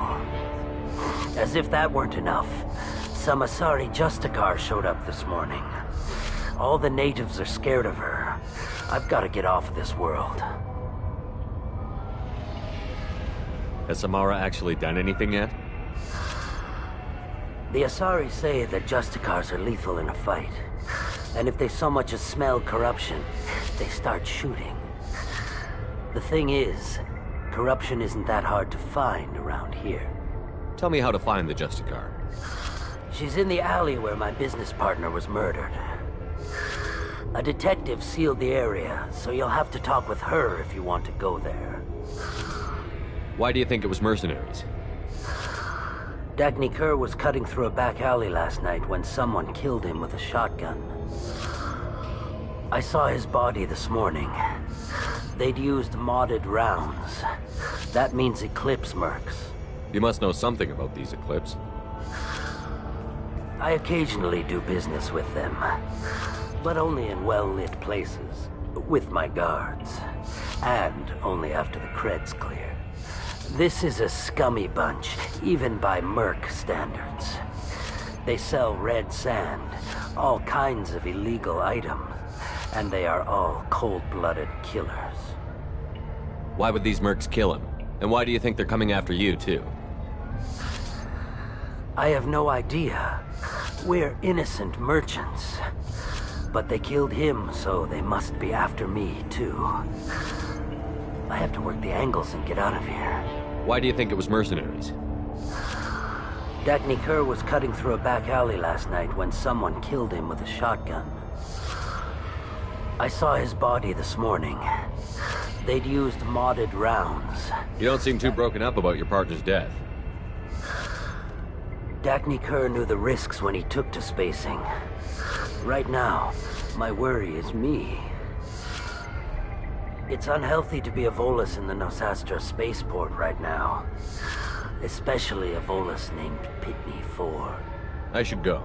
As if that weren't enough, some Asari Justicar showed up this morning. All the natives are scared of her. I've got to get off of this world. Has Samara actually done anything yet? The Asari say that Justicars are lethal in a fight. And if they so much as smell corruption, they start shooting. The thing is, corruption isn't that hard to find around here. Tell me how to find the Justicar. She's in the alley where my business partner was murdered. A detective sealed the area, so you'll have to talk with her if you want to go there. Why do you think it was mercenaries? Dagny Kerr was cutting through a back alley last night when someone killed him with a shotgun. I saw his body this morning. They'd used modded rounds. That means Eclipse mercs. You must know something about these Eclipse. I occasionally do business with them, but only in well-lit places, with my guards, and only after the cred's clear. This is a scummy bunch, even by merc standards. They sell red sand, all kinds of illegal items, and they are all cold-blooded killers. Why would these mercs kill him? And why do you think they're coming after you, too? I have no idea. We're innocent merchants. But they killed him, so they must be after me, too. I have to work the angles and get out of here. Why do you think it was mercenaries? Dagny Kerr was cutting through a back alley last night when someone killed him with a shotgun. I saw his body this morning. They'd used modded rounds. You don't seem too broken up about your partner's death. Dagny Kerr knew the risks when he took to spacing. Right now, my worry is me. It's unhealthy to be a Volus in the Nosastra spaceport right now. Especially a Volus named Pitney 4. I should go.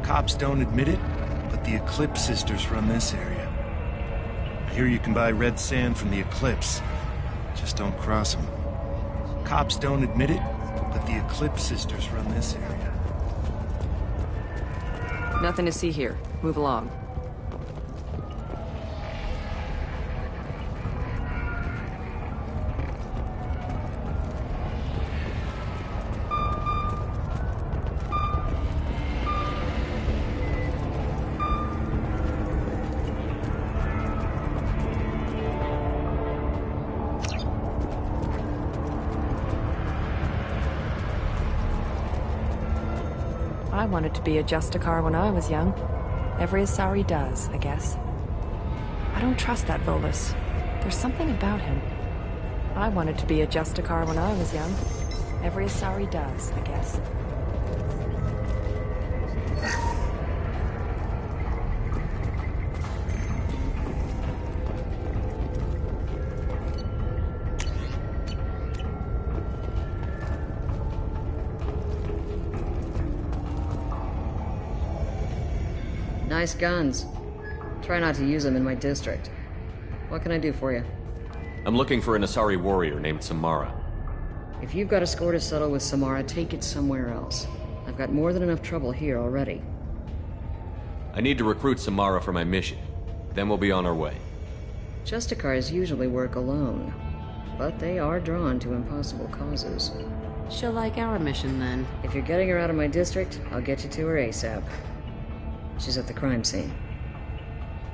Cops don't admit it, but the Eclipse sisters run this area. I hear you can buy red sand from the Eclipse. Just don't cross them. Cops don't admit it, but the Eclipse sisters run this area. Nothing to see here. Move along. I wanted to be a Justicar when I was young. Every Asari does, I guess. I don't trust that Volus. There's something about him. I wanted to be a Justicar when I was young. Every Asari does, I guess. Nice guns. Try not to use them in my district. What can I do for you? I'm looking for an Asari warrior named Samara. If you've got a score to settle with Samara, take it somewhere else. I've got more than enough trouble here already. I need to recruit Samara for my mission. Then we'll be on our way. Justicars usually work alone, but they are drawn to impossible causes. She'll like our mission, then. If you're getting her out of my district, I'll get you to her ASAP. She's at the crime scene.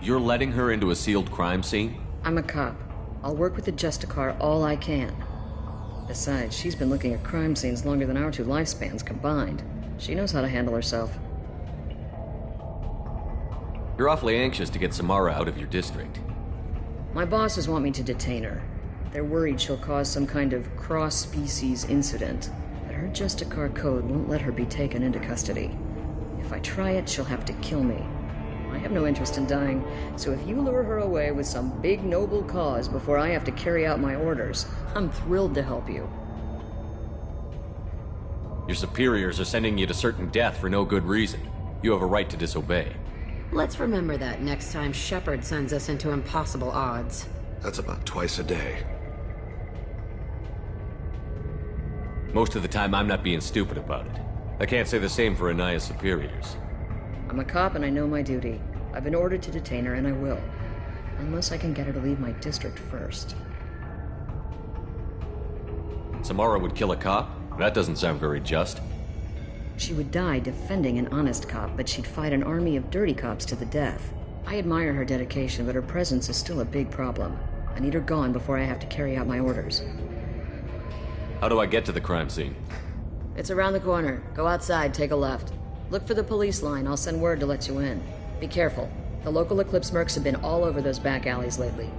You're letting her into a sealed crime scene? I'm a cop. I'll work with the Justicar all I can. Besides, she's been looking at crime scenes longer than our 2 lifespans combined. She knows how to handle herself. You're awfully anxious to get Samara out of your district. My bosses want me to detain her. They're worried she'll cause some kind of cross-species incident, but her Justicar code won't let her be taken into custody. If I try it, she'll have to kill me. I have no interest in dying, so if you lure her away with some big noble cause before I have to carry out my orders, I'm thrilled to help you. Your superiors are sending you to certain death for no good reason. You have a right to disobey. Let's remember that next time Shepard sends us into impossible odds. That's about twice a day. Most of the time, I'm not being stupid about it. I can't say the same for Anaya's superiors. I'm a cop and I know my duty. I've been ordered to detain her and I will. Unless I can get her to leave my district first. Samara would kill a cop? That doesn't sound very just. She would die defending an honest cop, but she'd fight an army of dirty cops to the death. I admire her dedication, but her presence is still a big problem. I need her gone before I have to carry out my orders. How do I get to the crime scene? It's around the corner. Go outside, take a left. Look for the police line. I'll send word to let you in. Be careful. The local Eclipse mercs have been all over those back alleys lately.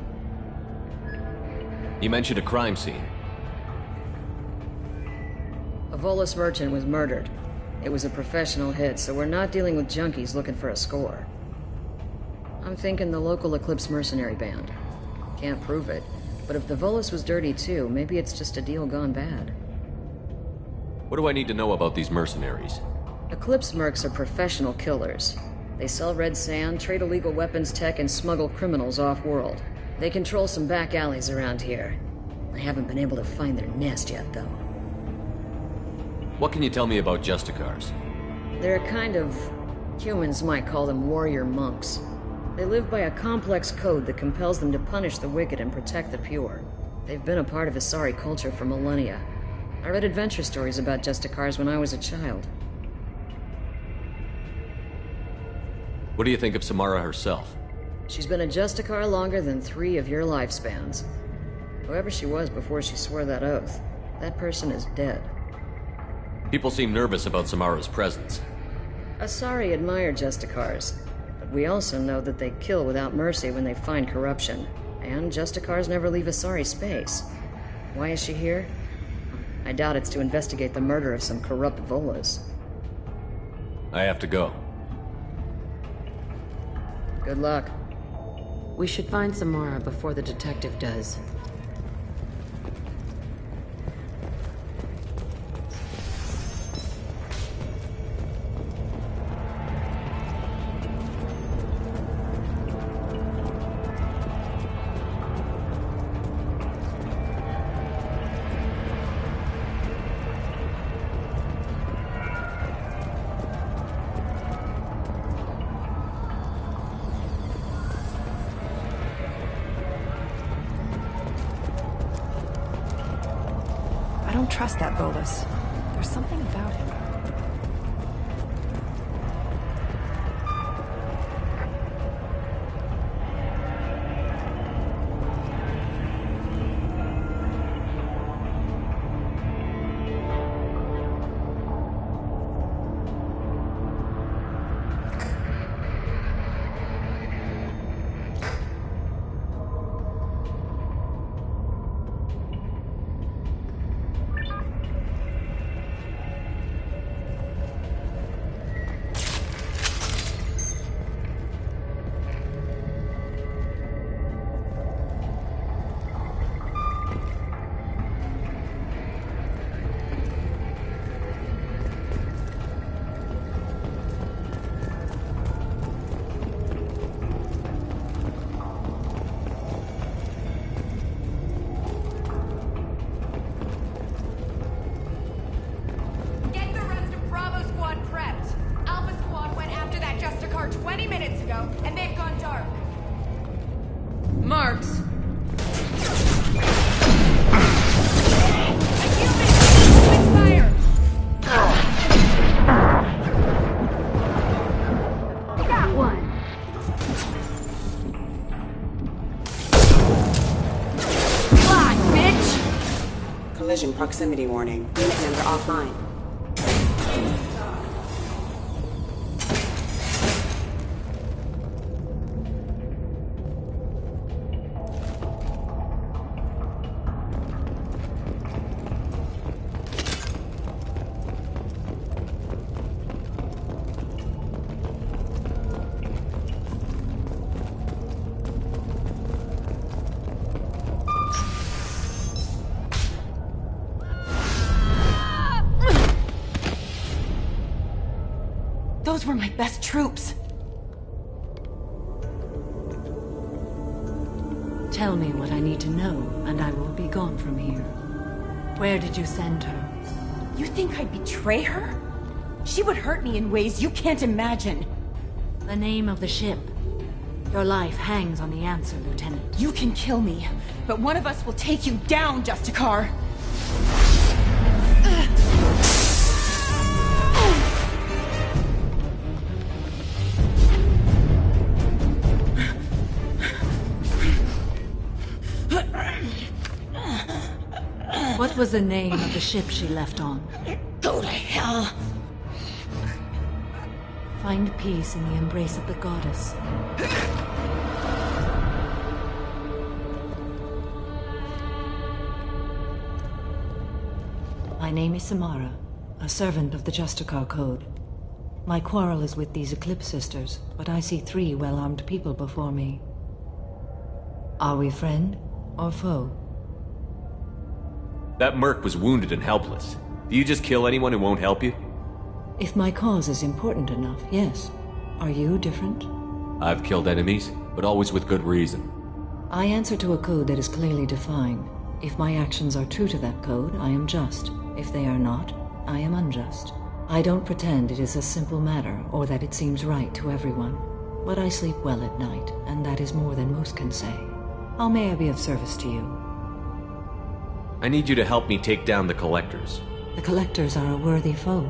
You mentioned a crime scene. A Volus merchant was murdered. It was a professional hit, so we're not dealing with junkies looking for a score. I'm thinking the local Eclipse mercenary band. Can't prove it, but if the Volus was dirty too, maybe it's just a deal gone bad. What do I need to know about these mercenaries? Eclipse mercs are professional killers. They sell red sand, trade illegal weapons tech, and smuggle criminals off-world. They control some back alleys around here. I haven't been able to find their nest yet, though. What can you tell me about Justicars? They're a kind of... humans might call them warrior monks. They live by a complex code that compels them to punish the wicked and protect the pure. They've been a part of Asari culture for millennia. I read adventure stories about Justicars when I was a child. What do you think of Samara herself? She's been a Justicar longer than 3 of your lifespans. Whoever she was before she swore that oath, that person is dead. People seem nervous about Samara's presence. Asari admire Justicars, but we also know that they kill without mercy when they find corruption, and Justicars never leave Asari space. Why is she here? I doubt it's to investigate the murder of some corrupt Volus. I have to go. Good luck. We should find Samara before the detective does. I don't trust that Volus. There's something about him. ago, and they've gone dark. Marks! Fire! Got one. Fly, bitch! Collision proximity warning. Unit member offline. Those were my best troops. Tell me what I need to know, and I will be gone from here. Where did you send her? You think I'd betray her? She would hurt me in ways you can't imagine. The name of the ship. Your life hangs on the answer, Lieutenant. You can kill me, but one of us will take you down, Justicar. What was the name of the ship she left on? Go to hell! Find peace in the embrace of the goddess. My name is Samara, a servant of the Justicar Code. My quarrel is with these Eclipse Sisters, but I see 3 well-armed people before me. Are we friend or foe? That merc was wounded and helpless. Do you just kill anyone who won't help you? If my cause is important enough, yes. Are you different? I've killed enemies, but always with good reason. I answer to a code that is clearly defined. If my actions are true to that code, I am just. If they are not, I am unjust. I don't pretend it is a simple matter, or that it seems right to everyone. But I sleep well at night, and that is more than most can say. How may I be of service to you? I need you to help me take down the Collectors. The Collectors are a worthy foe.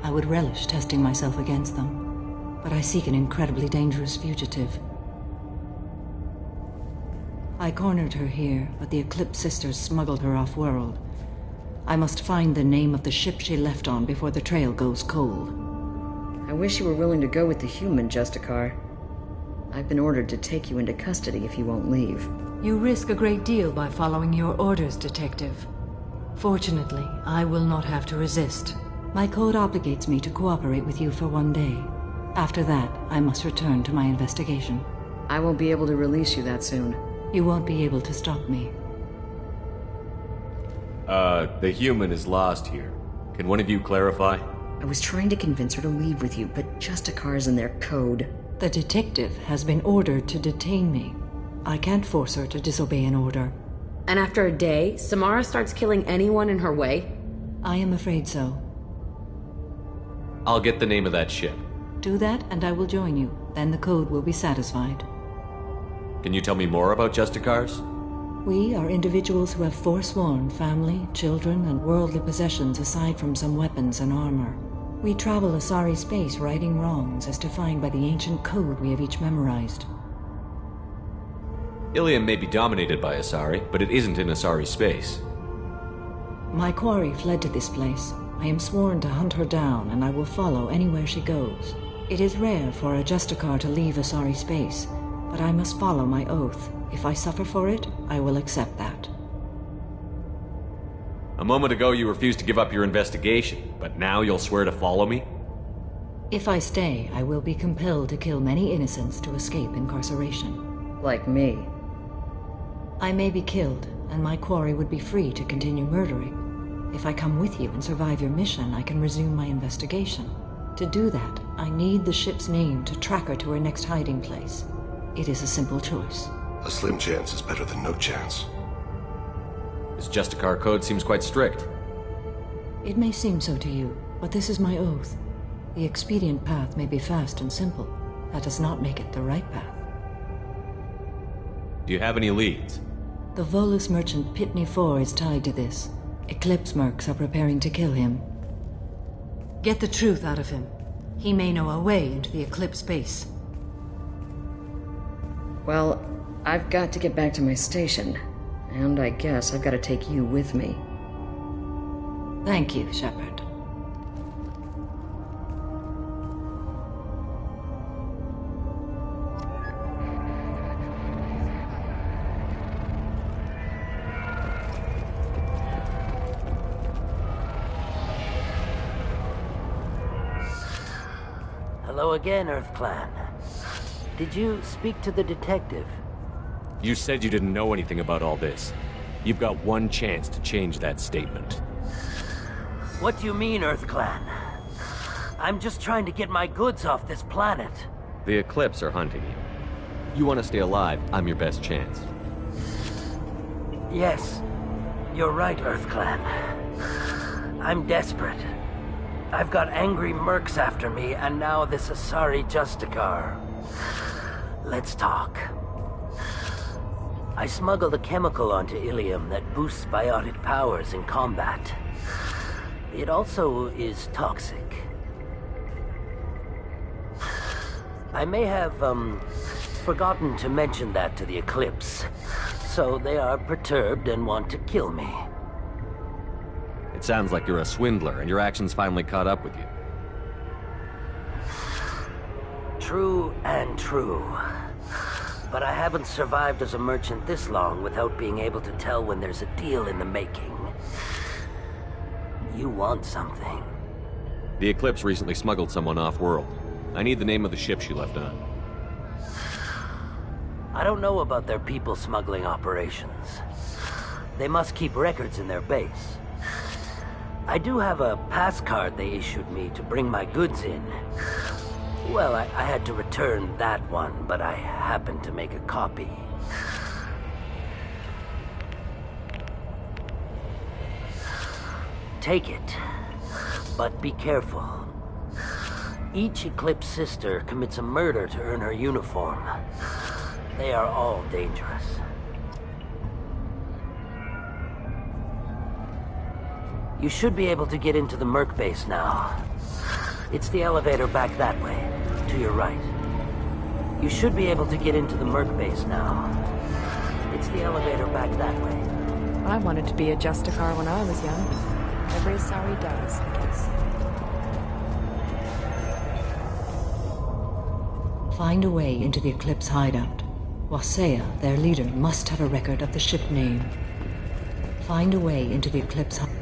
I would relish testing myself against them. But I seek an incredibly dangerous fugitive. I cornered her here, but the Eclipse Sisters smuggled her off-world. I must find the name of the ship she left on before the trail goes cold. I wish you were willing to go with the human, Justicar. I've been ordered to take you into custody if you won't leave. You risk a great deal by following your orders, Detective. Fortunately, I will not have to resist. My code obligates me to cooperate with you for 1 day. After that, I must return to my investigation. I won't be able to release you that soon. You won't be able to stop me. The human is lost here. Can one of you clarify? I was trying to convince her to leave with you, but Justicar's in their code. The detective has been ordered to detain me. I can't force her to disobey an order. And after a day, Samara starts killing anyone in her way? I am afraid so. I'll get the name of that ship. Do that, and I will join you. Then the code will be satisfied. Can you tell me more about Justicars? We are individuals who have forsworn family, children, and worldly possessions aside from some weapons and armor. We travel Asari space righting wrongs as defined by the ancient code we have each memorized. Ilium may be dominated by Asari, but it isn't in Asari space. My quarry fled to this place. I am sworn to hunt her down, and I will follow anywhere she goes. It is rare for a Justicar to leave Asari space, but I must follow my oath. If I suffer for it, I will accept that. A moment ago you refused to give up your investigation, but now you'll swear to follow me? If I stay, I will be compelled to kill many innocents to escape incarceration. Like me. I may be killed, and my quarry would be free to continue murdering. If I come with you and survive your mission, I can resume my investigation. To do that, I need the ship's name to track her to her next hiding place. It is a simple choice. A slim chance is better than no chance. This Justicar code seems quite strict. It may seem so to you, but this is my oath. The expedient path may be fast and simple. That does not make it the right path. Do you have any leads? The Volus merchant Pitney 4 is tied to this. Eclipse mercs are preparing to kill him. Get the truth out of him. He may know a way into the Eclipse base. Well, I've got to get back to my station. And I guess I've got to take you with me. Thank you, Shepard. Hello again, Earth Clan. Did you speak to the detective? You said you didn't know anything about all this. You've got one chance to change that statement. What do you mean, Earth Clan? I'm just trying to get my goods off this planet. The Eclipse are hunting you. You want to stay alive, I'm your best chance. Yes, you're right, Earth Clan. I'm desperate. I've got angry mercs after me, and now this Asari Justicar. Let's talk. I smuggled a chemical onto Ilium that boosts biotic powers in combat. It also is toxic. I may have, forgotten to mention that to the Eclipse, so they are perturbed and want to kill me. It sounds like you're a swindler, and your actions finally caught up with you. True and true. But I haven't survived as a merchant this long without being able to tell when there's a deal in the making. You want something. The Eclipse recently smuggled someone off-world. I need the name of the ship she left on. I don't know about their people smuggling operations. They must keep records in their base. I do have a pass card they issued me to bring my goods in. Well, I had to return that one, but I happened to make a copy. Take it, but be careful. Each Eclipse sister commits a murder to earn her uniform. They are all dangerous. You should be able to get into the Merc base now. It's the elevator back that way, to your right. You should be able to get into the Merc base now. It's the elevator back that way. I wanted to be a Justicar when I was young. Every Asari does, I guess. Find a way into the Eclipse hideout. Wasea, their leader, must have a record of the ship name. Find a way into the Eclipse hideout.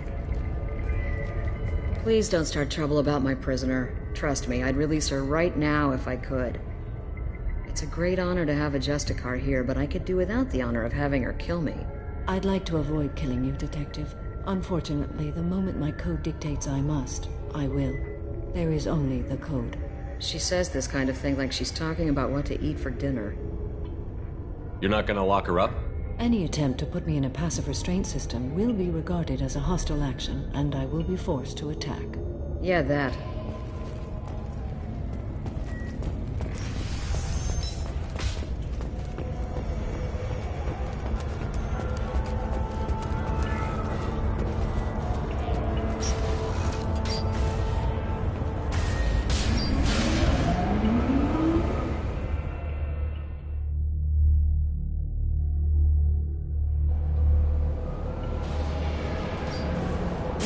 Please don't start trouble about my prisoner. Trust me, I'd release her right now if I could. It's a great honor to have a Justicar here, but I could do without the honor of having her kill me. I'd like to avoid killing you, Detective. Unfortunately, the moment my code dictates I must, I will. There is only the code. She says this kind of thing like she's talking about what to eat for dinner. You're not gonna lock her up? Any attempt to put me in a passive restraint system will be regarded as a hostile action, and I will be forced to attack. Yeah, that.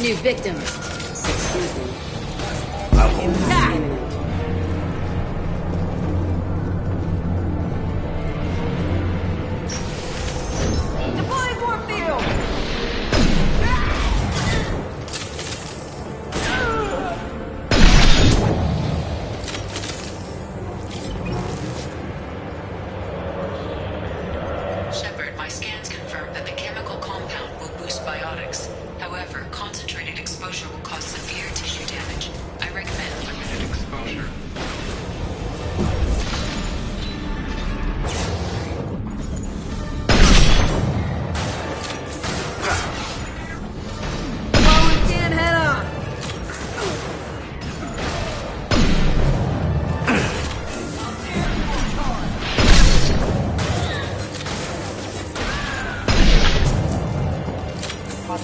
New victim. Excuse me. Deploying warp field! Shepard, my scans confirm that the chemical compound will boost biotics. However, concentrated exposure will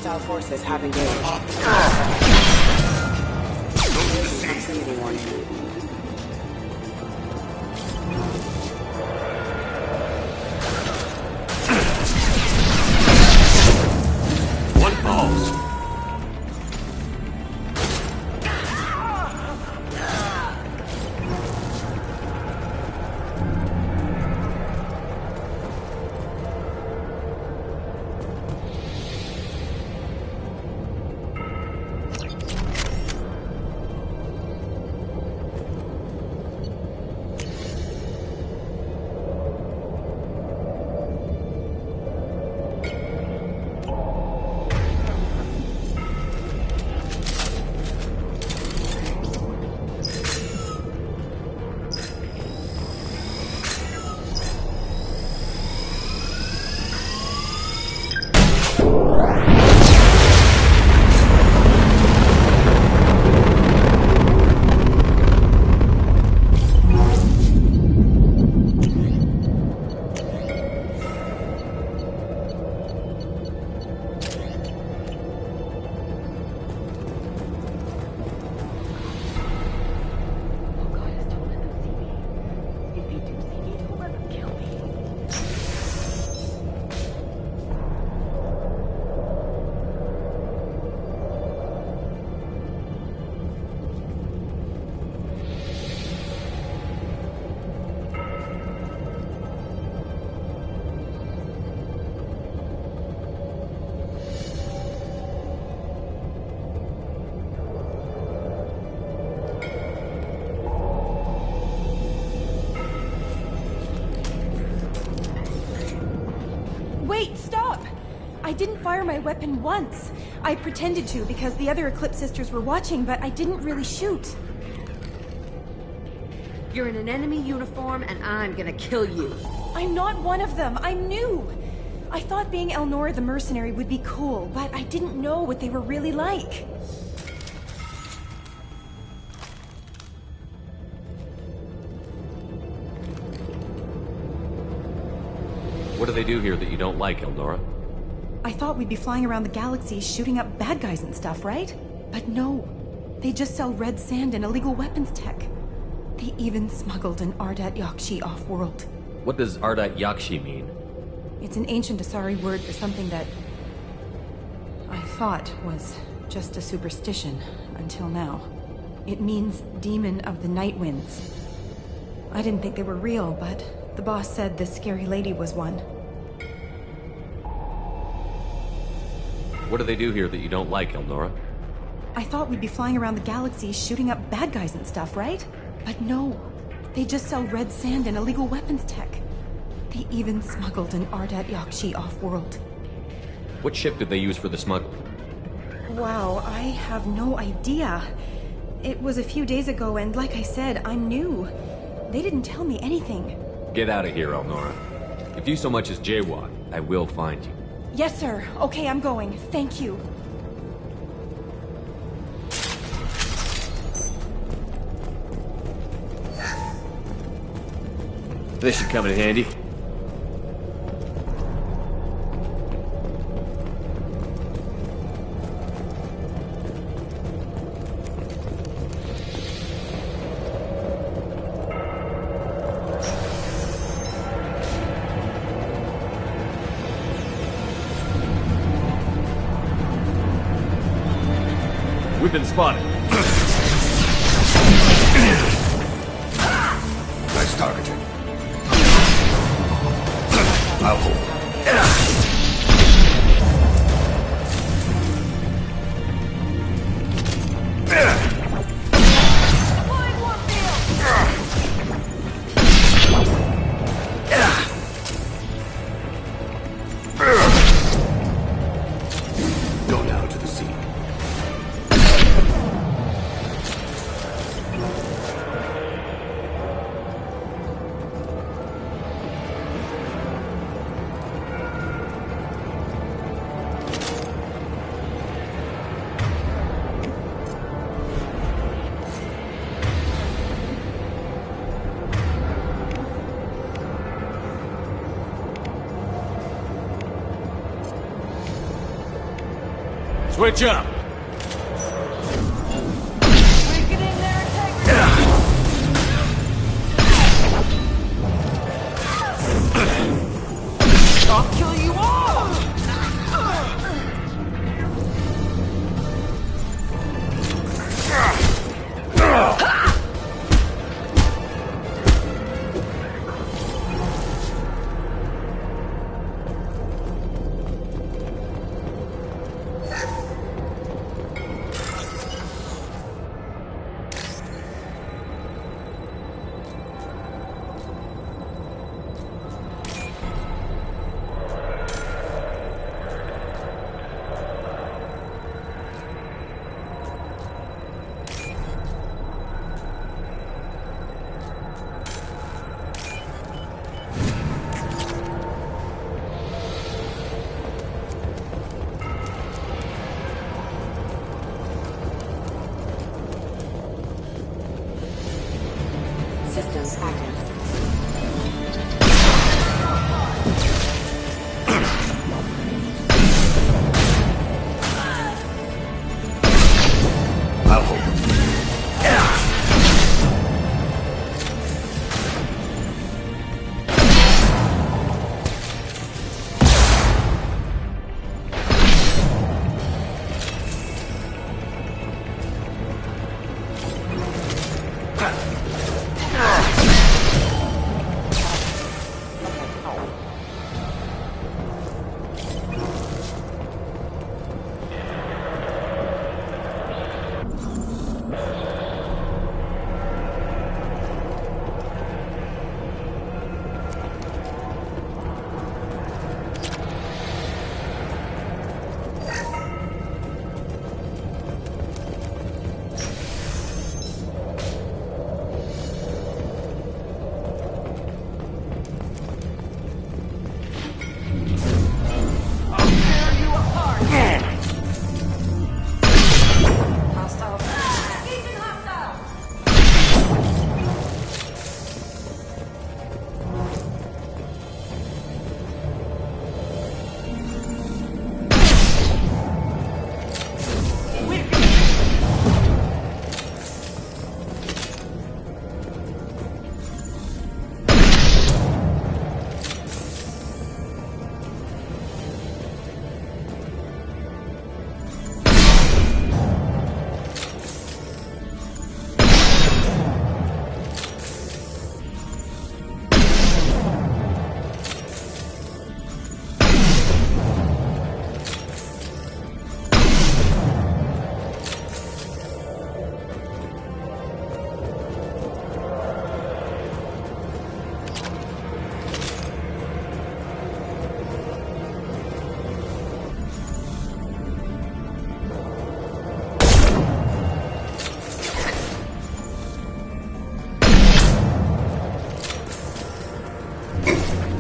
Hostile forces have engaged. Proximity warning. One falls. I didn't fire my weapon once. I pretended to because the other Eclipse sisters were watching, but I didn't really shoot. You're in an enemy uniform, and I'm gonna kill you. I'm not one of them. I'm new. I thought being Elnora the mercenary would be cool, but I didn't know what they were really like. What do they do here that you don't like, Elnora? I thought we'd be flying around the galaxy shooting up bad guys and stuff, right? But no. They just sell red sand and illegal weapons tech. They even smuggled an Ardat Yakshi off-world. What does Ardat Yakshi mean? It's an ancient Asari word for something that I thought was just a superstition until now. It means Demon of the Night Winds. I didn't think they were real, but the boss said this scary lady was one. What do they do here that you don't like, Elnora? I thought we'd be flying around the galaxy shooting up bad guys and stuff, right? But no. They just sell red sand and illegal weapons tech. They even smuggled an Ardat Yakshi off-world. What ship did they use for the smuggling? Wow, I have no idea. It was a few days ago, and like I said, I'm new. They didn't tell me anything. Get out of here, Elnora. If you so much as jaywalk, I will find you. Yes, sir. Okay, I'm going. Thank you. This should come in handy. We've been spotted. Nice targeting. I'll hold. Go now to the sea. Switch up! I'll kill you all! Systems active. I'll hold.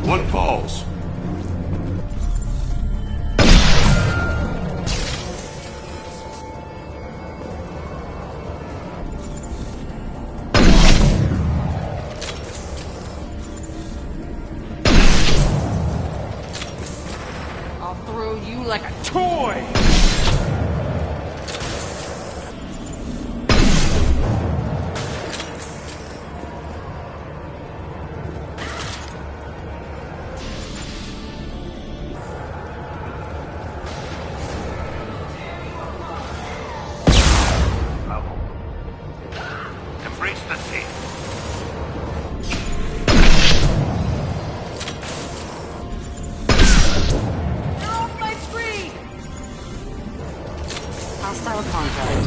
One falls. I'll throw you like a toy! Embrace the sea. Hostile contact.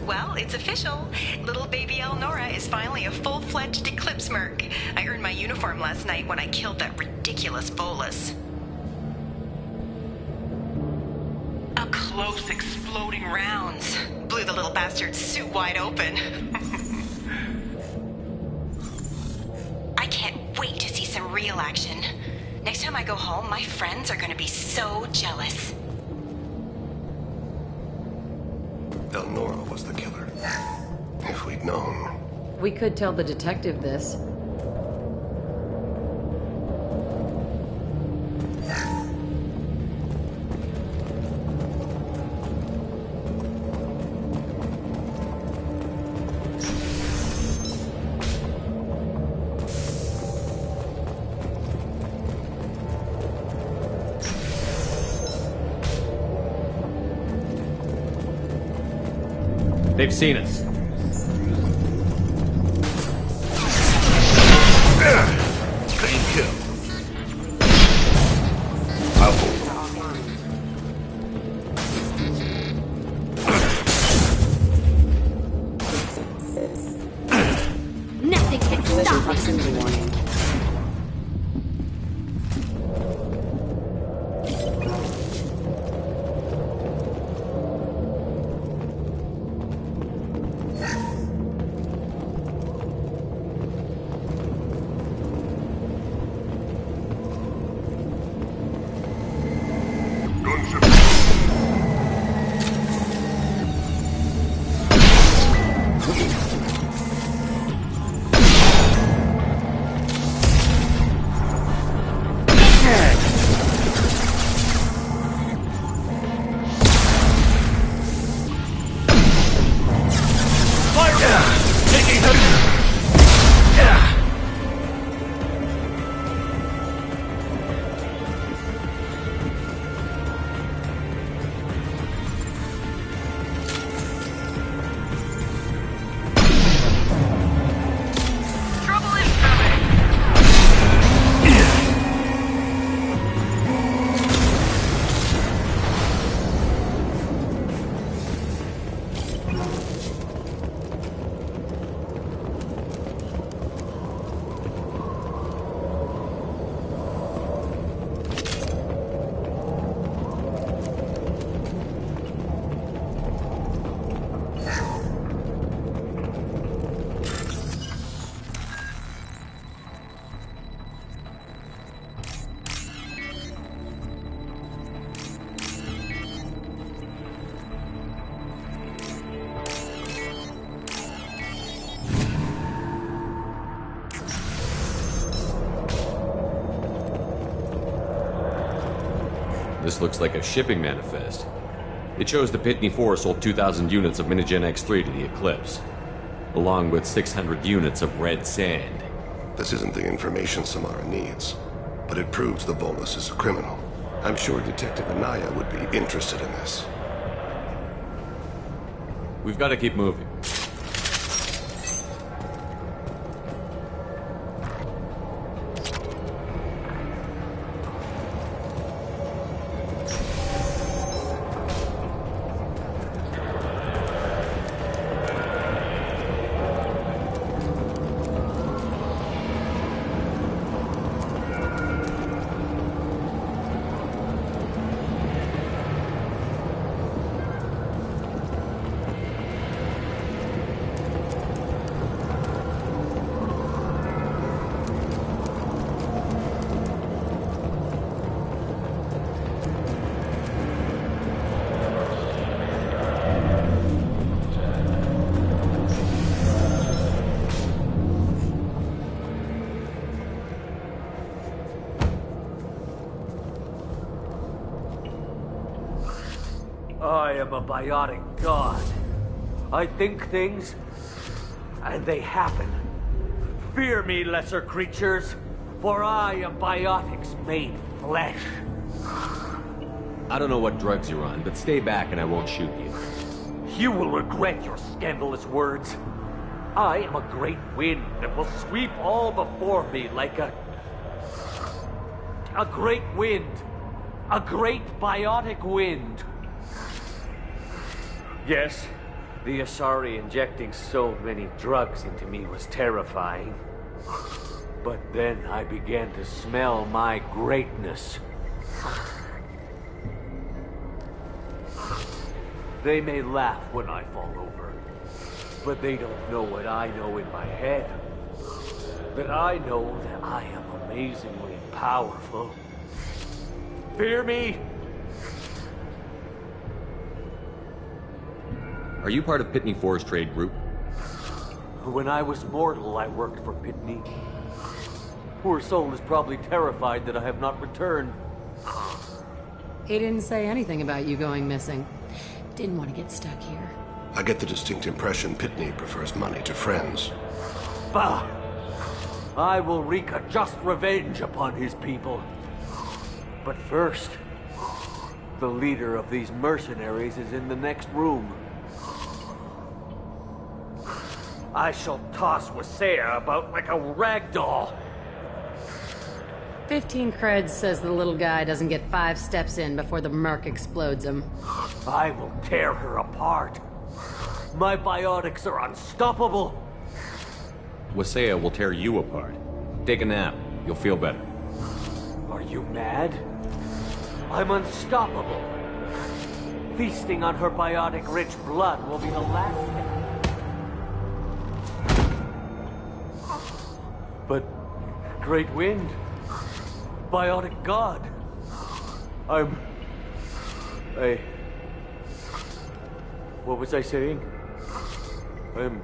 Well, it's official. Little baby Elnora is finally a full-fledged Eclipse Merc. I earned my uniform last night when I killed that ridiculous Volus. Up close, exploding rounds. Blew the little bastard's suit wide open. I can't wait to see some real action. Next time I go home, my friends are gonna be so jealous. Nora was the killer. If we'd known. We could tell the detective this. They've seen us. Clean kill. I'll hold. Nothing can stop me. This looks like a shipping manifest. It shows the Pitney 4 sold 2,000 units of Minigen X3 to the Eclipse, along with 600 units of red sand. This isn't the information Samara needs, but it proves the Volus is a criminal. I'm sure Detective Anaya would be interested in this. We've got to keep moving. I am a biotic god. I think things, and they happen. Fear me, lesser creatures, for I am biotics made flesh. I don't know what drugs you're on, but stay back and I won't shoot you. You will regret your scandalous words. I am a great wind that will sweep all before me like a great wind. A great biotic wind. Yes, the Asari injecting so many drugs into me was terrifying. But then I began to smell my greatness. They may laugh when I fall over, but they don't know what I know in my head. That I know that I am amazingly powerful. Fear me? Are you part of Pitney Forest Trade Group? When I was mortal, I worked for Pitney. Poor soul is probably terrified that I have not returned. He didn't say anything about you going missing. Didn't want to get stuck here. I get the distinct impression Pitney prefers money to friends. Bah! I will wreak a just revenge upon his people. But first, the leader of these mercenaries is in the next room. I shall toss Wasea about like a rag doll. 15 creds says the little guy doesn't get 5 steps in before the Merc explodes him. I will tear her apart. My biotics are unstoppable. Wasea will tear you apart. Take a nap. You'll feel better. Are you mad? I'm unstoppable. Feasting on her biotic-rich blood will be the last thing. But, Great Wind, Biotic God, what was I saying? I'm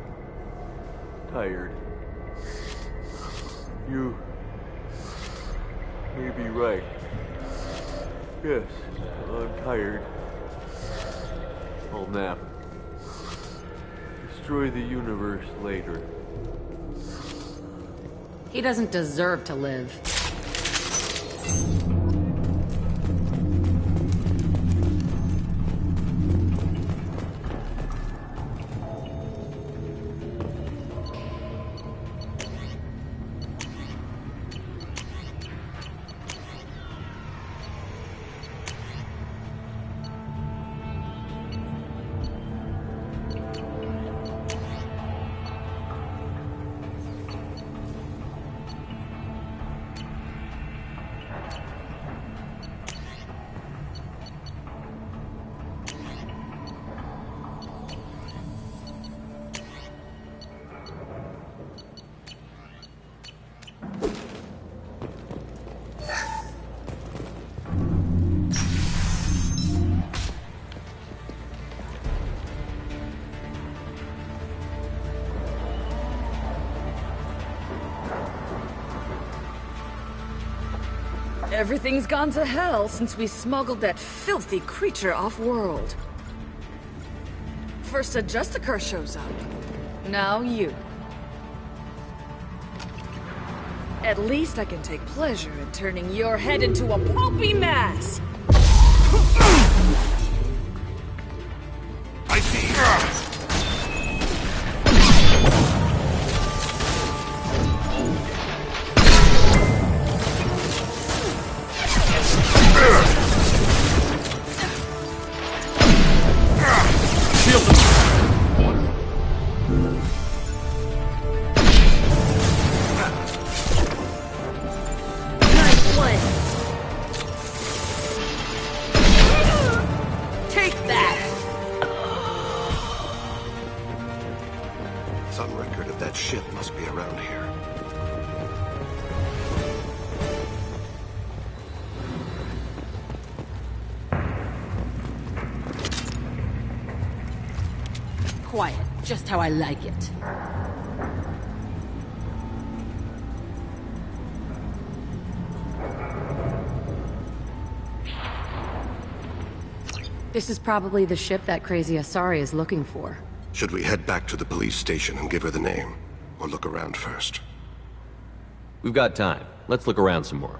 tired. You may be right. Yes, I'm tired. I'll nap. Destroy the universe later. He doesn't deserve to live. Everything's gone to hell since we smuggled that filthy creature off-world. First a Justicar shows up. Now you. At least I can take pleasure in turning your head into a pulpy mass! I see. Some record of that ship must be around here. Quiet, just how I like it. This is probably the ship that crazy Asari is looking for. Should we head back to the police station and give her the name? Or look around first? We've got time. Let's look around some more.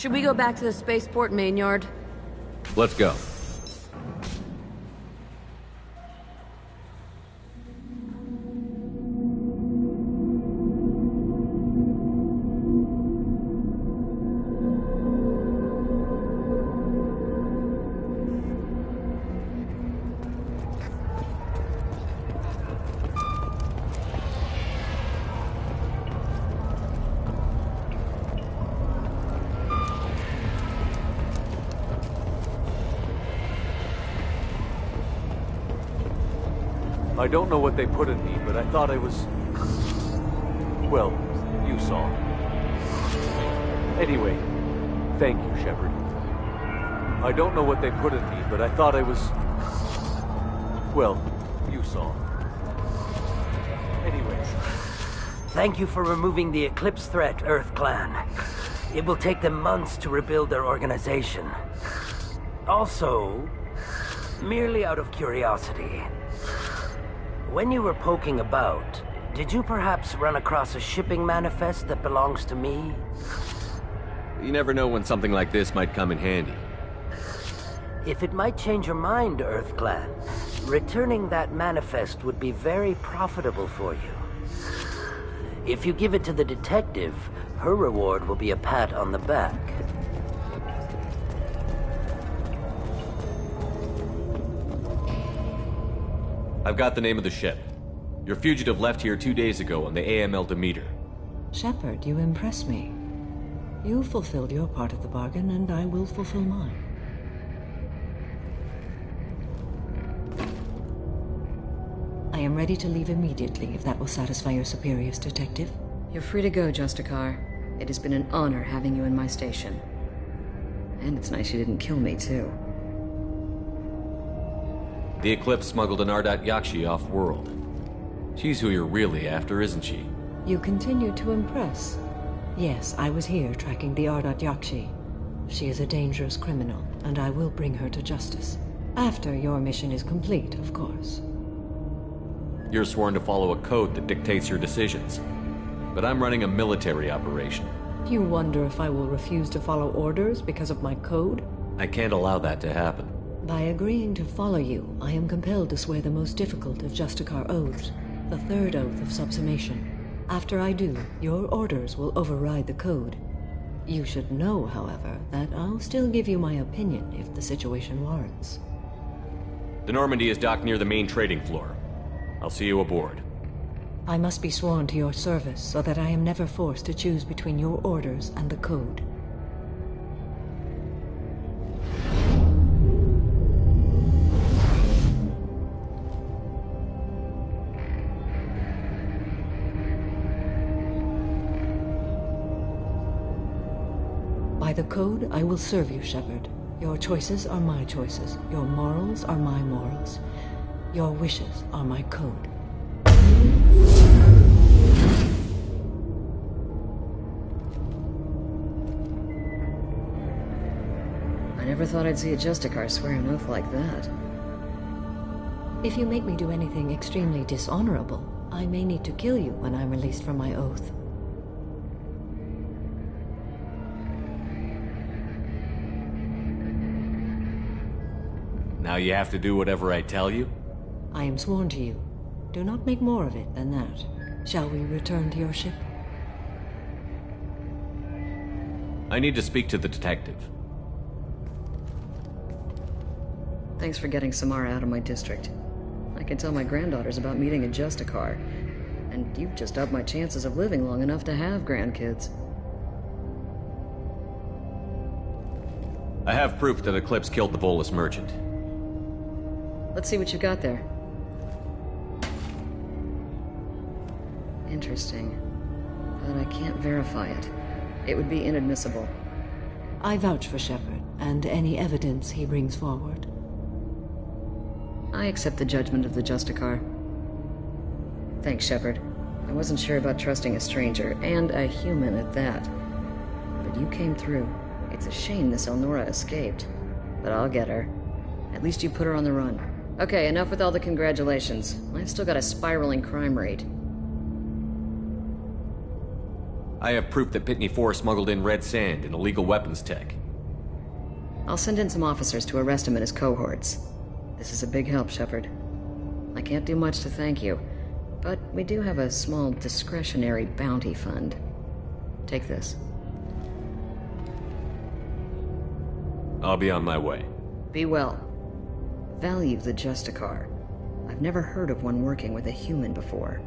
Should we go back to the spaceport main yard? Let's go. I don't know what they put in me, but I thought I was... Well, you saw. Anyway, thank you, Shepard. I don't know what they put in me, but I thought I was... Well, you saw. Anyway. Thank you for removing the Eclipse threat, Earth Clan. It will take them months to rebuild their organization. Also, merely out of curiosity, when you were poking about, did you perhaps run across a shipping manifest that belongs to me? You never know when something like this might come in handy. If it might change your mind, Earth Clan, returning that manifest would be very profitable for you. If you give it to the detective, her reward will be a pat on the back. I've got the name of the ship. Your fugitive left here 2 days ago on the AML Demeter. Shepard, you impress me. You fulfilled your part of the bargain, and I will fulfill mine. I am ready to leave immediately, if that will satisfy your superiors, Detective. You're free to go, Justicar. It has been an honor having you in my station. And it's nice you didn't kill me, too. The Eclipse smuggled an Ardat Yakshi off-world. She's who you're really after, isn't she? You continue to impress. Yes, I was here tracking the Ardat Yakshi. She is a dangerous criminal, and I will bring her to justice. After your mission is complete, of course. You're sworn to follow a code that dictates your decisions. But I'm running a military operation. You wonder if I will refuse to follow orders because of my code? I can't allow that to happen. By agreeing to follow you, I am compelled to swear the most difficult of Justicar oaths, the third oath of subsumation. After I do, your orders will override the code. You should know, however, that I'll still give you my opinion if the situation warrants. The Normandy is docked near the main trading floor. I'll see you aboard. I must be sworn to your service so that I am never forced to choose between your orders and the code. By the code, I will serve you, Shepard. Your choices are my choices. Your morals are my morals. Your wishes are my code. I never thought I'd see a Justicar swear an oath like that. If you make me do anything extremely dishonorable, I may need to kill you when I'm released from my oath. Now you have to do whatever I tell you? I am sworn to you. Do not make more of it than that. Shall we return to your ship? I need to speak to the detective. Thanks for getting Samara out of my district. I can tell my granddaughters about meeting a Justicar, and you've just upped my chances of living long enough to have grandkids. I have proof that Eclipse killed the Volus merchant. Let's see what you got there. Interesting. But I can't verify it. It would be inadmissible. I vouch for Shepard, and any evidence he brings forward. I accept the judgment of the Justicar. Thanks, Shepard. I wasn't sure about trusting a stranger, and a human at that. But you came through. It's a shame this Elnora escaped. But I'll get her. At least you put her on the run. Okay, enough with all the congratulations. I've still got a spiraling crime rate. I have proof that Pitney 4 smuggled in red sand and illegal weapons tech. I'll send in some officers to arrest him and his cohorts. This is a big help, Shepard. I can't do much to thank you, but we do have a small discretionary bounty fund. Take this. I'll be on my way. Be well. Value the Justicar. I've never heard of one working with a human before.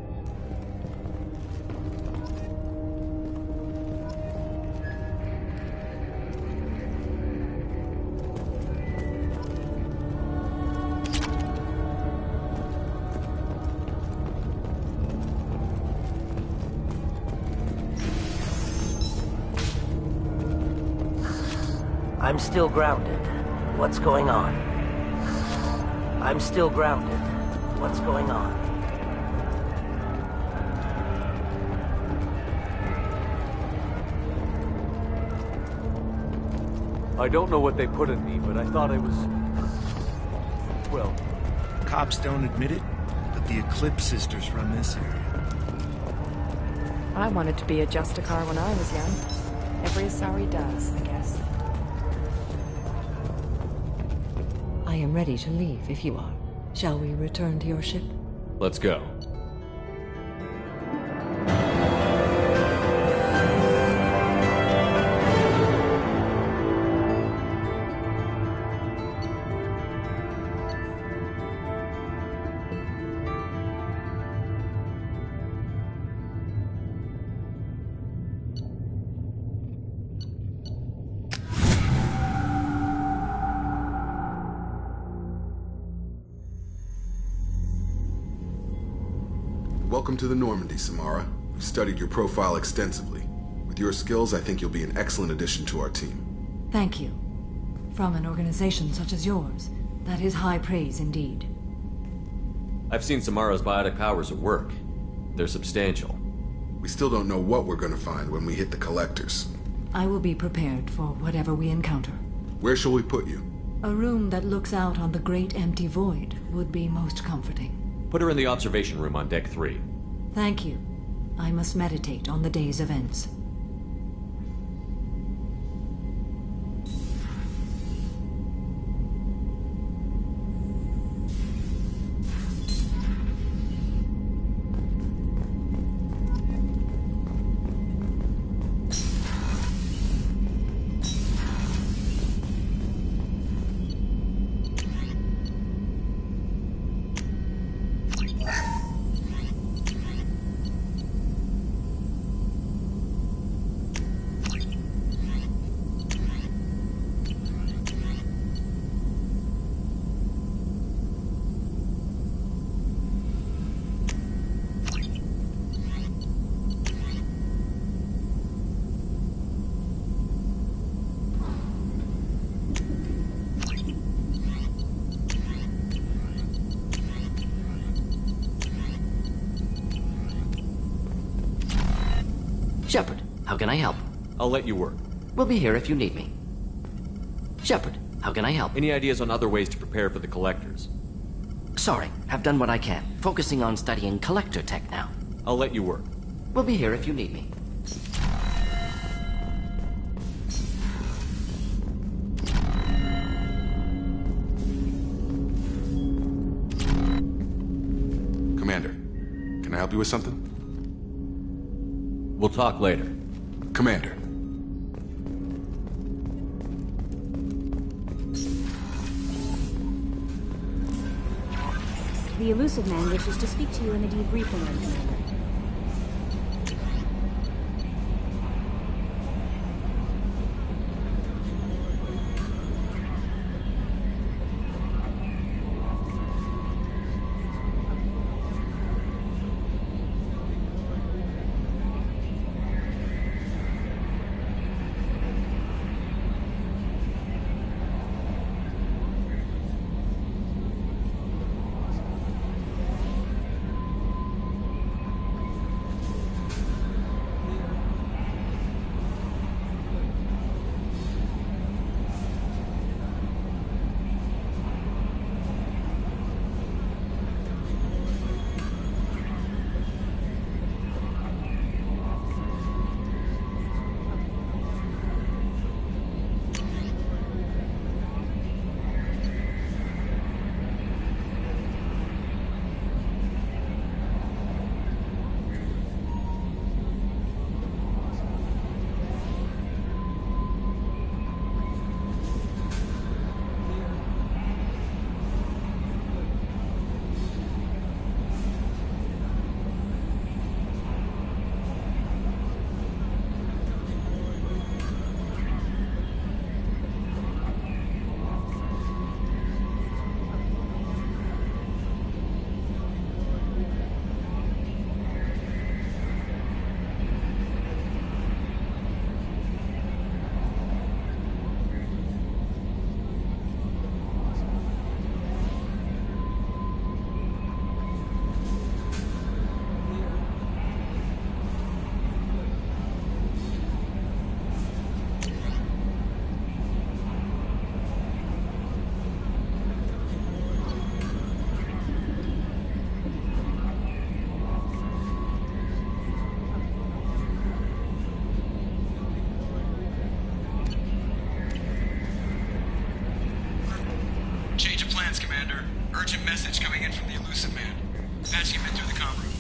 I'm still grounded. What's going on? I'm still grounded. What's going on? I don't know what they put in me, but I thought I was... well... Cops don't admit it, but the Eclipse sisters run this area. I wanted to be a Justicar when I was young. Every Asari does, I guess. I am ready to leave if you are. Shall we return to your ship? Let's go. Welcome to the Normandy, Samara. We've studied your profile extensively. With your skills, I think you'll be an excellent addition to our team. Thank you. From an organization such as yours, that is high praise indeed. I've seen Samara's biotic powers at work. They're substantial. We still don't know what we're gonna find when we hit the collectors. I will be prepared for whatever we encounter. Where shall we put you? A room that looks out on the great empty void would be most comforting. Put her in the observation room on Deck 3. Thank you. I must meditate on the day's events. Shepard, how can I help? I'll let you work. We'll be here if you need me. Shepard, how can I help? Any ideas on other ways to prepare for the collectors? Sorry, I've done what I can. Focusing on studying collector tech now. I'll let you work. We'll be here if you need me. Commander, can I help you with something? We'll talk later. Commander. The Illusive Man wishes to speak to you in the debriefing room, Commander. urgent message coming in from the Elusive Man. Patching him in through the comm room.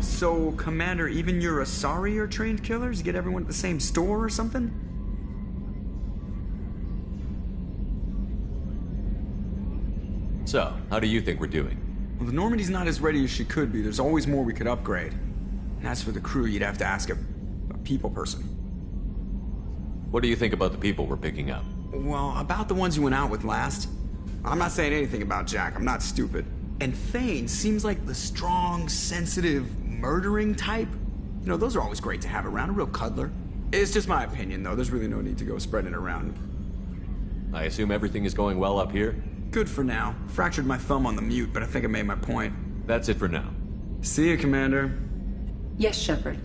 So, Commander, even your Asari are trained killers? Get everyone at the same store or something? So, how do you think we're doing? Well, the Normandy's not as ready as she could be. There's always more we could upgrade. And as for the crew, you'd have to ask a people person. What do you think about the people we're picking up? Well, about the ones you went out with last. I'm not saying anything about Jack. I'm not stupid. And Thane seems like the strong, sensitive, murdering type. You know, those are always great to have around, a real cuddler. It's just my opinion, though. There's really no need to go spreading it around. I assume everything is going well up here? Good for now. Fractured my thumb on the mute, but I think I made my point. That's it for now. See you, Commander. Yes, Shepard.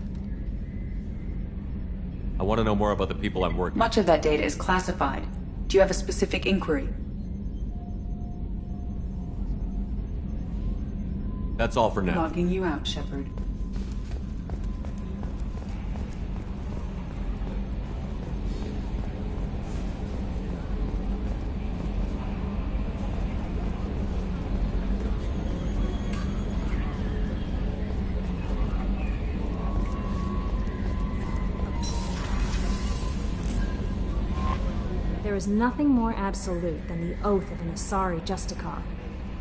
I want to know more about the people I'm working with. Much of that data is classified. Do you have a specific inquiry? That's all for now. Logging you out, Shepard. There is nothing more absolute than the oath of an Asari Justicar.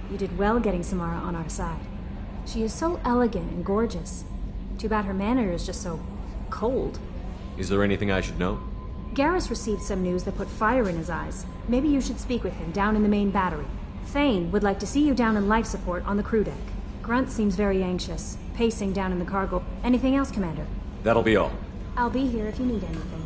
You did well getting Samara on our side. She is so elegant and gorgeous. Too bad her manner is just so cold. Is there anything I should know? Garrus received some news that put fire in his eyes. Maybe you should speak with him down in the main battery. Thane would like to see you down in life support on the crew deck. Grunt seems very anxious, pacing down in the cargo. Anything else, Commander? That'll be all. I'll be here if you need anything.